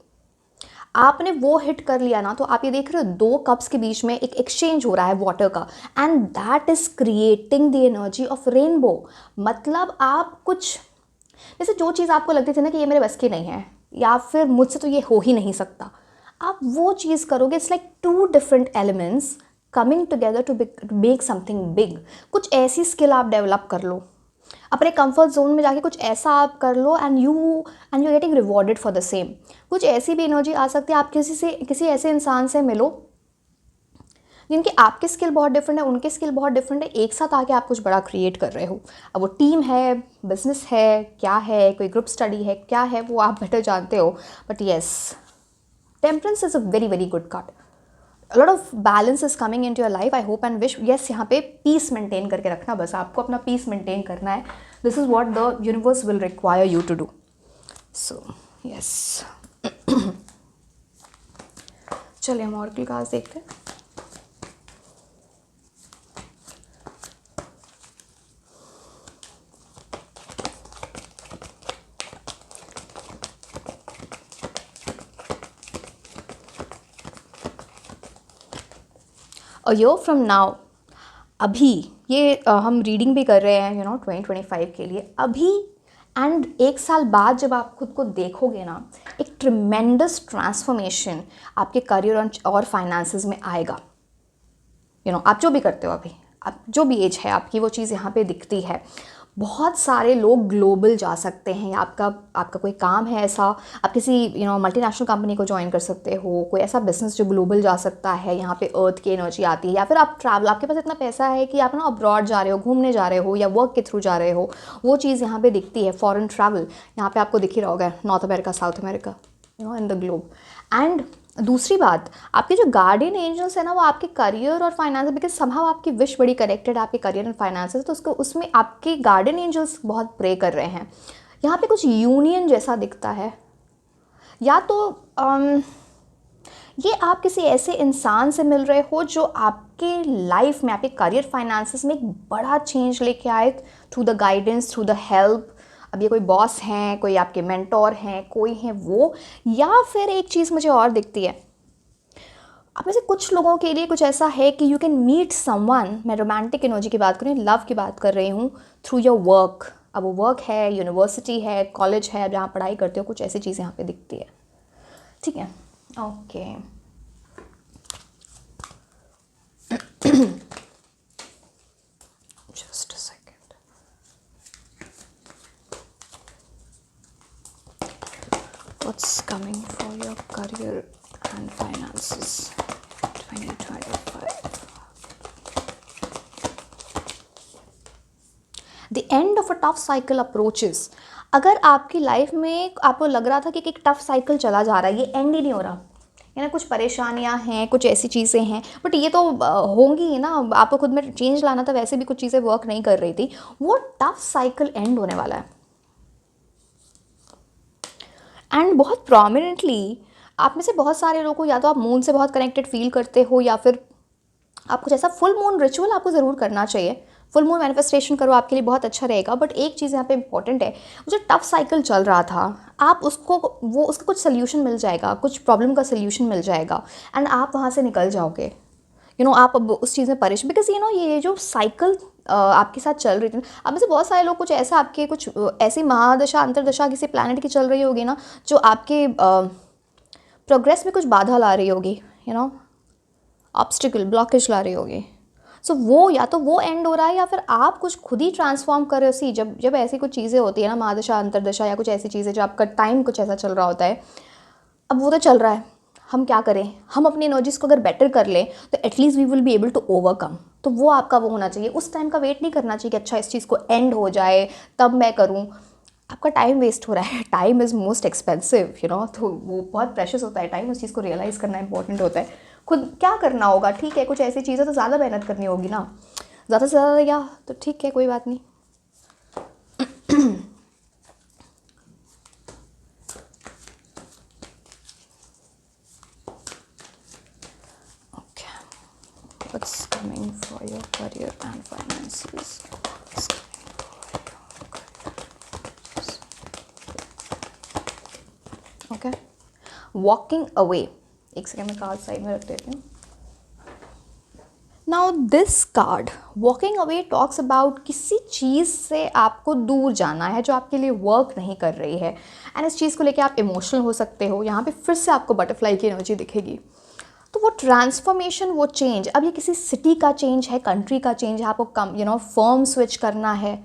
आपने वो हिट कर लिया ना, तो आप ये देख रहे हो 2 कप्स के बीच में एक एक्सचेंज हो रहा है वाटर का, and that is creating the energy of rainbow. मतलब आप कुछ जैसे जो चीज़ आपको लगती थी ना कि ये मेरे बस की नहीं है, या फिर मुझसे तो ये हो ही नहीं सकता, आप वो चीज़ करोगे। It's like 2 different elements coming together to make something big. कुछ ऐसी स्किल आप डेवलप कर लो, अपने कंफर्ट जोन में जाके कुछ ऐसा आप कर लो, and you getting rewarded for the same. कुछ ऐसी भी एनर्जी आ सकती है, आप किसी ऐसे इंसान से मिलो जिनकी आपकी स्किल बहुत डिफरेंट है, उनकी स्किल बहुत डिफरेंट है, एक साथ आके आप कुछ बड़ा क्रिएट कर रहे हो। अब वो टीम है, बिजनेस है, क्या है, कोई ग्रुप स्टडी है, क्या है, वो आप बेटर जानते हो। But yes, temperance is a very very good card. A lot of balance is coming into your life, I hope and wish. yes, यहाँ पे पीस मेंटेन करके रखना, बस आपको अपना पीस मेंटेन करना है। This is what the universe will require you to do. So yes, चलिए हम ऑरेकल कार्ड्स देखते हैं। अ ईयर फ्रॉम नाउ, अभी ये हम रीडिंग भी कर रहे हैं 2025 के लिए, अभी एंड 1 साल बाद जब आप खुद को देखोगे ना, एक ट्रिमेंडस ट्रांसफॉर्मेशन आपके करियर और फाइनेंसेस में आएगा। आप जो भी करते हो अभी, आप जो भी एज है आपकी, वो चीज़ यहाँ पे दिखती है। बहुत सारे लोग ग्लोबल जा सकते हैं। आपका आपका कोई काम है ऐसा, आप किसी मल्टीनेशनल कंपनी को ज्वाइन कर सकते हो, कोई ऐसा बिजनेस जो ग्लोबल जा सकता है, यहाँ पे अर्थ की एनर्जी आती है। या फिर आप ट्रैवल, आपके पास इतना पैसा है कि आप ना अब्रॉड जा रहे हो, घूमने जा रहे हो या वर्क के थ्रू जा रहे हो, वो चीज़ यहाँ पे दिखती है। फॉरेन ट्रैवल यहाँ पे आपको दिख ही रहा होगा, north America, south America, in the globe. And दूसरी बात, आपके जो गार्डियन एंजल्स है ना, वो आपके करियर और फाइनेंस, बिकॉज समहाउ आपकी विश बड़ी कनेक्टेड आपके करियर एंड फाइनेंसेस, तो उसको उसमें आपके गार्डियन एंजल्स बहुत प्रे कर रहे हैं। यहाँ पे कुछ यूनियन जैसा दिखता है, या तो ये आप किसी ऐसे इंसान से मिल रहे हो जो आपके लाइफ में, आपके करियर फाइनेंसेस में एक बड़ा चेंज लेके आए, through the guidance, through the help. अब ये कोई बॉस हैं, कोई आपके मेंटोर हैं, कोई हैं वो, या फिर एक चीज़ मुझे और दिखती है, आप में से कुछ लोगों के लिए कुछ ऐसा है कि यू कैन मीट समवन, मैं रोमांटिक एनर्जी की बात कर रही हूँ, लव की बात कर रही हूँ, थ्रू योर वर्क। अब वो वर्क है, यूनिवर्सिटी है, कॉलेज है, जहाँ पढ़ाई करते हो, कुछ ऐसी चीज़ें यहाँ पे दिखती है। ठीक है, okay. Just a second. What's coming for your career and finances 2025? The end of a tough cycle approaches. अगर आपकी लाइफ में आपको लग रहा था कि एक टफ साइकिल चला जा रहा है, ये एंड ही नहीं हो रहा, है ना, कुछ परेशानियां हैं, कुछ ऐसी चीज़ें हैं, बट ये तो होंगी ही ना, आपको खुद में चेंज लाना था, वैसे भी कुछ चीज़ें वर्क नहीं कर रही थी, वो टफ साइकिल एंड होने वाला है। एंड बहुत प्रोमिनेंटली आप में से बहुत सारे लोगों को, या तो आप मून से बहुत कनेक्टेड फील करते हो, या फिर आप कुछ ऐसा फुल मून रिचुअल आपको ज़रूर करना चाहिए। फुल मून मैनिफेस्टेशन करो, आपके लिए बहुत अच्छा रहेगा। बट एक चीज़ यहाँ पे इंपॉर्टेंट है, जो टफ साइकिल चल रहा था, आप उसको, वो उसका कुछ सोल्यूशन मिल जाएगा, कुछ प्रॉब्लम का सोल्यूशन मिल जाएगा, एंड आप वहाँ से निकल जाओगे। आप अब उस चीज़ में परेशान, बिकॉज ये जो साइकिल आपके साथ चल रही थी, अब में से बहुत सारे लोग कुछ ऐसा, आपके कुछ ऐसी महादशा अंतरदशा किसी प्लानट की चल रही होगी ना, जो आपके प्रोग्रेस में कुछ बाधा ला रही होगी, ऑब्स्टिकल, ब्लॉकेज ला रही होगी। सो वो या तो वो एंड हो रहा है, या फिर आप कुछ खुद ही ट्रांसफॉर्म कर रहे हो। सी, जब ऐसी कुछ चीज़ें होती है ना, महादशा अंतरदशा या कुछ ऐसी चीज़ें, जो आपका टाइम कुछ ऐसा चल रहा होता है, अब वो तो चल रहा है, हम क्या करें, हम अपनी एनर्जीज को अगर बेटर कर लें तो at least we will be able to overcome. तो वो आपका वो होना चाहिए, उस टाइम का वेट नहीं करना चाहिए कि अच्छा इस चीज़ को एंड हो जाए तब मैं करूँ। आपका टाइम वेस्ट हो रहा है, टाइम इज़ मोस्ट एक्सपेंसिव, तो वो बहुत प्रेशियस होता है टाइम, उस चीज़ को रियलाइज़ करना इंपॉर्टेंट होता है। खुद क्या करना होगा, ठीक है, कुछ ऐसी चीज़ें तो ज़्यादा मेहनत करनी होगी ना, ज़्यादा से ज़्यादा, या तो ठीक है, कोई बात नहीं। Okay, what's coming for your career and finances? Okay, walking away. एक सेकेंड में कार्ड साइड में रख देती हूँ। Now this card, walking away, talks about किसी चीज़ से आपको दूर जाना है जो आपके लिए वर्क नहीं कर रही है, एंड इस चीज़ को लेके आप इमोशनल हो सकते हो। यहाँ पे फिर से आपको बटरफ्लाई की एनर्जी दिखेगी। तो वो ट्रांसफॉर्मेशन, वो चेंज, अब ये किसी सिटी का चेंज है, कंट्री का चेंज है, आपको कम फर्म स्विच करना है,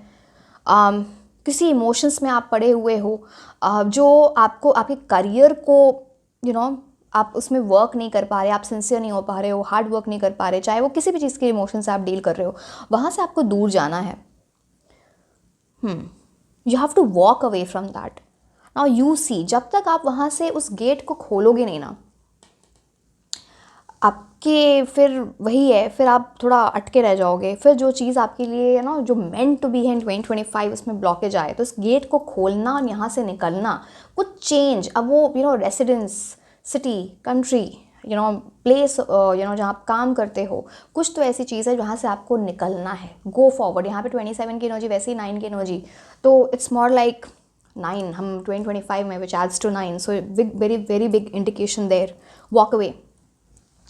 किसी इमोशंस में आप पड़े हुए हो, जो आपको आपके करियर को आप उसमें वर्क नहीं कर पा रहे, आप सिंसियर नहीं हो पा रहे हो, हार्ड वर्क नहीं कर पा रहे, चाहे वो किसी भी चीज़ के इमोशन से आप डील कर रहे हो, वहाँ से आपको दूर जाना है। You have to walk away from that. Now you see, जब तक आप वहाँ से उस गेट को खोलोगे नहीं ना, आपके फिर वही है, फिर आप थोड़ा अटके रह जाओगे। फिर जो चीज़ आपके लिए जो मेंट टू बी है इन 2025, उसमें ब्लॉकेज आए, तो इस गेट को खोलना और यहाँ से निकलना, कुछ चेंज, अब वो रेसिडेंस, सिटी, कंट्री, प्लेस, जहाँ आप काम करते हो, कुछ तो ऐसी चीज़ है जहाँ से आपको निकलना है। Go forward. यहाँ पे 27 की एनर्जी, वैसे ही 9 की एनर्जी, तो इट्स मोर लाइक 9, हम 2025 में, which adds to 9, so very very big indication there. Walk away,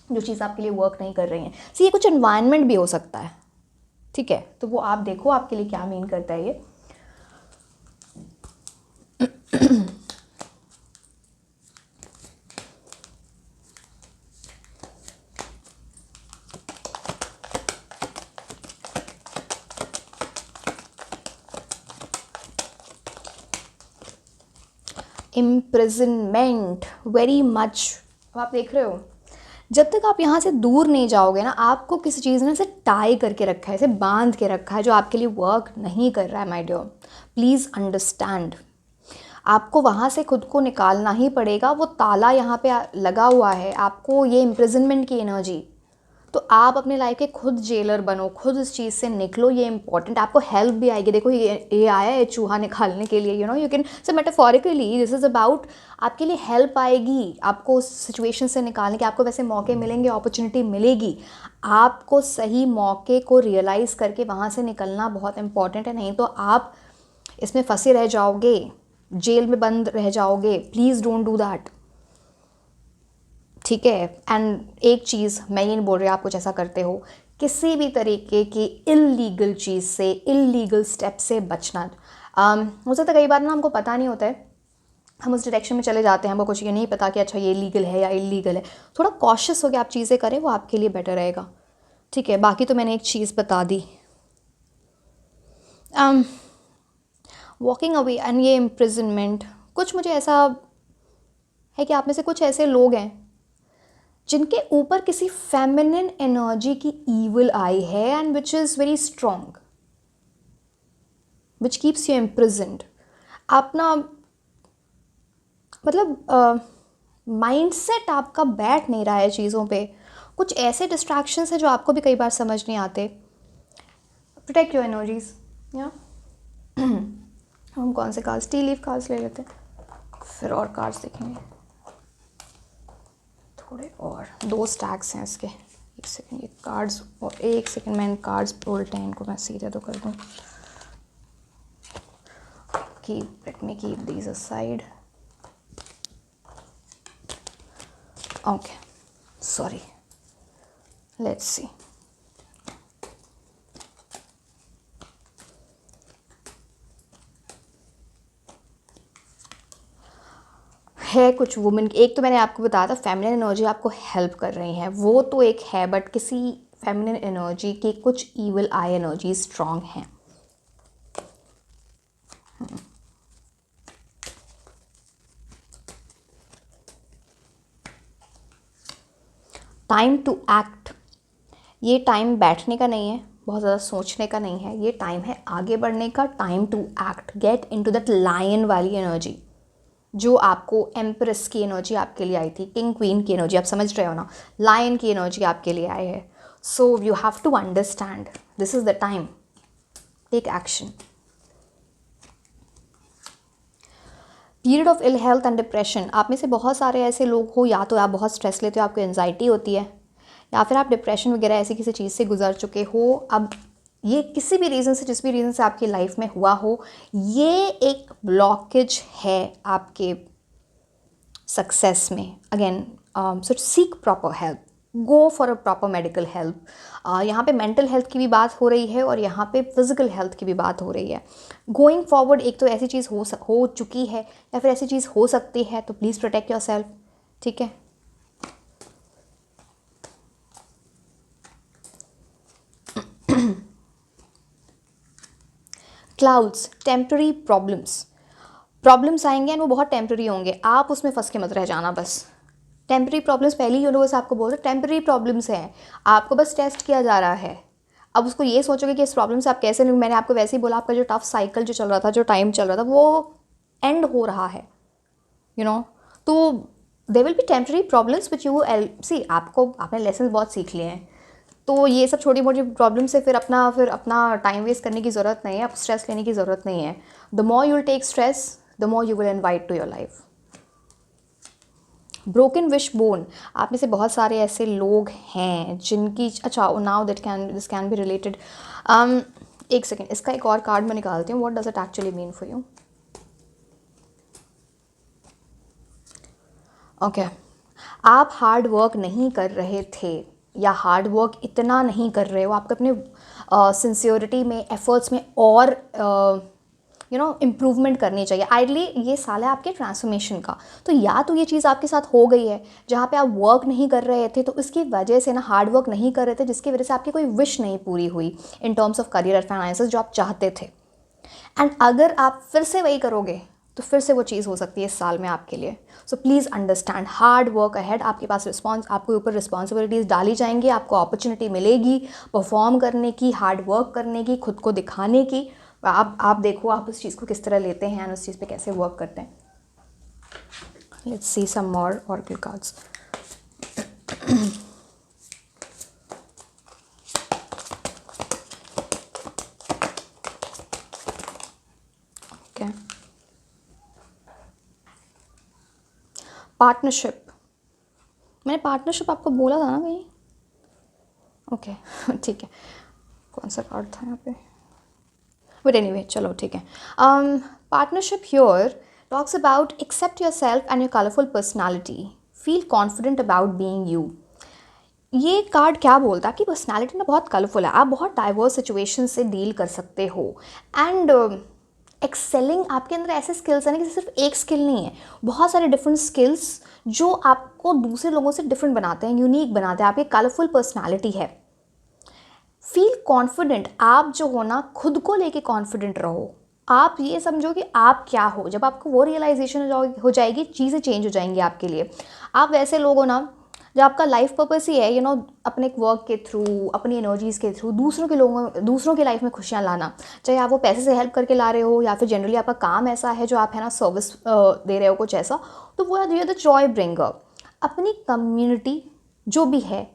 जो चीज़ आपके लिए वर्क नहीं कर रही है। ये कुछ एनवायरनमेंट भी हो सकता है, ठीक है, तो वो आप देखो आपके लिए क्या मीन करता है ये। Imprisonment, very much. अब आप देख रहे हो, जब तक आप यहाँ से दूर नहीं जाओगे ना, आपको किसी चीज़ ने ऐसे टाई करके रखा है, ऐसे बांध के रखा है जो आपके लिए वर्क नहीं कर रहा है माय डियर। प्लीज़ अंडरस्टैंड, आपको वहाँ से खुद को निकालना ही पड़ेगा। वो ताला यहाँ पे लगा हुआ है, आपको ये इम्प्रिजनमेंट की एनर्जी। तो आप अपने लाइफ के खुद जेलर बनो, खुद इस चीज़ से निकलो। ये इंपॉर्टेंट, आपको हेल्प भी आएगी। देखो ये आया है चूहा निकालने के लिए, you can say metaphorically this is about, आपके लिए हेल्प आएगी आपको उस सिचुएशन से निकालने के। आपको वैसे मौके मिलेंगे, अपॉर्चुनिटी मिलेगी, आपको सही मौके को रियलाइज़ करके वहाँ से निकलना बहुत इंपॉर्टेंट है। नहीं तो आप इसमें फंसे रह जाओगे, जेल में बंद रह जाओगे। प्लीज़ डोंट डू दैट, ठीक है। एंड एक चीज़, मैं ये नहीं बोल रही आप कुछ ऐसा करते हो, किसी भी तरीके की इल्लीगल चीज़ से, इल्लीगल स्टेप से बचना। हो सकता है कई बार ना हमको पता नहीं होता है, हम उस डायरेक्शन में चले जाते हैं, हमको कुछ ये नहीं पता कि अच्छा ये लीगल है या इल्लीगल है। थोड़ा कॉशियस होकर आप चीज़ें करें, वो आपके लिए बेटर रहेगा, ठीक है। बाकी तो मैंने एक चीज़ बता दी, वॉकिंग अवे एंड ये इम्प्रिजनमेंट। कुछ मुझे ऐसा है कि आप में से कुछ ऐसे लोग हैं जिनके ऊपर किसी फेमिनिन एनर्जी की ईविल आई है and which is very strong, which keeps you imprisoned. आप ना मतलब माइंडसेट आपका बैठ नहीं रहा है चीज़ों पे। कुछ ऐसे डिस्ट्रैक्शंस हैं जो आपको भी कई बार समझ नहीं आते। Protect your energies. या हम कौन से कार्ड्स, टी लीफ कार्ड्स ले लेते हैं, फिर और कार्ड्स देखेंगे थोड़े और। 2 स्टैक्स हैं इसके। एक सेकंड, ये कार्ड्स, और एक सेकंड मैं इन कार्ड्स उल्टे हैं, इनको मैं सीधे तो कर दूँ। Let me keep these aside. Okay, sorry, let's see. है कुछ वुमेन, एक तो मैंने आपको बताया था फेमिनिन एनर्जी आपको हेल्प कर रही हैं, वो तो एक है, बट किसी फेमिनिन एनर्जी की कुछ ईविल आई एनर्जी स्ट्रांग हैं। Time to act. ये टाइम बैठने का नहीं है, बहुत ज़्यादा सोचने का नहीं है, ये टाइम है आगे बढ़ने का। Time to act, get into that lion वाली एनर्जी जो आपको एम्प्रेस की एनर्जी आपके लिए आई थी, किंग क्वीन की एनर्जी, आप समझ रहे हो ना, लायन की एनर्जी आपके लिए आई है। So you have to understand this is the time, take action. Period of ill health and depression. आप में से बहुत सारे ऐसे लोग हो, या तो आप बहुत स्ट्रेस लेते हो, आपको एंजाइटी होती है, या फिर आप डिप्रेशन वगैरह ऐसी किसी चीज़ से गुजर चुके हो। अब ये किसी भी रीज़न से, जिस भी रीज़न से आपकी लाइफ में हुआ हो, ये एक ब्लॉकेज है आपके सक्सेस में। Again so seek proper help, go for a proper medical help. यहाँ पे मेंटल हेल्थ की भी बात हो रही है और यहाँ पे फिजिकल हेल्थ की भी बात हो रही है। गोइंग फॉरवर्ड एक तो ऐसी चीज़ हो चुकी है या फिर ऐसी चीज़ हो सकती है, तो प्लीज़ प्रोटेक्ट योर सेल्फ, ठीक है। क्लाउड्स, टेम्प्रेरी प्रॉब्लम्स आएंगे एंड वो बहुत टेम्प्रेरी होंगे, आप उसमें फंस के मत रह जाना बस। टेम्प्रेरी प्रॉब्लम्स, पहली यूनिवर्स आपको बोल रहे टेम्प्रेरी प्रॉब्लम्स हैं, आपको बस टेस्ट किया जा रहा है। अब उसको ये सोचोगे कि इस प्रॉब्लम से आप कैसे, मैंने आपको वैसे ही बोला, आपका जो टफ साइकिल जो चल रहा था, जो टाइम चल रहा था, वो एंड हो रहा है, तो they will be temporary problems which you see. आपने लेसन बहुत सीख लिए हैं, तो ये सब छोटी मोटी प्रॉब्लम से फिर अपना टाइम वेस्ट करने की ज़रूरत नहीं है, आप स्ट्रेस लेने की ज़रूरत नहीं है। The more you will take stress, the more you will invite to your life. Broken wishbone, आप में से बहुत सारे ऐसे लोग हैं जिनकी, अच्छा now this can be related. एक सेकेंड, इसका एक और कार्ड मैं निकालती हूँ। What does it actually mean for you? Okay, आप हार्ड वर्क नहीं कर रहे थे या हार्ड वर्क इतना नहीं कर रहे हो, आपको अपने सिंसियरिटी में, एफर्ट्स में और इम्प्रूवमेंट करनी चाहिए। आइडली ये साल है आपके ट्रांसफॉर्मेशन का, तो या तो ये चीज़ आपके साथ हो गई है जहाँ पे आप वर्क नहीं कर रहे थे, तो इसकी वजह से ना हार्ड वर्क नहीं कर रहे थे, जिसकी वजह से आपकी कोई विश नहीं पूरी हुई इन टर्म्स ऑफ करियर और फाइनेंसेस जो आप चाहते थे। एंड अगर आप फिर से वही करोगे तो फिर से वो चीज़ हो सकती है इस साल में आपके लिए। So please understand, hard work ahead. आपके पास आपके ऊपर रिस्पॉन्सिबिलिटीज़ डाली जाएंगी, आपको अपॉर्चुनिटी मिलेगी परफॉर्म करने की, हार्ड वर्क करने की, खुद को दिखाने की। आप देखो आप उस चीज़ को किस तरह लेते हैं और उस चीज़ पे कैसे वर्क करते हैं। Let's see some more oracle cards. Okay, partnership. मैंने पार्टनरशिप आपको बोला था ना कहीं? ओके ठीक है, कौन सा कार्ड था यहाँ पे? बट एनीवे चलो ठीक है। Partnership here talks about accept yourself and your colorful personality, feel confident about being you। ये कार्ड क्या बोलता है? आपकी पर्सनालिटी ना बहुत कलरफुल है, आप बहुत डाइवर्स सिचुएशन से डील कर सकते हो एंड एक्सेलिंग। आपके अंदर ऐसे स्किल्स हैं ना कि सिर्फ एक स्किल नहीं है, बहुत सारे डिफरेंट स्किल्स जो आपको दूसरे लोगों से डिफरेंट बनाते हैं, यूनिक बनाते हैं। आपकी कलरफुल पर्सनालिटी है। फील कॉन्फिडेंट, आप जो हो ना खुद को लेके कॉन्फिडेंट रहो। आप ये समझो कि आप क्या हो। जब आपको वो रियलाइजेशन हो जाएगी, चीज़ें चेंज हो जाएंगी आपके लिए। आप वैसे लोग हो ना जब आपका लाइफ पर्पस ही है अपने वर्क के थ्रू, अपनी एनर्जीज़ के थ्रू दूसरों की लाइफ में खुशियाँ लाना। चाहे आप वो पैसे से हेल्प करके ला रहे हो या फिर जनरली आपका काम ऐसा है जो आप है ना सर्विस दे रहे हो कुछ ऐसा, तो वो you are the joy bringer. अपनी कम्युनिटी जो भी है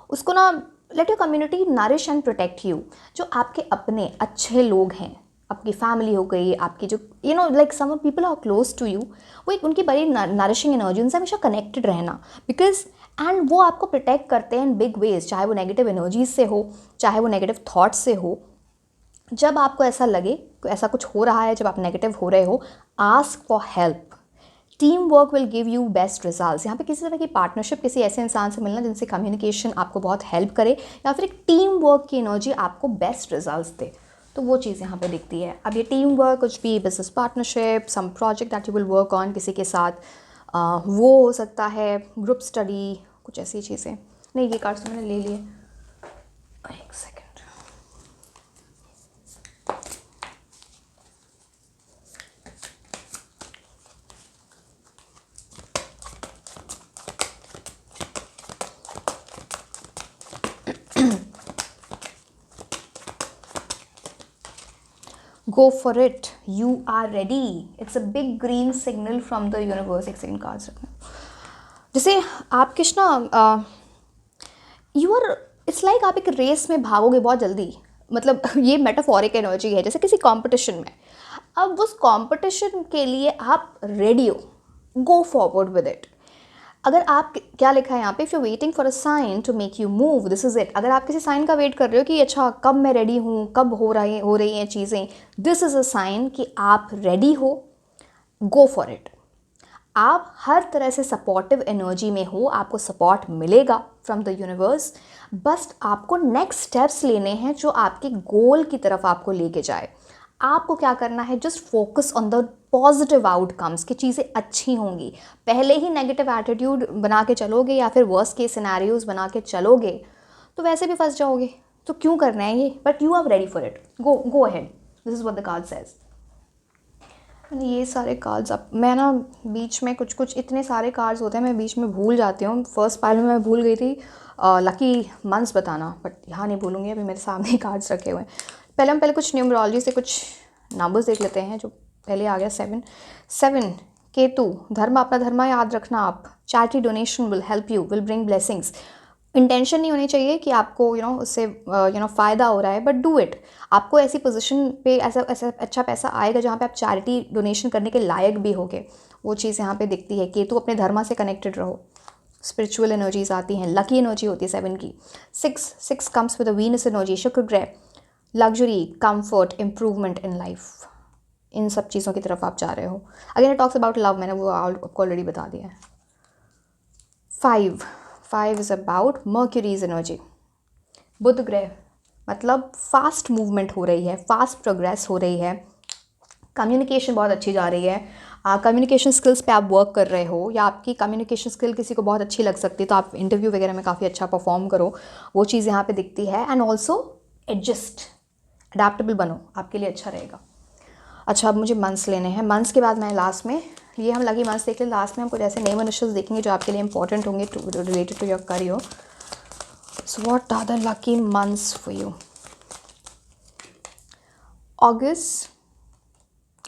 उसको ना let your community nourish and protect you. जो आपके अपने अच्छे लोग हैं, आपकी फैमिली हो गई, आपकी जो like some people are close to you, वो एक उनकी बड़ी नरिशिंग एनर्जी, उनसे हमेशा कनेक्टेड रहना। बिकॉज एंड वो आपको प्रोटेक्ट करते हैं इन बिग वेज, चाहे वो नेगेटिव एनर्जीज से हो, चाहे वो नेगेटिव थाट्स से हो। जब आपको ऐसा लगे ऐसा कुछ हो रहा है, जब आप नेगेटिव हो रहे हो, ask for help. Team work will give you best results. यहाँ पे किसी तरह की पार्टनरशिप, किसी ऐसे इंसान से मिलना जिनसे कम्युनिकेशन आपको बहुत हेल्प करे या फिर एक टीम वर्क की एनर्जी आपको बेस्ट रिजल्ट्स दे, तो वो चीज़ यहाँ पे दिखती है। अब ये टीम वर्क कुछ भी, business partnership, some project that you will work on किसी के साथ, वो हो सकता है ग्रुप स्टडी, कुछ ऐसी चीज़ें। नहीं, ये कार्ड्स तो मैंने ले लिए। एक second. Go for it. You are ready. It's a big green signal from the universe. एक सेकंड कार्ड्स रखना। जैसे आप किस ना यू आर, इट्स लाइक आप एक रेस में भागोगे बहुत जल्दी। मतलब ये मेटाफोरिक एनर्जी है, जैसे किसी कंपटीशन में। अब उस कंपटीशन के लिए आप रेडी हो, गो फॉरवर्ड विद इट। अगर आप, क्या लिखा है यहाँ पे, if you waiting for a sign to make you move, this is it. अगर आप किसी साइन का वेट कर रहे हो कि अच्छा कब मैं रेडी हूँ, कब हो रही हैं चीज़ें, दिस इज़ अ साइन कि आप रेडी हो, गो फॉर इट। आप हर तरह से सपोर्टिव एनर्जी में हो, आपको सपोर्ट मिलेगा फ्रॉम द यूनिवर्स। बस आपको नेक्स्ट स्टेप्स लेने हैं जो आपके गोल की तरफ आपको लेके जाए। आपको क्या करना है, just focus on the positive outcomes, कि चीज़ें अच्छी होंगी। पहले ही नेगेटिव एटीट्यूड बना के चलोगे या फिर वर्स्ट केस सिनेरियोज बना के चलोगे तो वैसे भी फंस जाओगे। तो क्यों करना है ये? But you are ready for it, go ahead. This is what the card says. ये सारे कार्ड्स, अब मैं ना बीच में कुछ इतने सारे कार्ड्स होते हैं, मैं बीच में भूल जाती हूँ। फर्स्ट पाइल में मैं भूल गई थी लकी मंथ्स बताना, बट यहाँ नहीं भूलूंगी। अभी मेरे सामने ही कार्ड्स रखे हुए हैं। हम पहले कुछ न्यूमरोलॉजी से कुछ नंबर्स देख लेते हैं। जो पहले आ गया 7 केतु, धर्म, अपना धर्म याद रखना आप। Charity donation will help you, will bring blessings. Intention नहीं होनी चाहिए कि आपको उससे फ़ायदा हो रहा है, बट डू इट। आपको ऐसी पोजीशन पे ऐसा अच्छा पैसा आएगा जहाँ पे आप चैरिटी डोनेशन करने के लायक भी होगे, वो चीज़ यहाँ पे दिखती है। केतु, अपने धर्म से कनेक्टेड रहो। स्पिरिचुअल एनर्जीज आती हैं, लकी एनर्जी होती है 7 की। 6 कम्स विद वीनस एनर्जी, शुक्र ग्रह, luxury, comfort, improvement in life. इन सब चीज़ों की तरफ आप जा रहे हो। Again it talks about love, मैंने वो आपको ऑलरेडी बता दिया है। 5 इज़ अबाउट मर्क्यूरीज एनर्जी, बुध ग्रह, मतलब फास्ट मूवमेंट हो रही है, फास्ट प्रोग्रेस हो रही है, कम्युनिकेशन बहुत अच्छी जा रही है। कम्युनिकेशन स्किल्स पे आप वर्क कर रहे हो, या आपकी कम्युनिकेशन स्किल किसी को बहुत अच्छी लग सकती है तो आप इंटरव्यू वगैरह में काफ़ी अच्छा परफॉर्म करो, वो चीज़ यहाँ पे दिखती है। एंड ऑल्सो एडजस्ट, अडेप्टेबल बनो, आपके लिए अच्छा रहेगा। अच्छा, अब मुझे मंथ्स लेने हैं। मंथ्स के बाद मैं लास्ट में, ये हम लकी मंथ्स देख लें, लास्ट में हम कुछ ऐसे नेम इनिशियल्स देखेंगे जो आपके लिए इंपॉर्टेंट होंगे related to your career. So what are the lucky months for you? August,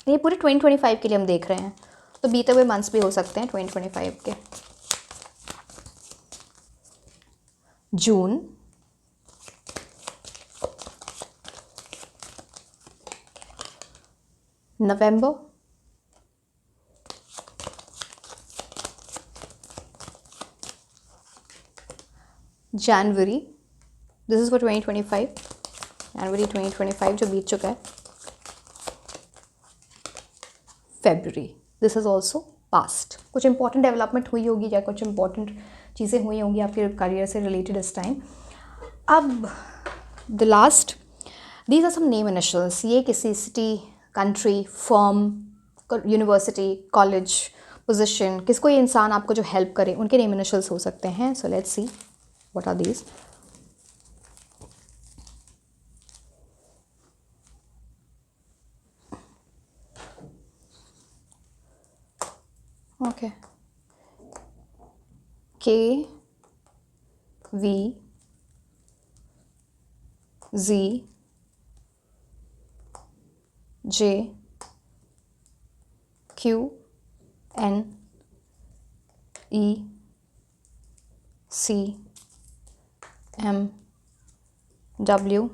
ये पूरे 2025 के लिए हम देख रहे हैं, तो बीते हुए मंथ्स भी हो सकते हैं 2025 के। जून, नवंबर, जनवरी, दिस इज़ फॉर 2025, जनवरी 2025 जो बीत चुका है, February, this is also past. कुछ इंपॉर्टेंट डेवलपमेंट हुई होगी या कुछ इंपॉर्टेंट चीज़ें हुई होंगी आपके करियर से रिलेटेड इस टाइम। अब the last, these are some name initials. ये किसी city, country, firm, university, college, position, किसको ये इंसान आपको जो हेल्प करे उनके नेम इनिशियल्स हो सकते हैं। So let's see what are these. Okay, K, V, G, J, Q, N, E, C, M, W,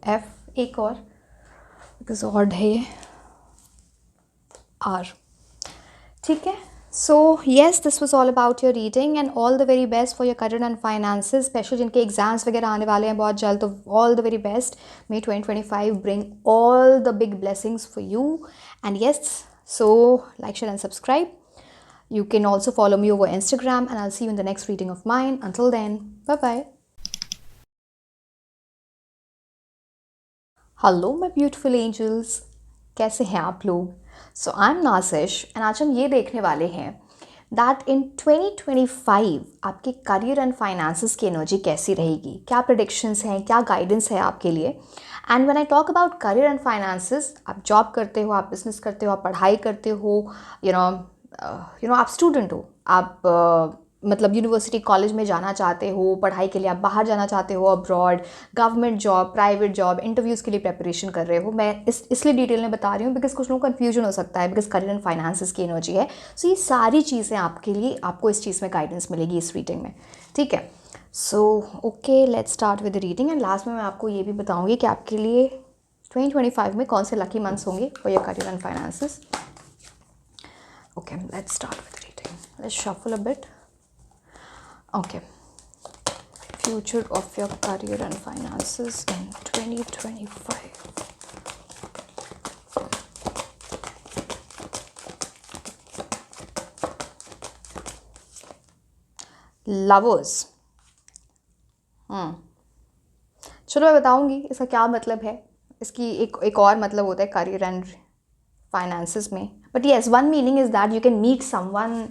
F, एक और बिकॉज ऑड है ये, आर। ठीक है, so yes, this was all about your reading and all the very best for your career and finances, special जिनके exams वगैरह आने वाले हैं बहुत जल्द, तो all the very best. May 2025 bring all the big blessings for you and yes, so like, share and subscribe. You can also follow me over Instagram and I'll see you in the next reading of mine. Until then, bye bye. Hello my beautiful angels, कैसे हैं आप लोग? सो I am Nazish and आज हम ये देखने वाले हैं दैट इन 2025 आपके करियर एंड फाइनेंसेस की एनर्जी कैसी रहेगी, क्या प्रेडिक्शंस हैं, क्या गाइडेंस है आपके लिए। And when I talk about career and finances, आप जॉब करते हो, आप बिजनेस करते हो, आप पढ़ाई करते हो, आप स्टूडेंट हो, आप मतलब यूनिवर्सिटी कॉलेज में जाना चाहते हो, पढ़ाई के लिए आप बाहर जाना चाहते हो, abroad, government job, private job, interviews के लिए प्रिपरेशन कर रहे हो। मैं इसलिए डिटेल में बता रही हूँ बिकॉज कुछ लोगों को कन्फ्यूजन हो सकता है बिकॉज करियर एंड फाइनेंसेस की एनर्जी है। सो ये सारी चीज़ें आपके लिए, आपको इस चीज़ में गाइडेंस मिलेगी इस रीडिंग में। ठीक है, so okay, let's start with the reading and last में मैं आपको ये भी बताऊँगी कि आपके लिए 2025 में कौन से लकी मंथ्स होंगे for your career and finances. Okay, let's start with the reading, let's shuffle a bit. Okay, future of your career and finances in 2025. Lovers. चलो मैं बताऊंगी इसका क्या मतलब है। इसकी एक और मतलब होता है करियर एंड फाइनेंसेस में, but yes, one meaning is that you can meet someone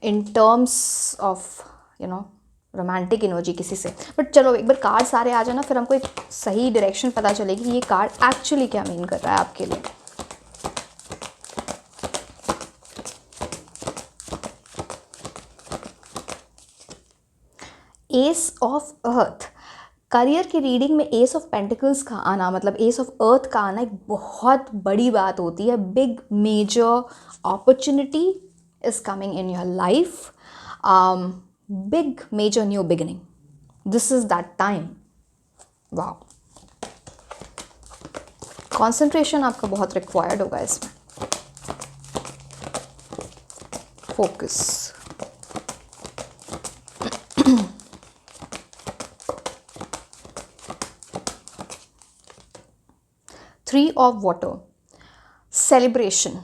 in terms of romantic energy किसी से। बट चलो एक बार कार्ड सारे आ जाए ना, फिर हमको एक सही डायरेक्शन पता चलेगी कि ये कार्ड एक्चुअली क्या मीन कर रहा है आपके लिए। एस ऑफ अर्थ, करियर की रीडिंग में एस ऑफ पेंटिकल्स का आना, मतलब एस ऑफ अर्थ का आना एक बहुत बड़ी बात होती है। Big major opportunity is coming in your life, big major new beginning, this is that time. wow, concentration आपका बहुत required होगा इसमें, focus. Three of water, celebration.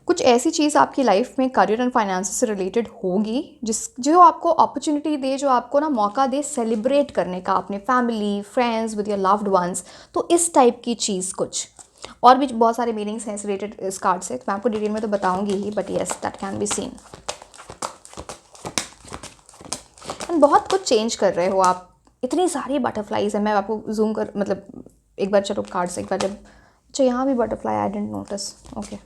कुछ ऐसी चीज़ आपकी लाइफ में करियर एंड फाइनेंस से रिलेटेड होगी जो आपको अपॉर्चुनिटी दे, जो आपको ना मौका दे सेलिब्रेट करने का अपने family, friends, with your loved ones. तो इस टाइप की चीज़, कुछ और भी बहुत सारे मीनिंग्स हैं इस रिलेटेड इस कार्ड से, तो मैं आपको डिटेल में तो बताऊंगी ही, but yes, that can be seen. And बहुत कुछ चेंज कर रहे हो आप इतनी सारी बटरफ्लाइज है, मैं आपको जूम कर मतलब एक बार चलो कार्ड से एक बार जब, अच्छा यहाँ भी बटरफ्लाई, आई डेंट नोटिस, ओके,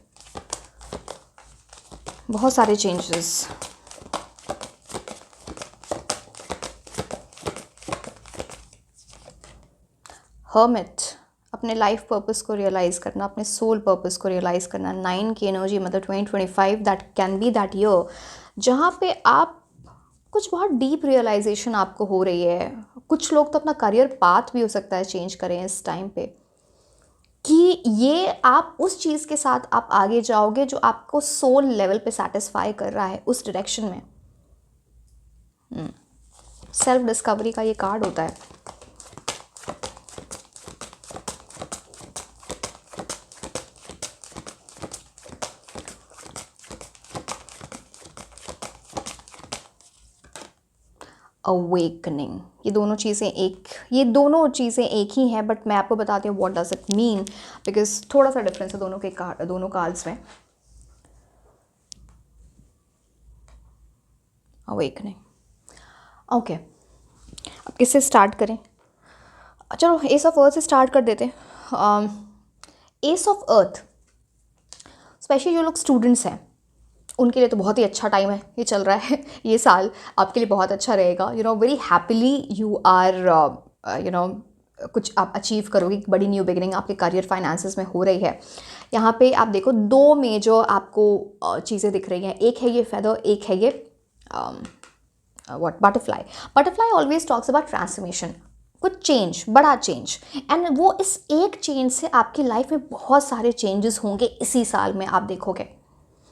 बहुत सारे चेंजेस। हर्मिट, अपने लाइफ पर्पस को रियलाइज़ करना, अपने सोल पर्पस को रियलाइज़ करना। 9 की एनर्जी मतलब 2025 that can B that year जहाँ पे आप कुछ बहुत डीप रियलाइजेशन आपको हो रही है। कुछ लोग तो अपना करियर पाथ भी हो सकता है चेंज करें इस टाइम पे, कि ये आप उस चीज़ के साथ आप आगे जाओगे जो आपको सोल लेवल पे सेटिस्फाई कर रहा है, उस डायरेक्शन में। सेल्फ डिस्कवरी का ये कार्ड होता है। अवेकनिंग, ये दोनों चीज़ें एक ही हैं, बट मैं आपको बताती हूँ what does it mean, because थोड़ा सा डिफरेंस है दोनों कार्ड्स में। अवेकनिंग, ओके, अब किससे स्टार्ट करें? चलो एस ऑफ अर्थ से स्टार्ट कर देते हैं। एस ऑफ अर्थ, स्पेशली जो लोग स्टूडेंट्स हैं उनके लिए तो बहुत ही अच्छा टाइम है ये चल रहा है। ये साल आपके लिए बहुत अच्छा रहेगा। वेरी हैप्पीली यू आर कुछ आप अचीव करोगे, एक बड़ी न्यू बिगिनिंग आपके करियर फाइनेंसेस में हो रही है। यहाँ पे आप देखो 2 मेजर आपको चीज़ें दिख रही हैं, एक है ये फेदर, एक है ये butterfly. Butterfly always talks about transformation, कुछ चेंज, बड़ा चेंज, एंड वो इस एक चेंज से आपकी लाइफ में बहुत सारे चेंजेस होंगे इसी साल में, आप देखोगे,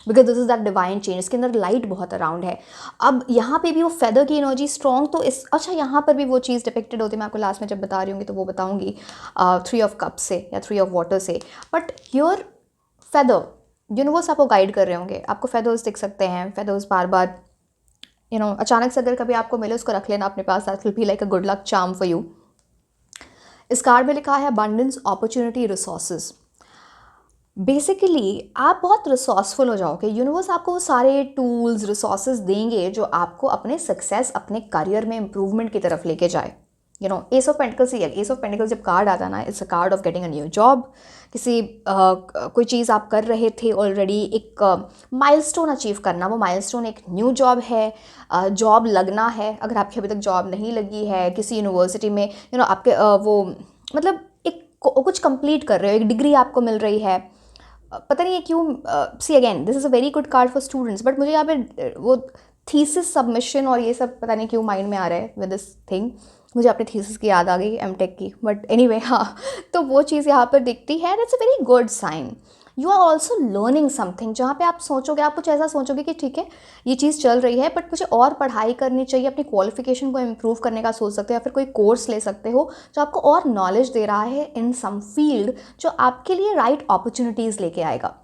because this is that divine change. इसके अंदर लाइट बहुत अराउंड है। अब यहाँ पे भी वो फेदर की एनर्जी स्ट्रॉन्ग, तो इस अच्छा यहाँ पर भी वो चीज़ डिपिक्टेड होती है, मैं आपको लास्ट में जब बता रही होंगी तो वो बताऊंगी 3 ऑफ कप से या 3 ऑफ वाटर से। बट योर फेदर, यूनिवर्स आपको गाइड कर रहे होंगे, आपको फेदर्स दिख सकते हैं। फेदर्स बार बार अचानक से अगर कभी आपको मिले, उसको रख लेना अपने पास, that will be like a good luck charm for you. इस कार्ड में लिखा है अबंडेंस, अपॉर्चुनिटी, रिसोर्सेज। बेसिकली आप बहुत रिसोर्सफुल हो जाओगे। यूनिवर्स आपको वो सारे टूल्स, रिसोर्सेज देंगे जो आपको अपने सक्सेस, अपने करियर में इंप्रूवमेंट की तरफ लेके जाए। एस ऑफ पेंटिकल्स ही है। एस ऑफ पेंटिकल्स जब कार्ड आता है ना, it's a card of getting a new job. किसी कोई चीज़ आप कर रहे थे ऑलरेडी, एक माइलस्टोन अचीव करना, वो माइलस्टोन एक न्यू जॉब है, जॉब लगना है। अगर आपकी अभी तक जॉब नहीं लगी है किसी यूनिवर्सिटी में, आपके वो मतलब एक कुछ कंप्लीट कर रहे हो, एक डिग्री आपको मिल रही है, पता नहीं है क्यों। See again this is a very good card for students, but मुझे यहाँ पे वो थीसिस सबमिशन और ये सब पता नहीं क्यों माइंड में आ रहा है विद दिस थिंग। मुझे अपने थीसिस की याद आ गई एमटेक की, बट एनीवे हाँ, तो वो चीज़ यहाँ पर दिखती है, it's a very good sign. You are also learning something, जहाँ पे आप सोचोगे, आप कुछ ऐसा सोचोगे कि ठीक है ये चीज़ चल रही है, बट मुझे और पढ़ाई करनी चाहिए, अपनी क्वालिफिकेशन को इम्प्रूव करने का सोच सकते हो, या फिर कोई कोर्स ले सकते हो जो आपको और नॉलेज दे रहा है इन सम फील्ड, जो आपके लिए राइट अपॉर्चुनिटीज़ लेके आएगा।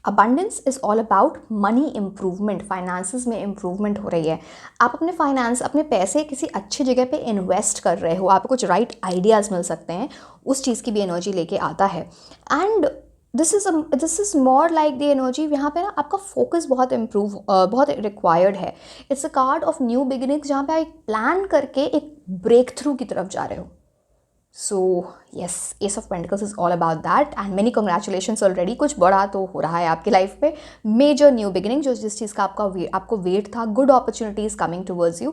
Abundance is all about money improvement, finances में इम्प्रूवमेंट हो रही है। आप अपने फाइनेंस, अपने पैसे किसी अच्छी जगह पे इन्वेस्ट कर रहे हो, आपको कुछ राइट आइडियाज़ मिल सकते हैं, उस चीज़ की भी एनर्जी लेके आता है। And this is more like the energy, यहाँ पे ना आपका फोकस बहुत रिक्वायर्ड है। It's a card of new beginnings, जहाँ पे आप एक प्लान करके एक ब्रेक थ्रू की तरफ जा रहे हो। So yes, S of pentacles is all about that, and many congratulations already. कुछ बड़ा तो हो रहा है आपकी लाइफ पे, मेजर न्यू बिगिनिंग, जो जिस चीज़ का आपको वेट था, good opportunities coming towards you.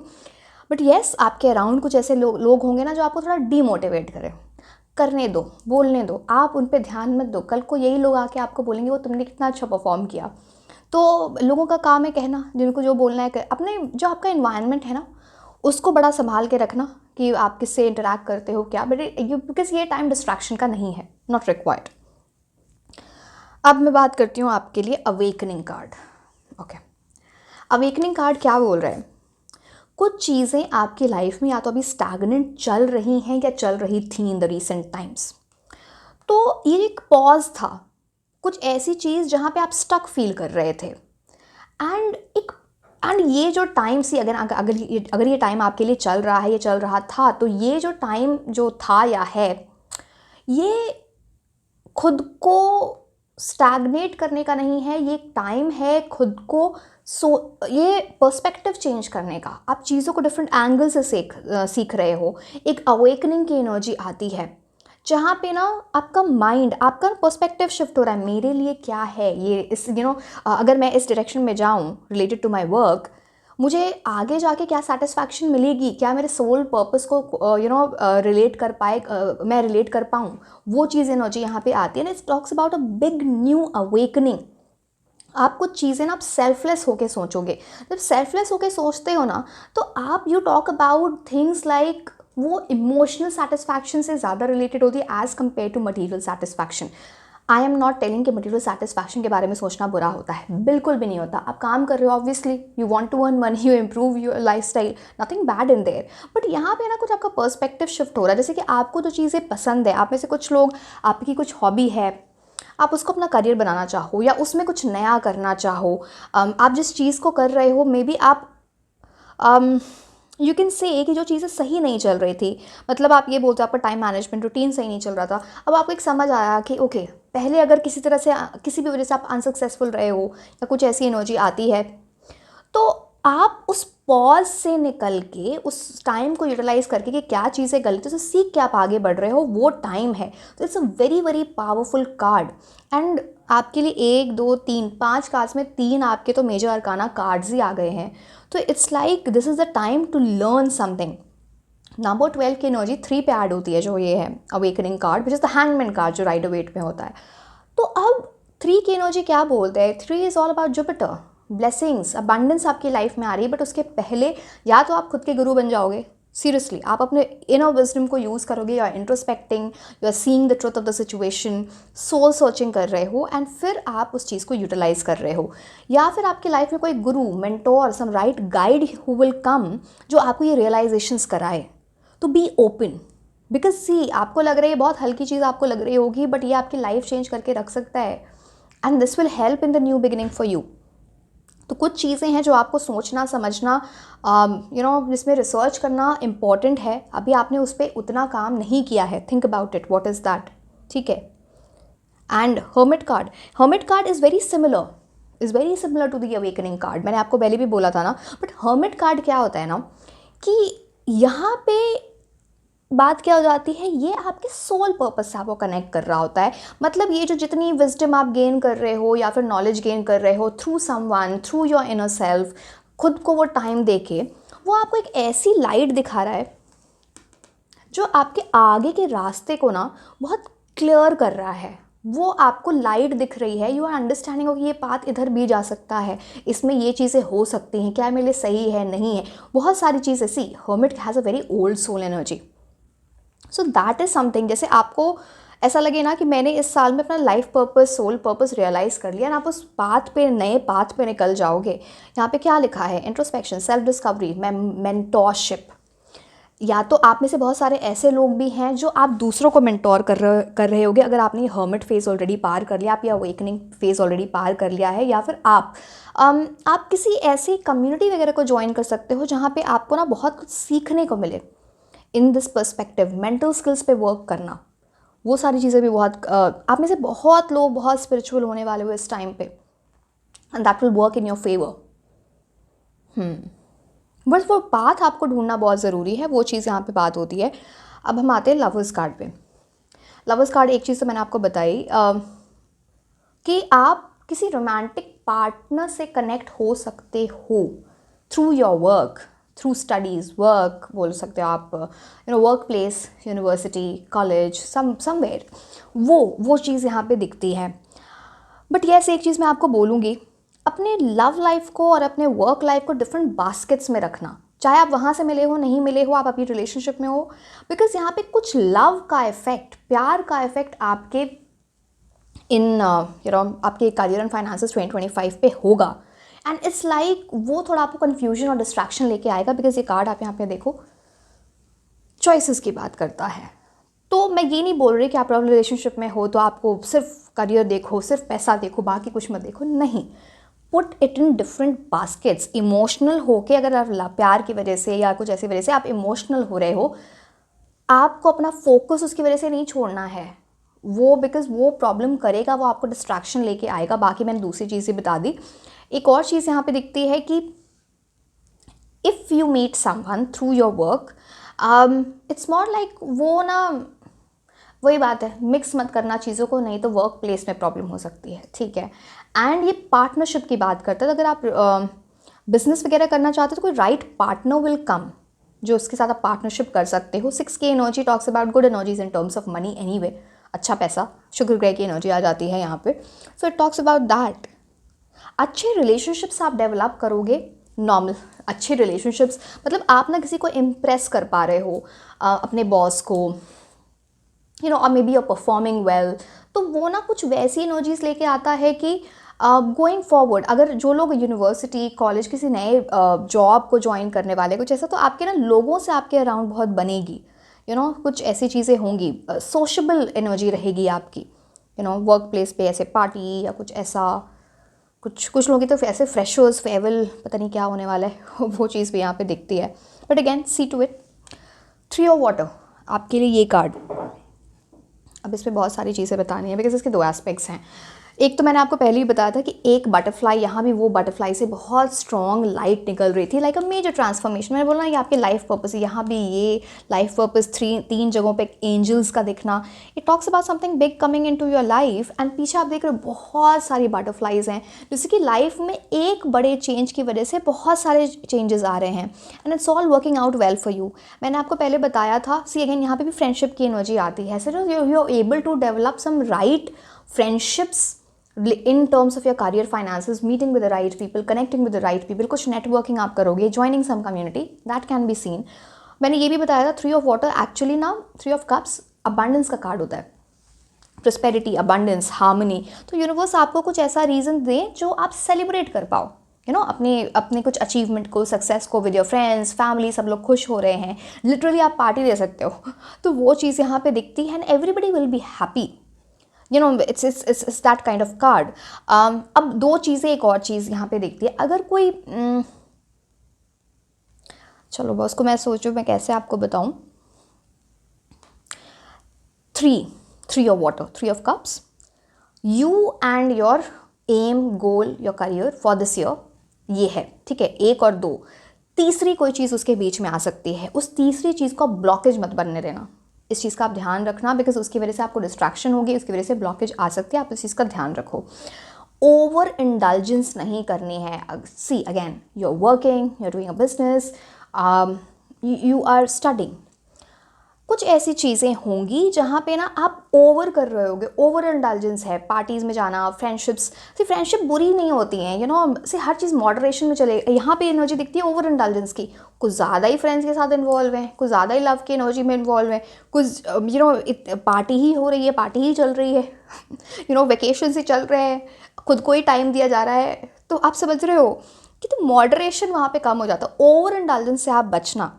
But yes, आपके अराउंड कुछ ऐसे लोग होंगे ना जो आपको थोड़ा डीमोटिवेट करें। करने दो, बोलने दो, आप उन पर ध्यान मत दो। कल को यही लोग आके आपको बोलेंगे वो तुमने कितना अच्छा परफॉर्म किया। तो लोगों का काम है कहना, जिनको जो बोलना है अपने जो आपका इन्वायरमेंट है ना उसको बड़ा संभाल के रखना कि आप किससे इंटरैक्ट करते हो क्या, बट बिकॉज ये टाइम डिस्ट्रैक्शन का नहीं है, नॉट रिक्वायर्ड। अब मैं बात करती हूँ आपके लिए awakening card. Okay, awakening card क्या बोल रहा है? कुछ चीज़ें आपकी लाइफ में या तो अभी स्टैग्नेंट चल रही हैं या चल रही थी इन द रिसेंट टाइम्स। तो ये एक पॉज था, कुछ ऐसी चीज़ जहाँ पे आप स्टक फील कर रहे थे, एंड ये जो टाइम सी अगर ये टाइम आपके लिए चल रहा है, ये चल रहा था, तो ये जो टाइम जो था या है, ये खुद को स्टैग्नेट करने का नहीं है, ये एक टाइम है खुद को ये पर्सपेक्टिव चेंज करने का। आप चीज़ों को डिफरेंट एंगल से सीख रहे हो। एक अवेकनिंग की एनर्जी आती है जहाँ पे ना आपका माइंड, आपका पर्सपेक्टिव शिफ्ट हो रहा है। मेरे लिए क्या है ये, इस अगर मैं इस डायरेक्शन में जाऊँ रिलेटेड टू माई वर्क, मुझे आगे जाके क्या सेटिस्फैक्शन मिलेगी, क्या मेरे सोल पर्पस को रिलेट कर पाए, मैं रिलेट कर पाऊँ, वो चीज़ एनर्जी यहाँ पे आती है ना। It's talks about a big new awakening. आप कुछ चीज़ें ना आप सेल्फलेस होके सोचोगे। जब सेल्फलेस होके सोचते हो ना, तो आप you talk about things like, वो इमोशनल सेटिस्फैक्शन से ज़्यादा रिलेटेड होती है as compare to material satisfaction. I am not telling कि मटीरियल सेटिस्फैक्शन के बारे में सोचना बुरा होता है, बिल्कुल भी नहीं होता। आप काम कर रहे हो, obviously you want to earn money, you improve your life style, nothing bad in there. But यहाँ पे ना कुछ आपका पर्सपेक्टिव शिफ्ट हो रहा है। जैसे कि आपको जो चीज़ें पसंद है, आप में से कुछ लोग, आपकी कुछ हॉबी है, आप उसको अपना करियर बनाना चाहो या उसमें कुछ नया करना चाहो। आप जिस चीज़ को कर रहे हो, मे बी आप यू कैन से कि जो चीज़ें सही नहीं चल रही थी, मतलब आप ये बोलते हो आपका टाइम मैनेजमेंट रूटीन सही नहीं चल रहा था। अब आपको एक समझ आया कि ओके, पहले अगर किसी तरह से किसी भी वजह से आप अनसक्सेसफुल रहे हो या कुछ ऐसी एनर्जी आती है, तो आप उस पॉज से निकल के उस टाइम को यूटिलाइज करके कि क्या चीज़ें गलत है, तो सीख के आप आगे बढ़ रहे हो, वो टाइम है। तो it's a very very powerful card. And आपके लिए 1 2 3 5 कार्ड्स में 3 आपके तो मेजर अरकाना कार्ड्स ही आ गए हैं। तो it's like this is the time to learn something. Number 12 की एनर्जी 3 पे ऐड होती है, जो ये है awakening card, which is the hangman card, जो राइडर वेट में होता है। तो अब 3 की एनर्जी क्या बोलते हैं? 3 is all about Jupiter, blessings, abundance आपकी लाइफ में आ रही है। बट उसके पहले या तो आप खुद के गुरु बन जाओगे, सीरियसली आप अपने इनर विजडम को यूज़ करोगे, you are introspecting, you are seeing the truth of the situation, soul searching कर रहे हो, एंड फिर आप उस चीज़ को यूटिलाइज कर रहे हो। या फिर आपकी लाइफ में कोई guru, mentor, some right guide who will come, जो आपको ये रियलाइजेशंस कराए। तो बी ओपन, बिकॉज सी आपको लग रही है बहुत हल्की चीज़ आपको लग रही होगी, बट ये आपकी लाइफ चेंज करके रख सकता है, and this will help in the new beginning for you. तो कुछ चीज़ें हैं जो आपको सोचना समझना, जिसमें रिसर्च करना इम्पॉर्टेंट है। अभी आपने उस पर उतना काम नहीं किया है, think about it, what is that, ठीक है। And hermit card is very similar to the awakening card. मैंने आपको पहले भी बोला था ना। बट हर्मिट कार्ड क्या होता है ना, कि यहाँ पे बात क्या हो जाती है, ये आपके सोल पर्पस से आपको कनेक्ट कर रहा होता है। मतलब ये जो जितनी विजडम आप गेन कर रहे हो या फिर नॉलेज गेन कर रहे हो through someone, through your inner self, खुद को वो टाइम देके, वो आपको एक ऐसी लाइट दिखा रहा है जो आपके आगे के रास्ते को ना बहुत क्लियर कर रहा है। वो आपको लाइट दिख रही है, यू आर अंडरस्टैंडिंग हो कि ये पाथ इधर भी जा सकता है, इसमें ये चीज़ें हो सकती हैं, क्या मेरे लिए सही है, नहीं है, बहुत सारी चीज़ें। See hermit has a very old soul energy. So that is something, जैसे आपको ऐसा लगे ना कि मैंने इस साल में अपना life purpose, soul purpose realise कर लिया, ना आप उस पाथ पे, नए पाथ पे निकल जाओगे। यहाँ पे क्या लिखा है? Introspection, self discovery, mentorship. या तो आप में से बहुत सारे ऐसे लोग भी हैं जो आप दूसरों को मेंटोर कर रहे होगे, अगर आपने ये हर्मिट फेज़ ऑलरेडी पार कर लिया, आप ये अवेकनिंग फेज़ ऑलरेडी पार कर लिया है। या फिर आप किसी ऐसी कम्युनिटी वगैरह को ज्वाइन कर सकते हो जहाँ पे आपको ना बहुत कुछ सीखने को मिले। In this perspective mental skills पे वर्क करना, वो सारी चीज़ें भी बहुत, आप में से बहुत लोग बहुत स्पिरिचुअल होने वाले हो इस टाइम पे, and that will work in your favour. बस वो पाथ आपको ढूंढना बहुत ज़रूरी है, वो चीज़ यहाँ पे बात होती है। अब हम आते हैं लवर्स कार्ड पे। लवर्स कार्ड, एक चीज़ तो मैंने आपको बताई कि आप किसी रोमांटिक पार्टनर से कनेक्ट हो सकते हो through your work, through studies, work बोल सकते हो आप, work place, university, college, somewhere, वो चीज़ यहाँ पे दिखती है। बट यस, एक चीज़ मैं आपको बोलूँगी, अपने लव लाइफ को और अपने वर्क लाइफ को डिफरेंट बास्केट्स में रखना। चाहे आप वहाँ से मिले हो, नहीं मिले हो, आप अपनी रिलेशनशिप में हो, बिकॉज यहाँ पे कुछ लव का इफेक्ट, प्यार का इफेक्ट आपके आपके करियर एंड फाइनेंसेस 2025 पे होगा। एंड इट्स लाइक वो थोड़ा आपको कन्फ्यूजन और डिस्ट्रैक्शन लेके आएगा, बिकॉज ये कार्ड आप यहाँ पे देखो चॉइसेस की बात करता है। तो मैं ये नहीं बोल रही कि आप रिलेशनशिप में हो तो आपको सिर्फ करियर देखो, सिर्फ पैसा देखो, बाकी कुछ मत देखो, नहीं। Put it in different baskets. Emotional होके, अगर आप प्यार की वजह से या कुछ ऐसी वजह से आप इमोशनल हो रहे हो, आपको अपना फोकस उसकी वजह से नहीं छोड़ना है। वो बिकॉज वो प्रॉब्लम करेगा, वो आपको डिस्ट्रैक्शन लेके आएगा। बाकी मैंने दूसरी चीज़ें बता दी। एक और चीज़ यहाँ पे दिखती है कि if you meet someone through your work, it's more like वो ना, वही बात है, मिक्स मत करना चीज़ों को, नहीं तो वर्क प्लेस में प्रॉब्लम हो सकती है, ठीक है। एंड ये पार्टनरशिप की बात करते हैं, तो अगर आप बिजनेस वगैरह करना चाहते हो तो कोई राइट पार्टनर विल कम, जो उसके साथ आप पार्टनरशिप कर सकते हो। 6K energy talks about good energies in terms of money anyway, अच्छा पैसा, शुक्र ग्रह की एनर्जी आ जाती है यहाँ पे। So it talks about that. अच्छे रिलेशनशिप्स आप डेवलप करोगे, नॉर्मल अच्छे रिलेशनशिप्स, मतलब आप ना किसी को इम्प्रेस कर पा रहे हो, अपने बॉस को, और may be you performing well, तो वो ना कुछ वैसी एनर्जीज लेके आता है कि गोइंग फॉरवर्ड, अगर जो लोग यूनिवर्सिटी कॉलेज किसी नए जॉब को ज्वाइन करने वाले कुछ ऐसा, तो आपके ना लोगों से आपके अराउंड बहुत बनेगी, कुछ ऐसी चीज़ें होंगी, सोशबल एनर्जी रहेगी आपकी, वर्क प्लेस पे ऐसे पार्टी या कुछ ऐसा, कुछ लोगों की तो ऐसे फ्रेशर्स फेयरवेल पता नहीं क्या होने वाला है वो चीज़ भी यहाँ पे दिखती है। But again see to it. 3 of water आपके लिए ये कार्ड, अब इस पर बहुत सारी चीज़ें बतानी है बिकॉज इसके 2 एस्पेक्ट्स हैं। एक तो मैंने आपको पहले ही बताया था कि एक बटरफ्लाई, यहाँ भी वो बटरफ्लाई से बहुत स्ट्रॉन्ग लाइट निकल रही थी, लाइक अ मेजर ट्रांसफॉर्मेशन। मैंने बोला ये आपके लाइफ पर्पस है, यहाँ भी ये लाइफ पर्पस 3 जगहों पे एंजल्स का दिखना, it talks about something big coming in to your life. And पीछे आप देख रहे हो बहुत सारी बटरफ्लाइज हैं, जैसे कि लाइफ में एक बड़े चेंज की वजह से बहुत सारे चेंजेस आ रहे हैं, and it's all working out well for you. मैंने आपको पहले बताया था, सी अगेन यहाँ पे भी फ्रेंडशिप की एनर्जी आती है, so you are able to develop some right friendships in terms of your career finances, meeting with the right people, connecting with the right people, कुछ networking आप करोगे, joining some community, that can be seen। मैंने ये भी बताया था 3 of water actually ना 3 of cups abundance का कार्ड होता है, prosperity, abundance, harmony। तो यूनिवर्स आपको कुछ ऐसा रीज़न दे जो आप सेलिब्रेट कर पाओ, अपने कुछ अचीवमेंट को, सक्सेस को, विद योर फ्रेंड्स फैमिली, सब लोग खुश हो रहे हैं, लिटरली आप पार्टी दे सकते हो तो वो चीज़ यहाँ पे दिखती है, and everybody will be happy, it's that kind of card। अब 2 चीज़ें, एक और चीज़ यहाँ पे दिखती है, अगर कोई चलो बॉस को मैं सोचूं मैं कैसे आपको बताऊं। 3 of water, 3 of cups, you and your aim, goal, your career for this year, ये है, ठीक है। 1 और 2, तीसरी कोई चीज़ उसके बीच में आ सकती है, उस तीसरी चीज़ को ब्लॉकेज मत बनने देना, इस चीज़ का आप ध्यान रखना, बिकॉज उसकी वजह से आपको डिस्ट्रैक्शन होगी, उसकी वजह से ब्लॉकेज आ सकती है, आप इस चीज़ का ध्यान रखो। ओवर इंडल्जेंस नहीं करनी है। See again, you are working, you are doing a business, you are studying, कुछ ऐसी चीज़ें होंगी जहाँ पे ना आप ओवर कर रहे होगे, ओवर इंडल्जेंस है, पार्टीज़ में जाना, फ्रेंडशिप्स, फ्रेंडशिप बुरी नहीं होती हैं, हर चीज़ मॉडरेशन में चले। यहाँ पे एनर्जी दिखती है ओवर इंडल्जेंस की, कुछ ज़्यादा ही फ्रेंड्स के साथ इन्वॉल्व हैं, कुछ ज़्यादा ही लव की एनर्जी में इन्वॉल्व हैं, कुछ पार्टी ही हो रही है, पार्टी ही चल रही है, वेकेशन ही चल रहे हैं, खुद को ही टाइम दिया जा रहा है, तो आप समझ रहे हो कि तो मॉडरेशन वहाँ पे कम हो जाता है। ओवर इंडल्जेंस से आप बचना।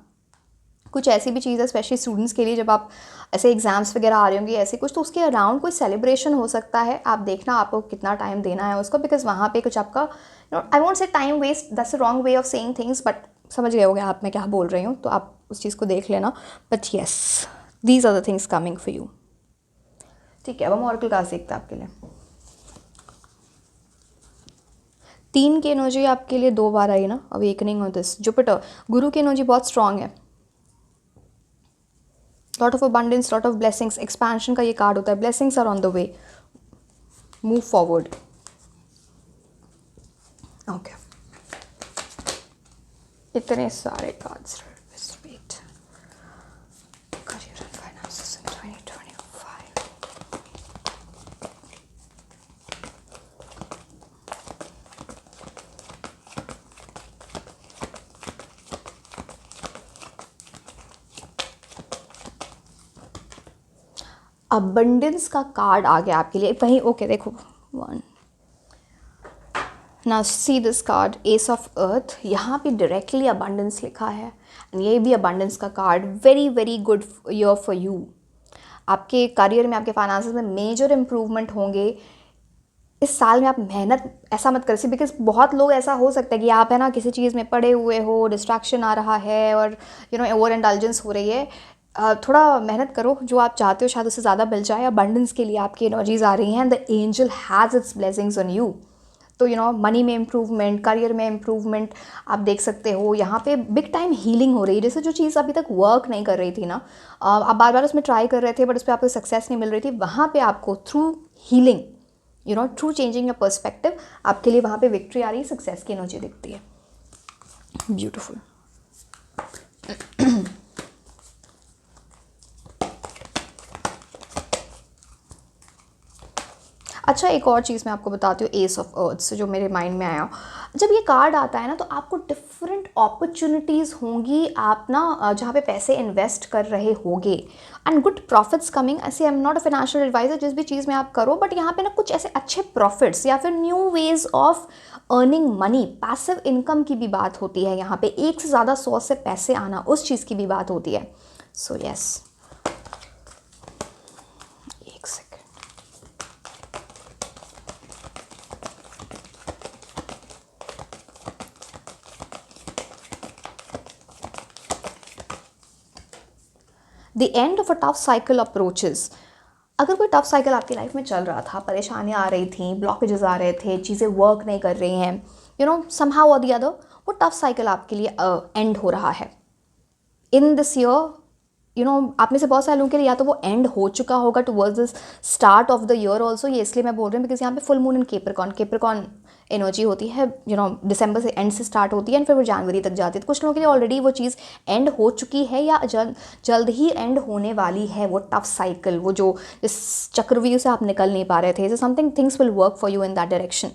कुछ ऐसी भी चीज़ है स्पेशली स्टूडेंट्स के लिए, जब आप ऐसे एग्जाम्स वगैरह आ रहे होंगे ऐसे कुछ, तो उसके अराउंड कोई सेलिब्रेशन हो सकता है, आप देखना आपको कितना टाइम देना है उसको, बिकॉज वहाँ पे कुछ आपका, I won't say time waste, that's a wrong way of saying things, but समझ गए होगे आप मैं क्या बोल रही हूँ, तो आप उस चीज़ को देख लेना। But yes, these are the things coming for you, ठीक है। अब हम ऑरेकल कार्ड्स देखते हैं आपके लिए। 3 की एनर्जी आपके लिए 2 बार आई ना, अवेकनिंग ऑफ दिस जुपिटर, गुरु की एनर्जी बहुत स्ट्रांग है, lot of abundance, lot of blessings, expansion का ये कार्ड होता है, blessings are on the way, move forward. Okay, इतने सारे cards, career and finances in 2025। Abundance का कार्ड आ गया आपके लिए वहीं, ओके देखो 1, ना see this card, ace of earth, यहाँ पे डायरेक्टली अबंडेंस लिखा है, एंड ये भी अबंडेंस का card, very very good year for you. आपके करियर में, आपके फाइनेंसेस में मेजर इंप्रूवमेंट होंगे इस साल में। आप मेहनत ऐसा मत करिए, बिकॉज बहुत लोग ऐसा हो सकता है कि आप है ना किसी चीज़ में पड़े हुए हो, डिस्ट्रैक्शन आ रहा है और ओवर इंडल्जेंस हो रही है, थोड़ा मेहनत करो, जो आप चाहते हो शायद उससे ज़्यादा मिल जाए। अबंडेंस के लिए आपकी एनर्जीज आ रही हैं, the angel has its blessings on you. तो मनी में इम्प्रूवमेंट, करियर में इम्प्रूवमेंट आप देख सकते हो। यहाँ पे बिग टाइम हीलिंग हो रही है, जैसे जो चीज़ अभी तक वर्क नहीं कर रही थी ना, आप बार बार उसमें ट्राई कर रहे थे बट उस पर आपको सक्सेस नहीं मिल रही थी, वहाँ पे आपको through healing, through changing your perspective, आपके लिए वहाँ पे विक्ट्री आ रही है, सक्सेस की एनर्जी दिखती है। ब्यूटिफुल। अच्छा, एक और चीज़ मैं आपको बताती हूँ एस ऑफ अर्थ्स, जो मेरे माइंड में आया। जब ये कार्ड आता है ना, तो आपको डिफरेंट अपॉर्चुनिटीज़ होंगी, आप ना जहाँ पे पैसे इन्वेस्ट कर रहे होगे, एंड गुड प्रॉफिट्स कमिंग। ऐसे I am not a financial advisor, जिस भी चीज़ में आप करो, बट यहाँ पे ना कुछ ऐसे अच्छे प्रॉफिट्स या फिर new ways of earning money, passive income की भी बात होती है यहाँ पे। एक से ज़्यादा सोर्स से पैसे आना, उस चीज़ की भी बात होती है। सो यस, एक second. The end of a tough cycle approaches. अगर कोई टफ साइकिल आपकी लाइफ में चल रहा था, परेशानियाँ आ रही थी, ब्लॉकेजेस आ रहे थे, चीज़ें वर्क नहीं कर रही हैं, समहाउ और द अदर, वो टफ साइकिल आपके लिए एंड हो रहा है इन दिस ईयर। आप में से बहुत सारे लोगों के लिए या तो वो एंड हो चुका होगा towards the start of the year also. ये इसलिए मैं बोल रही हूँ बिकॉज यहाँ पे full moon in Capricorn energy होती है, दिसंबर से एंड से स्टार्ट होती है एंड फिर वो जनवरी तक जाती है। तो कुछ लोगों के लिए ऑलरेडी वो चीज़ एंड हो चुकी है या जल्द ही एंड होने वाली है, वो टफ साइकिल, वो जो इस चक्रव्यूह से आप निकल नहीं पा रहे थे। So something things will work for you in that direction.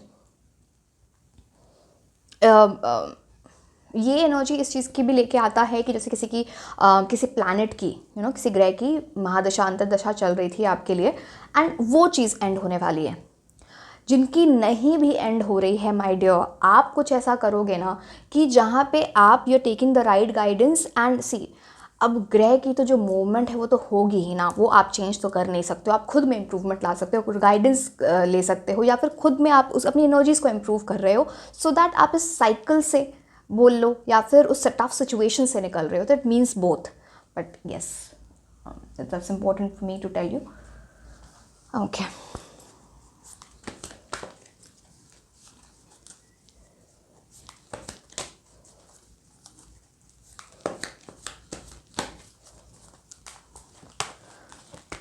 ये एनर्जी इस चीज़ की भी लेके आता है कि जैसे किसी प्लैनेट की, किसी ग्रह की महादशा अंतरदशा चल रही थी आपके लिए, एंड वो चीज़ एंड होने वाली है। जिनकी नहीं भी एंड हो रही है माय डियर, आप कुछ ऐसा करोगे ना कि जहाँ पे आप you are taking the right guidance and see. अब ग्रह की तो जो मूवमेंट है वो तो होगी ही ना, वो आप चेंज तो कर नहीं सकते हो। आप खुद में इम्प्रूवमेंट ला सकते हो, कुछ गाइडेंस ले सकते हो, या फिर खुद में आप उस अपनी एनर्जीज़ को इम्प्रूव कर रहे हो, सो दैट आप इस साइकिल से बोल लो या फिर उस टफ सिचुएशन से निकल रहे हो। That means both, but yes, that's important for me to tell you. Okay,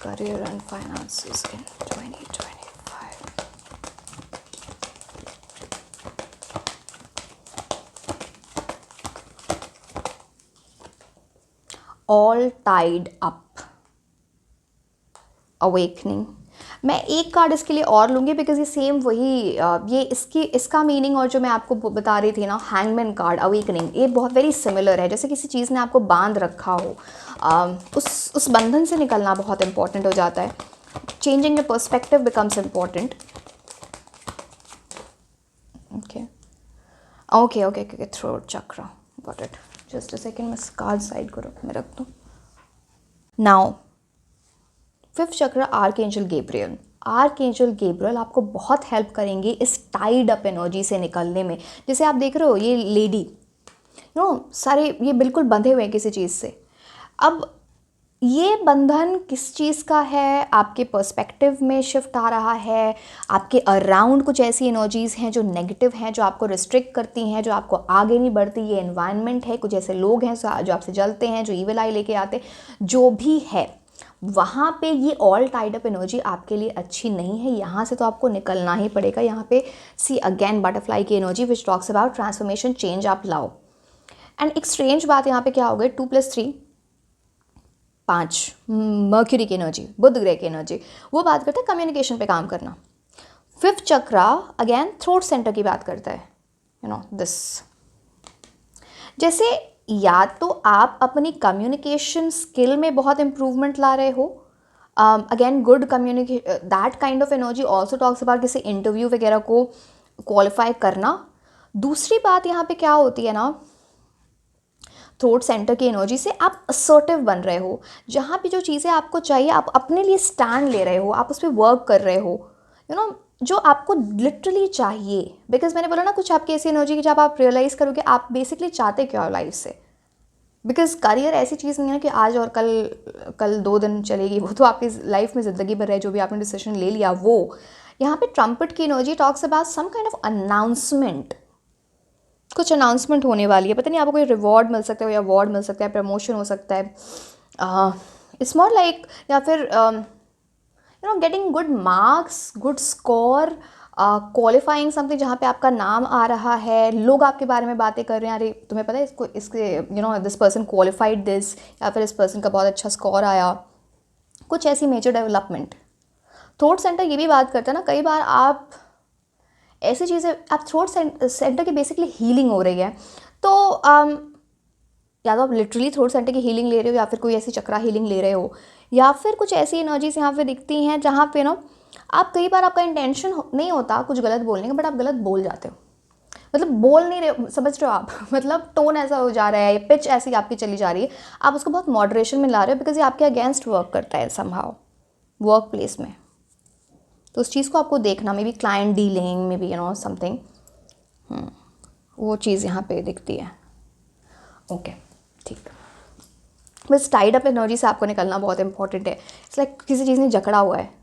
career and finances in 2025. All tied up, awakening। मैं एक कार्ड इसके लिए और लूँगी बिकॉज ये सेम वही ये इसका मीनिंग और जो मैं आपको बता रही थी ना, हैंगमैन कार्ड, अवेकनिंग, ये बहुत वेरी सिमिलर है। जैसे किसी चीज़ ने आपको बांध रखा हो, उस बंधन से निकलना बहुत इंपॉर्टेंट हो जाता है। Changing your perspective becomes important. Okay okay okay okay, throat chakra, got it. Just a second, मैं कार्ड साइड करो, मैं रख दूँ। नाउ फिफ्थ चक्र, आर्कएंजल गैब्रियल। आर्कएंजल गैब्रियल आपको बहुत हेल्प करेंगे इस टाइड अप एनर्जी से निकलने में। जैसे आप देख रहे हो ये लेडी, सारे ये बिल्कुल बंधे हुए हैं किसी चीज़ से। अब ये बंधन किस चीज़ का है, आपके पर्सपेक्टिव में शिफ्ट आ रहा है, आपके अराउंड कुछ ऐसी एनर्जीज़ हैं जो नेगेटिव हैं, जो आपको रिस्ट्रिक्ट करती हैं, जो आपको आगे नहीं बढ़ती। ये एनवायरनमेंट है, कुछ ऐसे लोग हैं जो आपसे जलते हैं, जो ईविल आई लेके आते, जो भी है वहाँ पे ये ऑल टाइड अप एनर्जी आपके लिए अच्छी नहीं है। यहाँ से तो आपको निकलना ही पड़ेगा। यहाँ पे सी अगेन बटरफ्लाई की energy which talks about transformation, change आप लाओ। एंड एक स्ट्रेंज बात यहाँ पे क्या हो गई, 2 + 3 5, मर्क्यूरी की एनर्जी, बुध ग्रह की एनर्जी, वो बात करता है कम्युनिकेशन पे काम करना। फिफ्थ चक्रा अगेन थ्रोट सेंटर की बात करता है, दिस। जैसे या तो आप अपनी कम्युनिकेशन स्किल में बहुत इम्प्रूवमेंट ला रहे हो, again good communication, that kind of energy also talks about किसी इंटरव्यू वगैरह को क्वालिफाई करना। दूसरी बात यहाँ पे क्या होती है ना, थ्रोट सेंटर की एनर्जी से आप असर्टिव बन रहे हो। जहाँ पे जो चीज़ें आपको चाहिए आप अपने लिए स्टैंड ले रहे हो, आप उस पर वर्क कर रहे हो, जो आपको लिटरली चाहिए। बिकॉज मैंने बोला ना, कुछ आपकी ऐसी एनर्जी की जब आप रियलाइज़ करोगे आप बेसिकली चाहते क्या हो लाइफ से, बिकॉज करियर ऐसी चीज़ नहीं है कि आज और कल कल 2 दिन चलेगी, वो तो आपकी लाइफ में ज़िंदगी भर है। जो भी आपने डिसीजन ले लिया वो, यहाँ पे ट्रम्पेट की energy talks about some kind of announcement. कुछ अनाउंसमेंट होने वाली है, पता नहीं आपको कोई रिवॉर्ड मिल सकता है, या अवार्ड मिल सकता है, प्रमोशन हो सकता है, इट्स मोर लाइक, या फिर getting good marks, good score, qualifying something, जहाँ पे आपका नाम आ रहा है, लोग आपके बारे में बातें कर रहे हैं, अरे तुम्हें पता है इसको, इसके दिस पर्सन क्वालिफाइड दिस, या फिर इस पर्सन का बहुत अच्छा स्कोर आया, कुछ ऐसी मेजर डेवलपमेंट। थ्रोट सेंटर ये भी बात करता है ना, कई बार आप ऐसी चीज़ें, आप थ्रोट सेंटर की बेसिकली हीलिंग हो रही है, तो या तो आप लिटरली थ्रोट सेंटर की हीलिंग ले रहे हो, या फिर कोई ऐसी चक्रा हीलिंग ले रहे हो, या फिर कुछ ऐसी एनर्जीज यहाँ पे दिखती हैं जहाँ पे आप कई बार आपका इंटेंशन नहीं होता कुछ गलत बोलने का, बट आप गलत बोल जाते हो, मतलब बोल नहीं रहे, समझ रहे हो आप मतलब टोन ऐसा हो जा रहा है, पिच ऐसी आपकी चली जा रही है, आप उसको बहुत मॉडरेशन में ला रहे हो, बिकॉज ये आपके अगेंस्ट वर्क करता है समहाउ वर्क प्लेस में। तो उस चीज़ को आपको देखना, may be client dealing, may be something, वो चीज़ यहाँ पे दिखती है। ओके, ठीक। बस टाइड अप एनर्जी से आपको निकलना बहुत इंपॉर्टेंट है। इट्स लाइक किसी चीज़ ने जकड़ा हुआ है।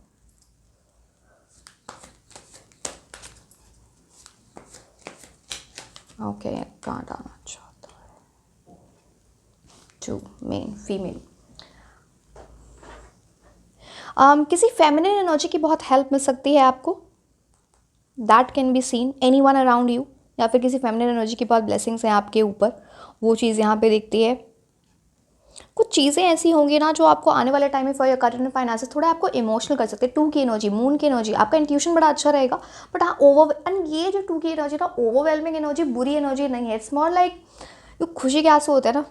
ओके, कहाँ आना चाहता है, टू मेन फीमेल। किसी फेमिनिन एनर्जी की बहुत हेल्प मिल सकती है आपको, that can be seen any one around you, या फिर किसी फेमिनिन एनर्जी की बहुत ब्लेसिंग्स हैं आपके ऊपर, वो चीज़ यहाँ पे दिखती है। कुछ चीज़ें ऐसी होंगी ना जो आपको आने वाले टाइम में for your career and finances थोड़ा आपको इमोशनल कर सकते हैं। 2 की एनर्जी, मून की एनर्जी, आपका इंट्यूशन बड़ा अच्छा रहेगा, बट हाँ एंड ये जो 2 की एनर्जी ना, ओवरवेलमिंग एनर्जी, बुरी एनर्जी नहीं है। इट्स मोर लाइक जो खुशी के आंसू होते हैं ना,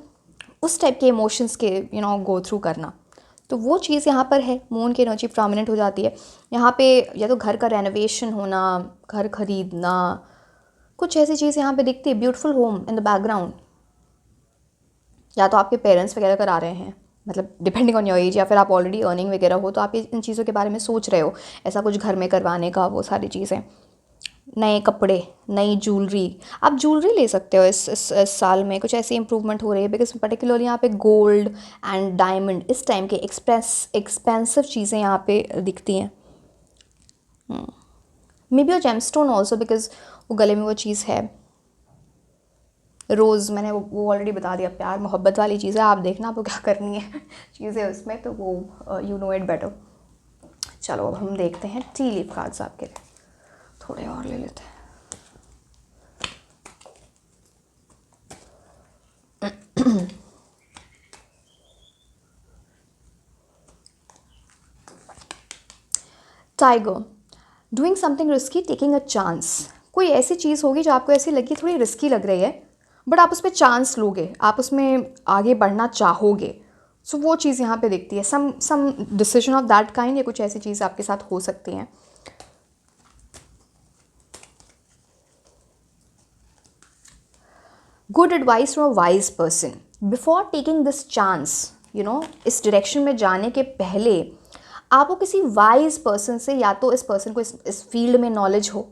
उस टाइप के इमोशंस के गो थ्रू करना, तो वो चीज़ यहाँ पर है। मून की एनर्जी प्रोमिनेंट हो जाती है यहाँ पे, या तो घर का रेनोवेशन होना, घर खरीदना, कुछ ऐसी चीज़ यहाँ पे दिखती है। Beautiful home in the background, या तो आपके पेरेंट्स वगैरह करा रहे हैं, मतलब डिपेंडिंग ऑन योर एज, या फिर आप ऑलरेडी अर्निंग वगैरह हो तो आप इन चीज़ों के बारे में सोच रहे हो, ऐसा कुछ घर में करवाने का, वो सारी चीज़ें। नए कपड़े, नई ज्वेलरी, आप ज्वेलरी ले सकते हो इस साल में, कुछ ऐसी इंप्रूवमेंट हो रही है, बिकॉज पर्टिकुलरली यहाँ पे गोल्ड एंड डायमंड इस टाइम के एक्सपेंसिव चीज़ें यहाँ पे दिखती हैं। मे बी और जेमस्टोन ऑल्सो, बिकॉज वो गले में वो चीज़ है। रोज़, मैंने वो ऑलरेडी बता दिया, प्यार मोहब्बत वाली चीज़ है, आप देखना आपको क्या करनी है चीज़ें उसमें, तो वो यू नो इट बेटर। चलो अब हम देखते हैं टी लीफ कार्ड्स आपके लिए, थोड़े और ले लेते हैं। Tiger, doing something risky, taking a chance. कोई ऐसी चीज़ होगी जो आपको ऐसी लगी थोड़ी रिस्की लग रही है, बट आप उस पर चांस लोगे, आप उसमें आगे बढ़ना चाहोगे, सो वो चीज़ यहाँ पे दिखती है। Some decision of that kind, या कुछ ऐसी चीज़ आपके साथ हो सकती हैं। Good advice from a wise person before taking this chance, इस डायरेक्शन में जाने के पहले आपको किसी वाइज पर्सन से, या तो इस पर्सन को इस फील्ड में नॉलेज हो,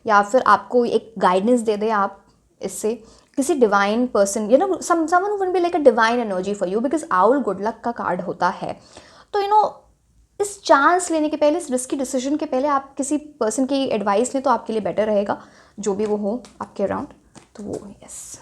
या फिर आपको एक गाइडेंस दे दे आप इससे, किसी divine person, someone would be like a divine energy for you, because owl good luck का कार्ड होता है। तो इस चांस लेने के पहले, इस रिस्की डिसीजन के पहले आप किसी पर्सन की एडवाइस लें तो आपके लिए बेटर रहेगा, जो भी वो हो आपके अराउंड, तो वो yes.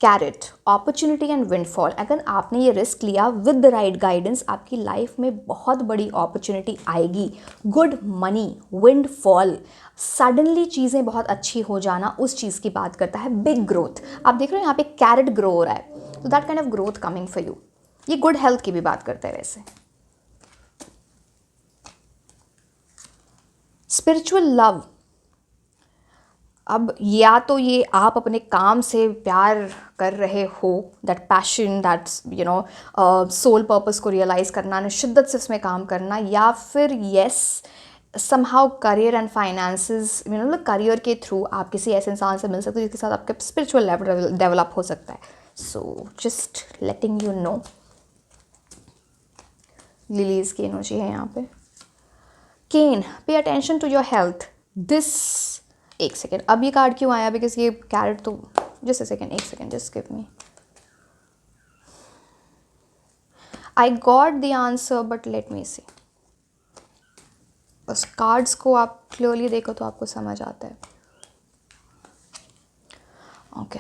Carrot, opportunity and windfall. अगर आपने ये रिस्क लिया विद द राइट गाइडेंस, आपकी लाइफ में बहुत बड़ी अपॉर्चुनिटी आएगी। गुड मनी, विंडफॉल, सडनली चीज़ें बहुत अच्छी हो जाना, उस चीज़ की बात करता है। बिग ग्रोथ, आप देख रहे हो यहाँ पे कैरेट ग्रो हो रहा है, तो that kind of growth coming for you. ये गुड हेल्थ की भी बात करता है वैसे। स्पिरिचुअल लव, अब या तो ये आप अपने काम से प्यार कर रहे हो, that passion, that soul purpose को रियलाइज़ करना, शिद्दत से उसमें काम करना, या फिर yes somehow career and finances, career के थ्रू आप किसी ऐसे इंसान से मिल सकते हो जिसके साथ आपका स्पिरिचुअल लेवल डेवलप हो सकता है। So just letting you know, lilies की एनर्जी है यहाँ पे। Can, pay attention to your health, this एक सेकेंड, अब ये कार्ड क्यों आया? बिकॉज ये कैरेट तो, जस्ट अ सेकेंड, एक second, just give me, I got the answer but let me see. बस कार्ड्स को आप क्लियरली देखो तो आपको समझ आता है। ओके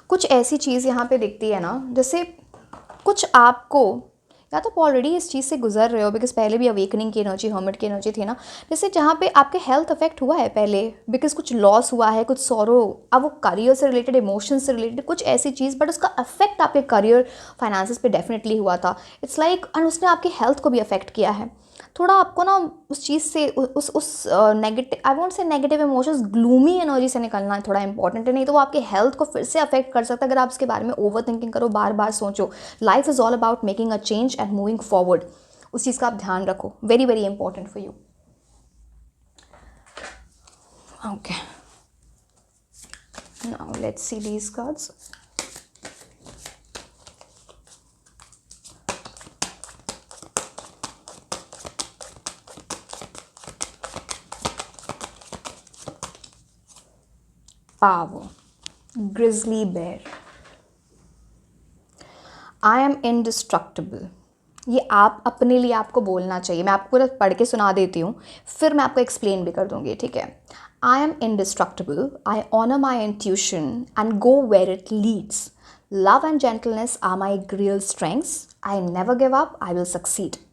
कुछ ऐसी चीज़ यहाँ पे दिखती है ना, जैसे कुछ आपको, या तो आप ऑलरेडी इस चीज़ से गुजर रहे हो, बिकॉज पहले भी अवेकनिंग की एनर्जी, हर्मिट की एनर्जी थी ना, जैसे जहाँ पे आपके हेल्थ अफेक्ट हुआ है पहले, बिकॉज कुछ लॉस हुआ है, कुछ सॉरो, अब वो करियर से रिलेटेड, इमोशन से रिलेटेड कुछ ऐसी चीज़, बट उसका अफेक्ट आपके करियर फाइनेंसेस पे डेफिनेटली हुआ था। इट्स लाइक एंड उसने आपकी हेल्थ को भी अफेक्ट किया है। थोड़ा आपको ना उस चीज़ से, उस नेगेटिव, आई वॉन्ट से नेगेटिव इमोशंस, ग्लूमी एनर्जी से निकलना थोड़ा इंपॉर्टेंट है, नहीं तो वो आपके हेल्थ को फिर से अफेक्ट कर सकता है अगर आप इसके बारे में ओवर थिंकिंग करो, बार बार सोचो। Life is all about making a change and moving forward, उस चीज़ का आप ध्यान रखो, very very important for you. Okay now let's see these cards. Power, grizzly bear, I am indestructible। ये आप अपने लिए आपको बोलना चाहिए, मैं आपको पूरा पढ़ के सुना देती हूँ, फिर मैं आपको एक्सप्लेन भी कर दूँगी, ठीक है। I am indestructible, I honor my intuition and go where it leads. Love and gentleness are my real strengths. I never give up, I will succeed।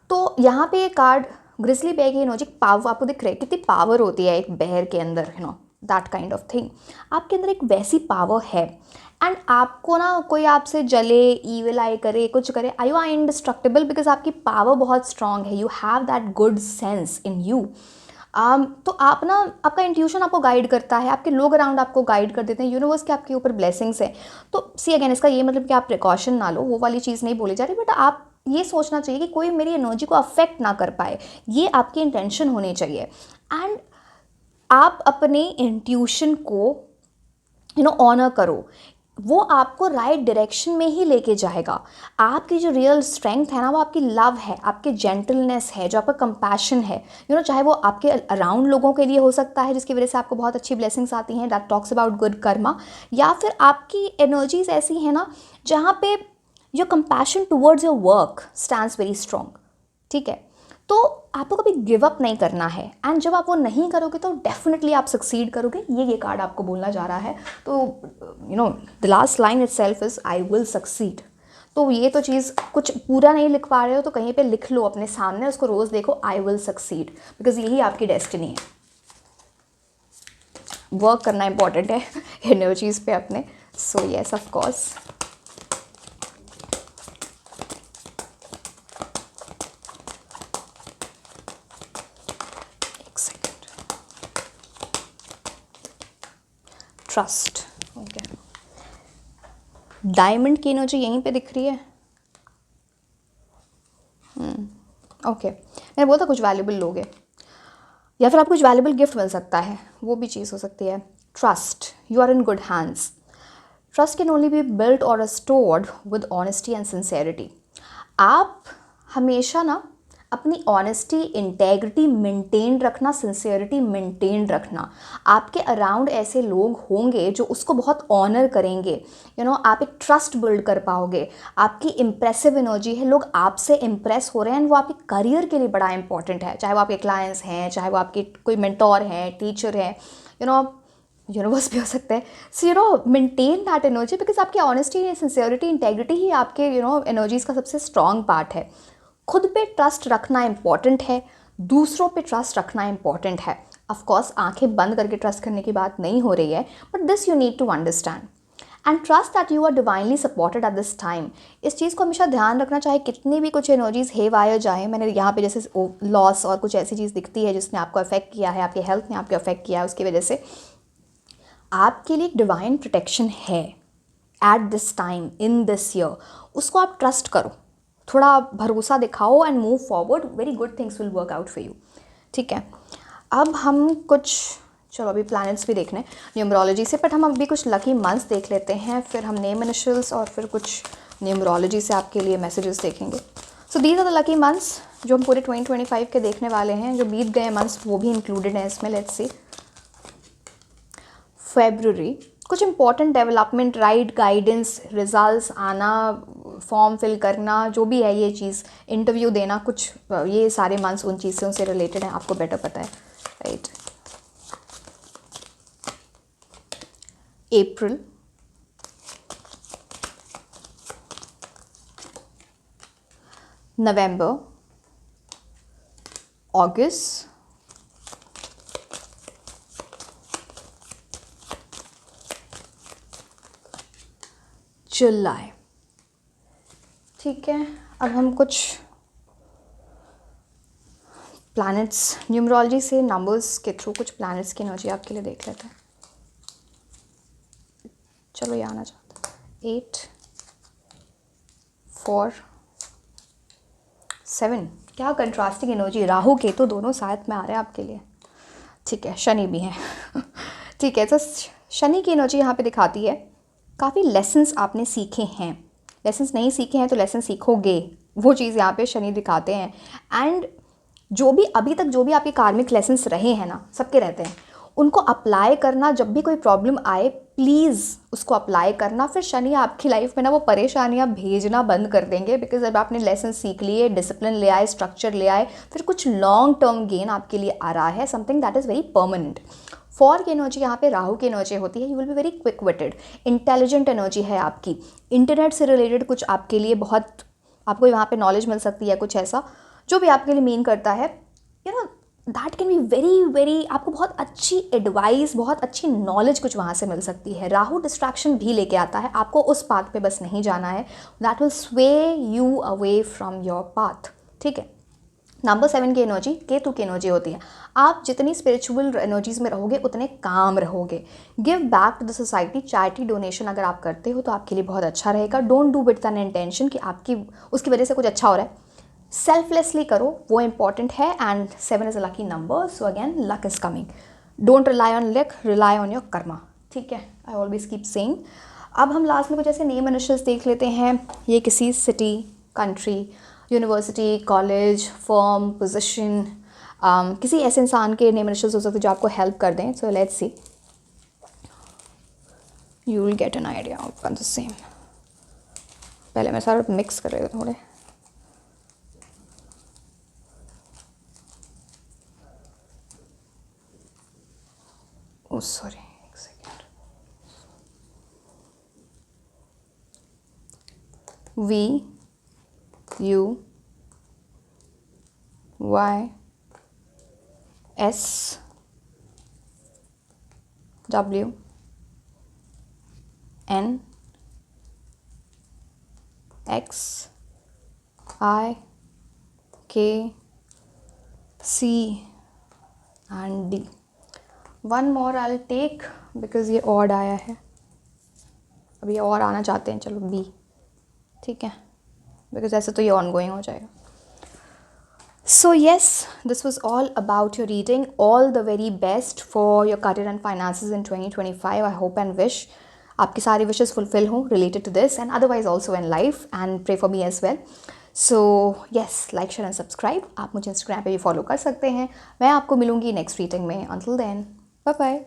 तो यहाँ पे ये कार्ड ग्रिजली बेयर की एनर्जी, पावर आपको दिख रहा है, कितनी पावर होती है एक बेयर के अंदर, you know that kind of thing. आपके अंदर एक वैसी पावर है, एंड आपको ना कोई आपसे जले, ईविल आई करे, कुछ करे, यू आर इनडिस्ट्रक्टिबल बिकॉज आपकी पावर बहुत स्ट्रांग है, you have that good sense in you. तो आप ना, आपका इंट्यूशन आपको गाइड करता है, आपके लोग अराउंड आपको गाइड कर देते हैं, यूनिवर्स के आपके ऊपर ब्लेसिंग्स है। तो सी अगेन, इसका ये मतलब कि आप प्रिकॉशन ना लो, वो वाली चीज़ नहीं बोली जा रही, बट आप ये सोचना चाहिए कि कोई मेरी एनर्जी को अफेक्ट ना कर पाए, ये आपकी इंटेंशन होनी चाहिए। एंड आप अपने इंट्यूशन को ऑनर करो, वो आपको राइट डायरेक्शन में ही लेके जाएगा। आपकी जो रियल स्ट्रेंथ है ना, वो आपकी लव है, आपकी जेंटलनेस है, जो आपका कंपैशन है, चाहे वो आपके अराउंड लोगों के लिए हो सकता है जिसकी वजह से आपको बहुत अच्छी ब्लेसिंग्स आती हैं, that talks about good Karma, या फिर आपकी एनर्जीज ऐसी है ना जहाँ पे your compassion towards your work stands very strong, ठीक है। तो आपको कभी गिव अप नहीं करना है, एंड जब आप वो नहीं करोगे तो डेफिनेटली आप सक्सीड करोगे, ये कार्ड आपको बोलना जा रहा है। तो the last line itself is I will succeed. तो ये तो चीज़ कुछ पूरा नहीं लिख पा रहे हो तो कहीं पे लिख लो अपने सामने, उसको रोज़ देखो, आई विल सक्सीड, बिकॉज यही आपकी डेस्टिनी है। वर्क करना इंपॉर्टेंट है एनर्जीज पे अपने। So yes of course. Trust, okay. Diamond की एनर्जी यहीं पे दिख रही है, ओके। मैंने बोला था कुछ वैल्यूबल लोगे, या फिर आपको कुछ वैल्यूबल गिफ्ट मिल सकता है, वो भी चीज़ हो सकती है। Trust, you are in good hands. Trust can only be built or stored with honesty and sincerity. आप हमेशा ना अपनी ऑनेस्टी, इंटेग्रिटी मेंटेन रखना, सिंसियरिटी मेंटेन रखना। आपके अराउंड ऐसे लोग होंगे जो उसको बहुत ऑनर करेंगे, आप एक ट्रस्ट बिल्ड कर पाओगे। आपकी इम्प्रेसिव एनर्जी है, लोग आपसे इम्प्रेस हो रहे हैं, वो आपके करियर के लिए बड़ा इंपॉर्टेंट है, चाहे वो आपके क्लाइंट्स हैं, चाहे वो आपके कोई मेंटोर हैं, टीचर हैं, यूनिवर्स भी हो सकते हैं। सो मेंटेन दैट एनर्जी, बिकॉज आपकी ऑनेस्टी, सिंसियरिटी, इंटेग्रिटी ही आपके एनर्जीज का सबसे स्ट्रॉन्ग पार्ट है। खुद पे ट्रस्ट रखना इंपॉर्टेंट है, दूसरों पे ट्रस्ट रखना इंपॉर्टेंट है। ऑफ कोर्स आंखें बंद करके ट्रस्ट करने की बात नहीं हो रही है, but this you need to understand and trust that you are divinely supported at this time. इस चीज़ को हमेशा ध्यान रखना, चाहे कितनी भी कुछ एनर्जीज हे वायर जाए। मैंने यहाँ पे जैसे लॉस और कुछ ऐसी चीज़ दिखती है जिसने आपको अफेक्ट किया है, आपके हेल्थ ने आपको अफेक्ट किया है, उसकी वजह से आपके लिए एक डिवाइन प्रोटेक्शन है eight this time in this year. उसको आप ट्रस्ट करो, थोड़ा भरोसा दिखाओ and move forward, very good things will work out for you, ठीक है। अब हम कुछ, चलो अभी प्लैनेट्स भी देखने न्यूमरोलॉजी से, बट हम अभी कुछ लकी मंथ्स देख लेते हैं, फिर हम नेम इनिशियल्स और फिर कुछ न्यूमरोलॉजी से आपके लिए मैसेजेस देखेंगे। So these are the lucky months जो हम पूरे 2025 के देखने वाले हैं, जो बीत गए मंथ्स वो भी इंक्लूडेड हैं इसमें। Let's see. फरवरी, कुछ important development, right guidance, results आना, फॉर्म फिल करना, जो भी है ये चीज़, इंटरव्यू देना, कुछ ये सारे मंथ्स उन चीज़ों से रिलेटेड हैं, आपको बेटर पता है, राइट। अप्रैल, नवंबर, अगस्त, जुलाई। ठीक है, अब हम कुछ प्लैनेट्स, न्यूमरोलॉजी से नंबर्स के थ्रू कुछ प्लैनेट्स की एनर्जी आपके लिए देख लेते हैं। चलो ये आना चाहता है। 8, 4, 7, क्या कंट्रास्टिंग एनर्जी, राहु केतु दोनों साथ में आ रहे हैं आपके लिए। ठीक है, शनि भी हैं ठीक है, तो शनि की एनर्जी यहाँ पे दिखाती है काफ़ी लेसन्स आपने सीखे हैं, लेसन्स नहीं सीखे हैं तो लेसन सीखोगे, वो चीज़ यहाँ पे शनि दिखाते हैं। एंड जो भी अभी तक जो भी आपके कार्मिक लेसन्स रहे हैं ना, सबके रहते हैं, उनको अप्लाई करना, जब भी कोई प्रॉब्लम आए प्लीज़ उसको अप्लाई करना। फिर शनि आपकी लाइफ में ना वो परेशानियाँ भेजना बंद कर देंगे, बिकॉज अब आपने लेसन सीख लिए, डिसिप्लिन ले आए, स्ट्रक्चर ले आए, फिर कुछ लॉन्ग टर्म गेन आपके लिए आ रहा है, something that is very permanent. 4 की एनर्जी यहाँ पे राहु की एनर्जी होती है, you will be very quick witted, intelligent energy है आपकी। इंटरनेट से रिलेटेड कुछ आपके लिए बहुत, आपको यहाँ पे नॉलेज मिल सकती है, कुछ ऐसा जो भी आपके लिए मीन करता है, you know that can be very very, आपको बहुत अच्छी एडवाइस, बहुत अच्छी नॉलेज कुछ वहाँ से मिल सकती है। राहु डिस्ट्रैक्शन भी लेके आता है, आपको उस पाथ पे बस नहीं जाना है, दैट विल स्वे you away from your path. ठीक है, नंबर 7 की एनर्जी केतु की एनर्जी होती है। आप जितनी स्पिरिचुअल एनर्जीज में रहोगे उतने काम रहोगे। Give back to the society, charity donation अगर आप करते हो तो आपके लिए बहुत अच्छा रहेगा। Don't do with an intention कि आपकी उसकी वजह से कुछ अच्छा हो रहा है, सेल्फलेसली करो, वो इंपॉर्टेंट है। And 7 is a lucky number, so again luck is coming. Don't rely on luck, rely on your Karma. ठीक है, आई ऑलवेज कीप सेइंग। अब हम लास्ट में कुछ ऐसे नेम इनिशियल्स देख लेते हैं। ये किसी city, country, university, college, firm, position, किसी ऐसे इंसान के नेम इनिशियल्स हो सकते हैं जो आपको हेल्प कर दें। सो let's C, you will get an idea of the same. पहले मैं सारा मिक्स कर रही हूँ थोड़े। Oh, sorry, एक second. V, U, Y, S, W, N, X, I, K, C and D. One more I take, because ये odd आया है, अब ये और आना चाहते हैं, चलो बी। ठीक है, बिकॉज ऐसे तो ये ऑन गोइंग हो जाएगा। So yes, this was all about your reading. All the very best for your career and finances in 2025। I hope and wish आपकी सारी विशेज़ फुलफिल हों related to this and otherwise also in life, and pray for me as well. So yes, like share and subscribe. आप मुझे Instagram पे भी follow कर सकते हैं। मैं आपको मिलूंगी नेक्स्ट रीडिंग में। Until then, bye bye.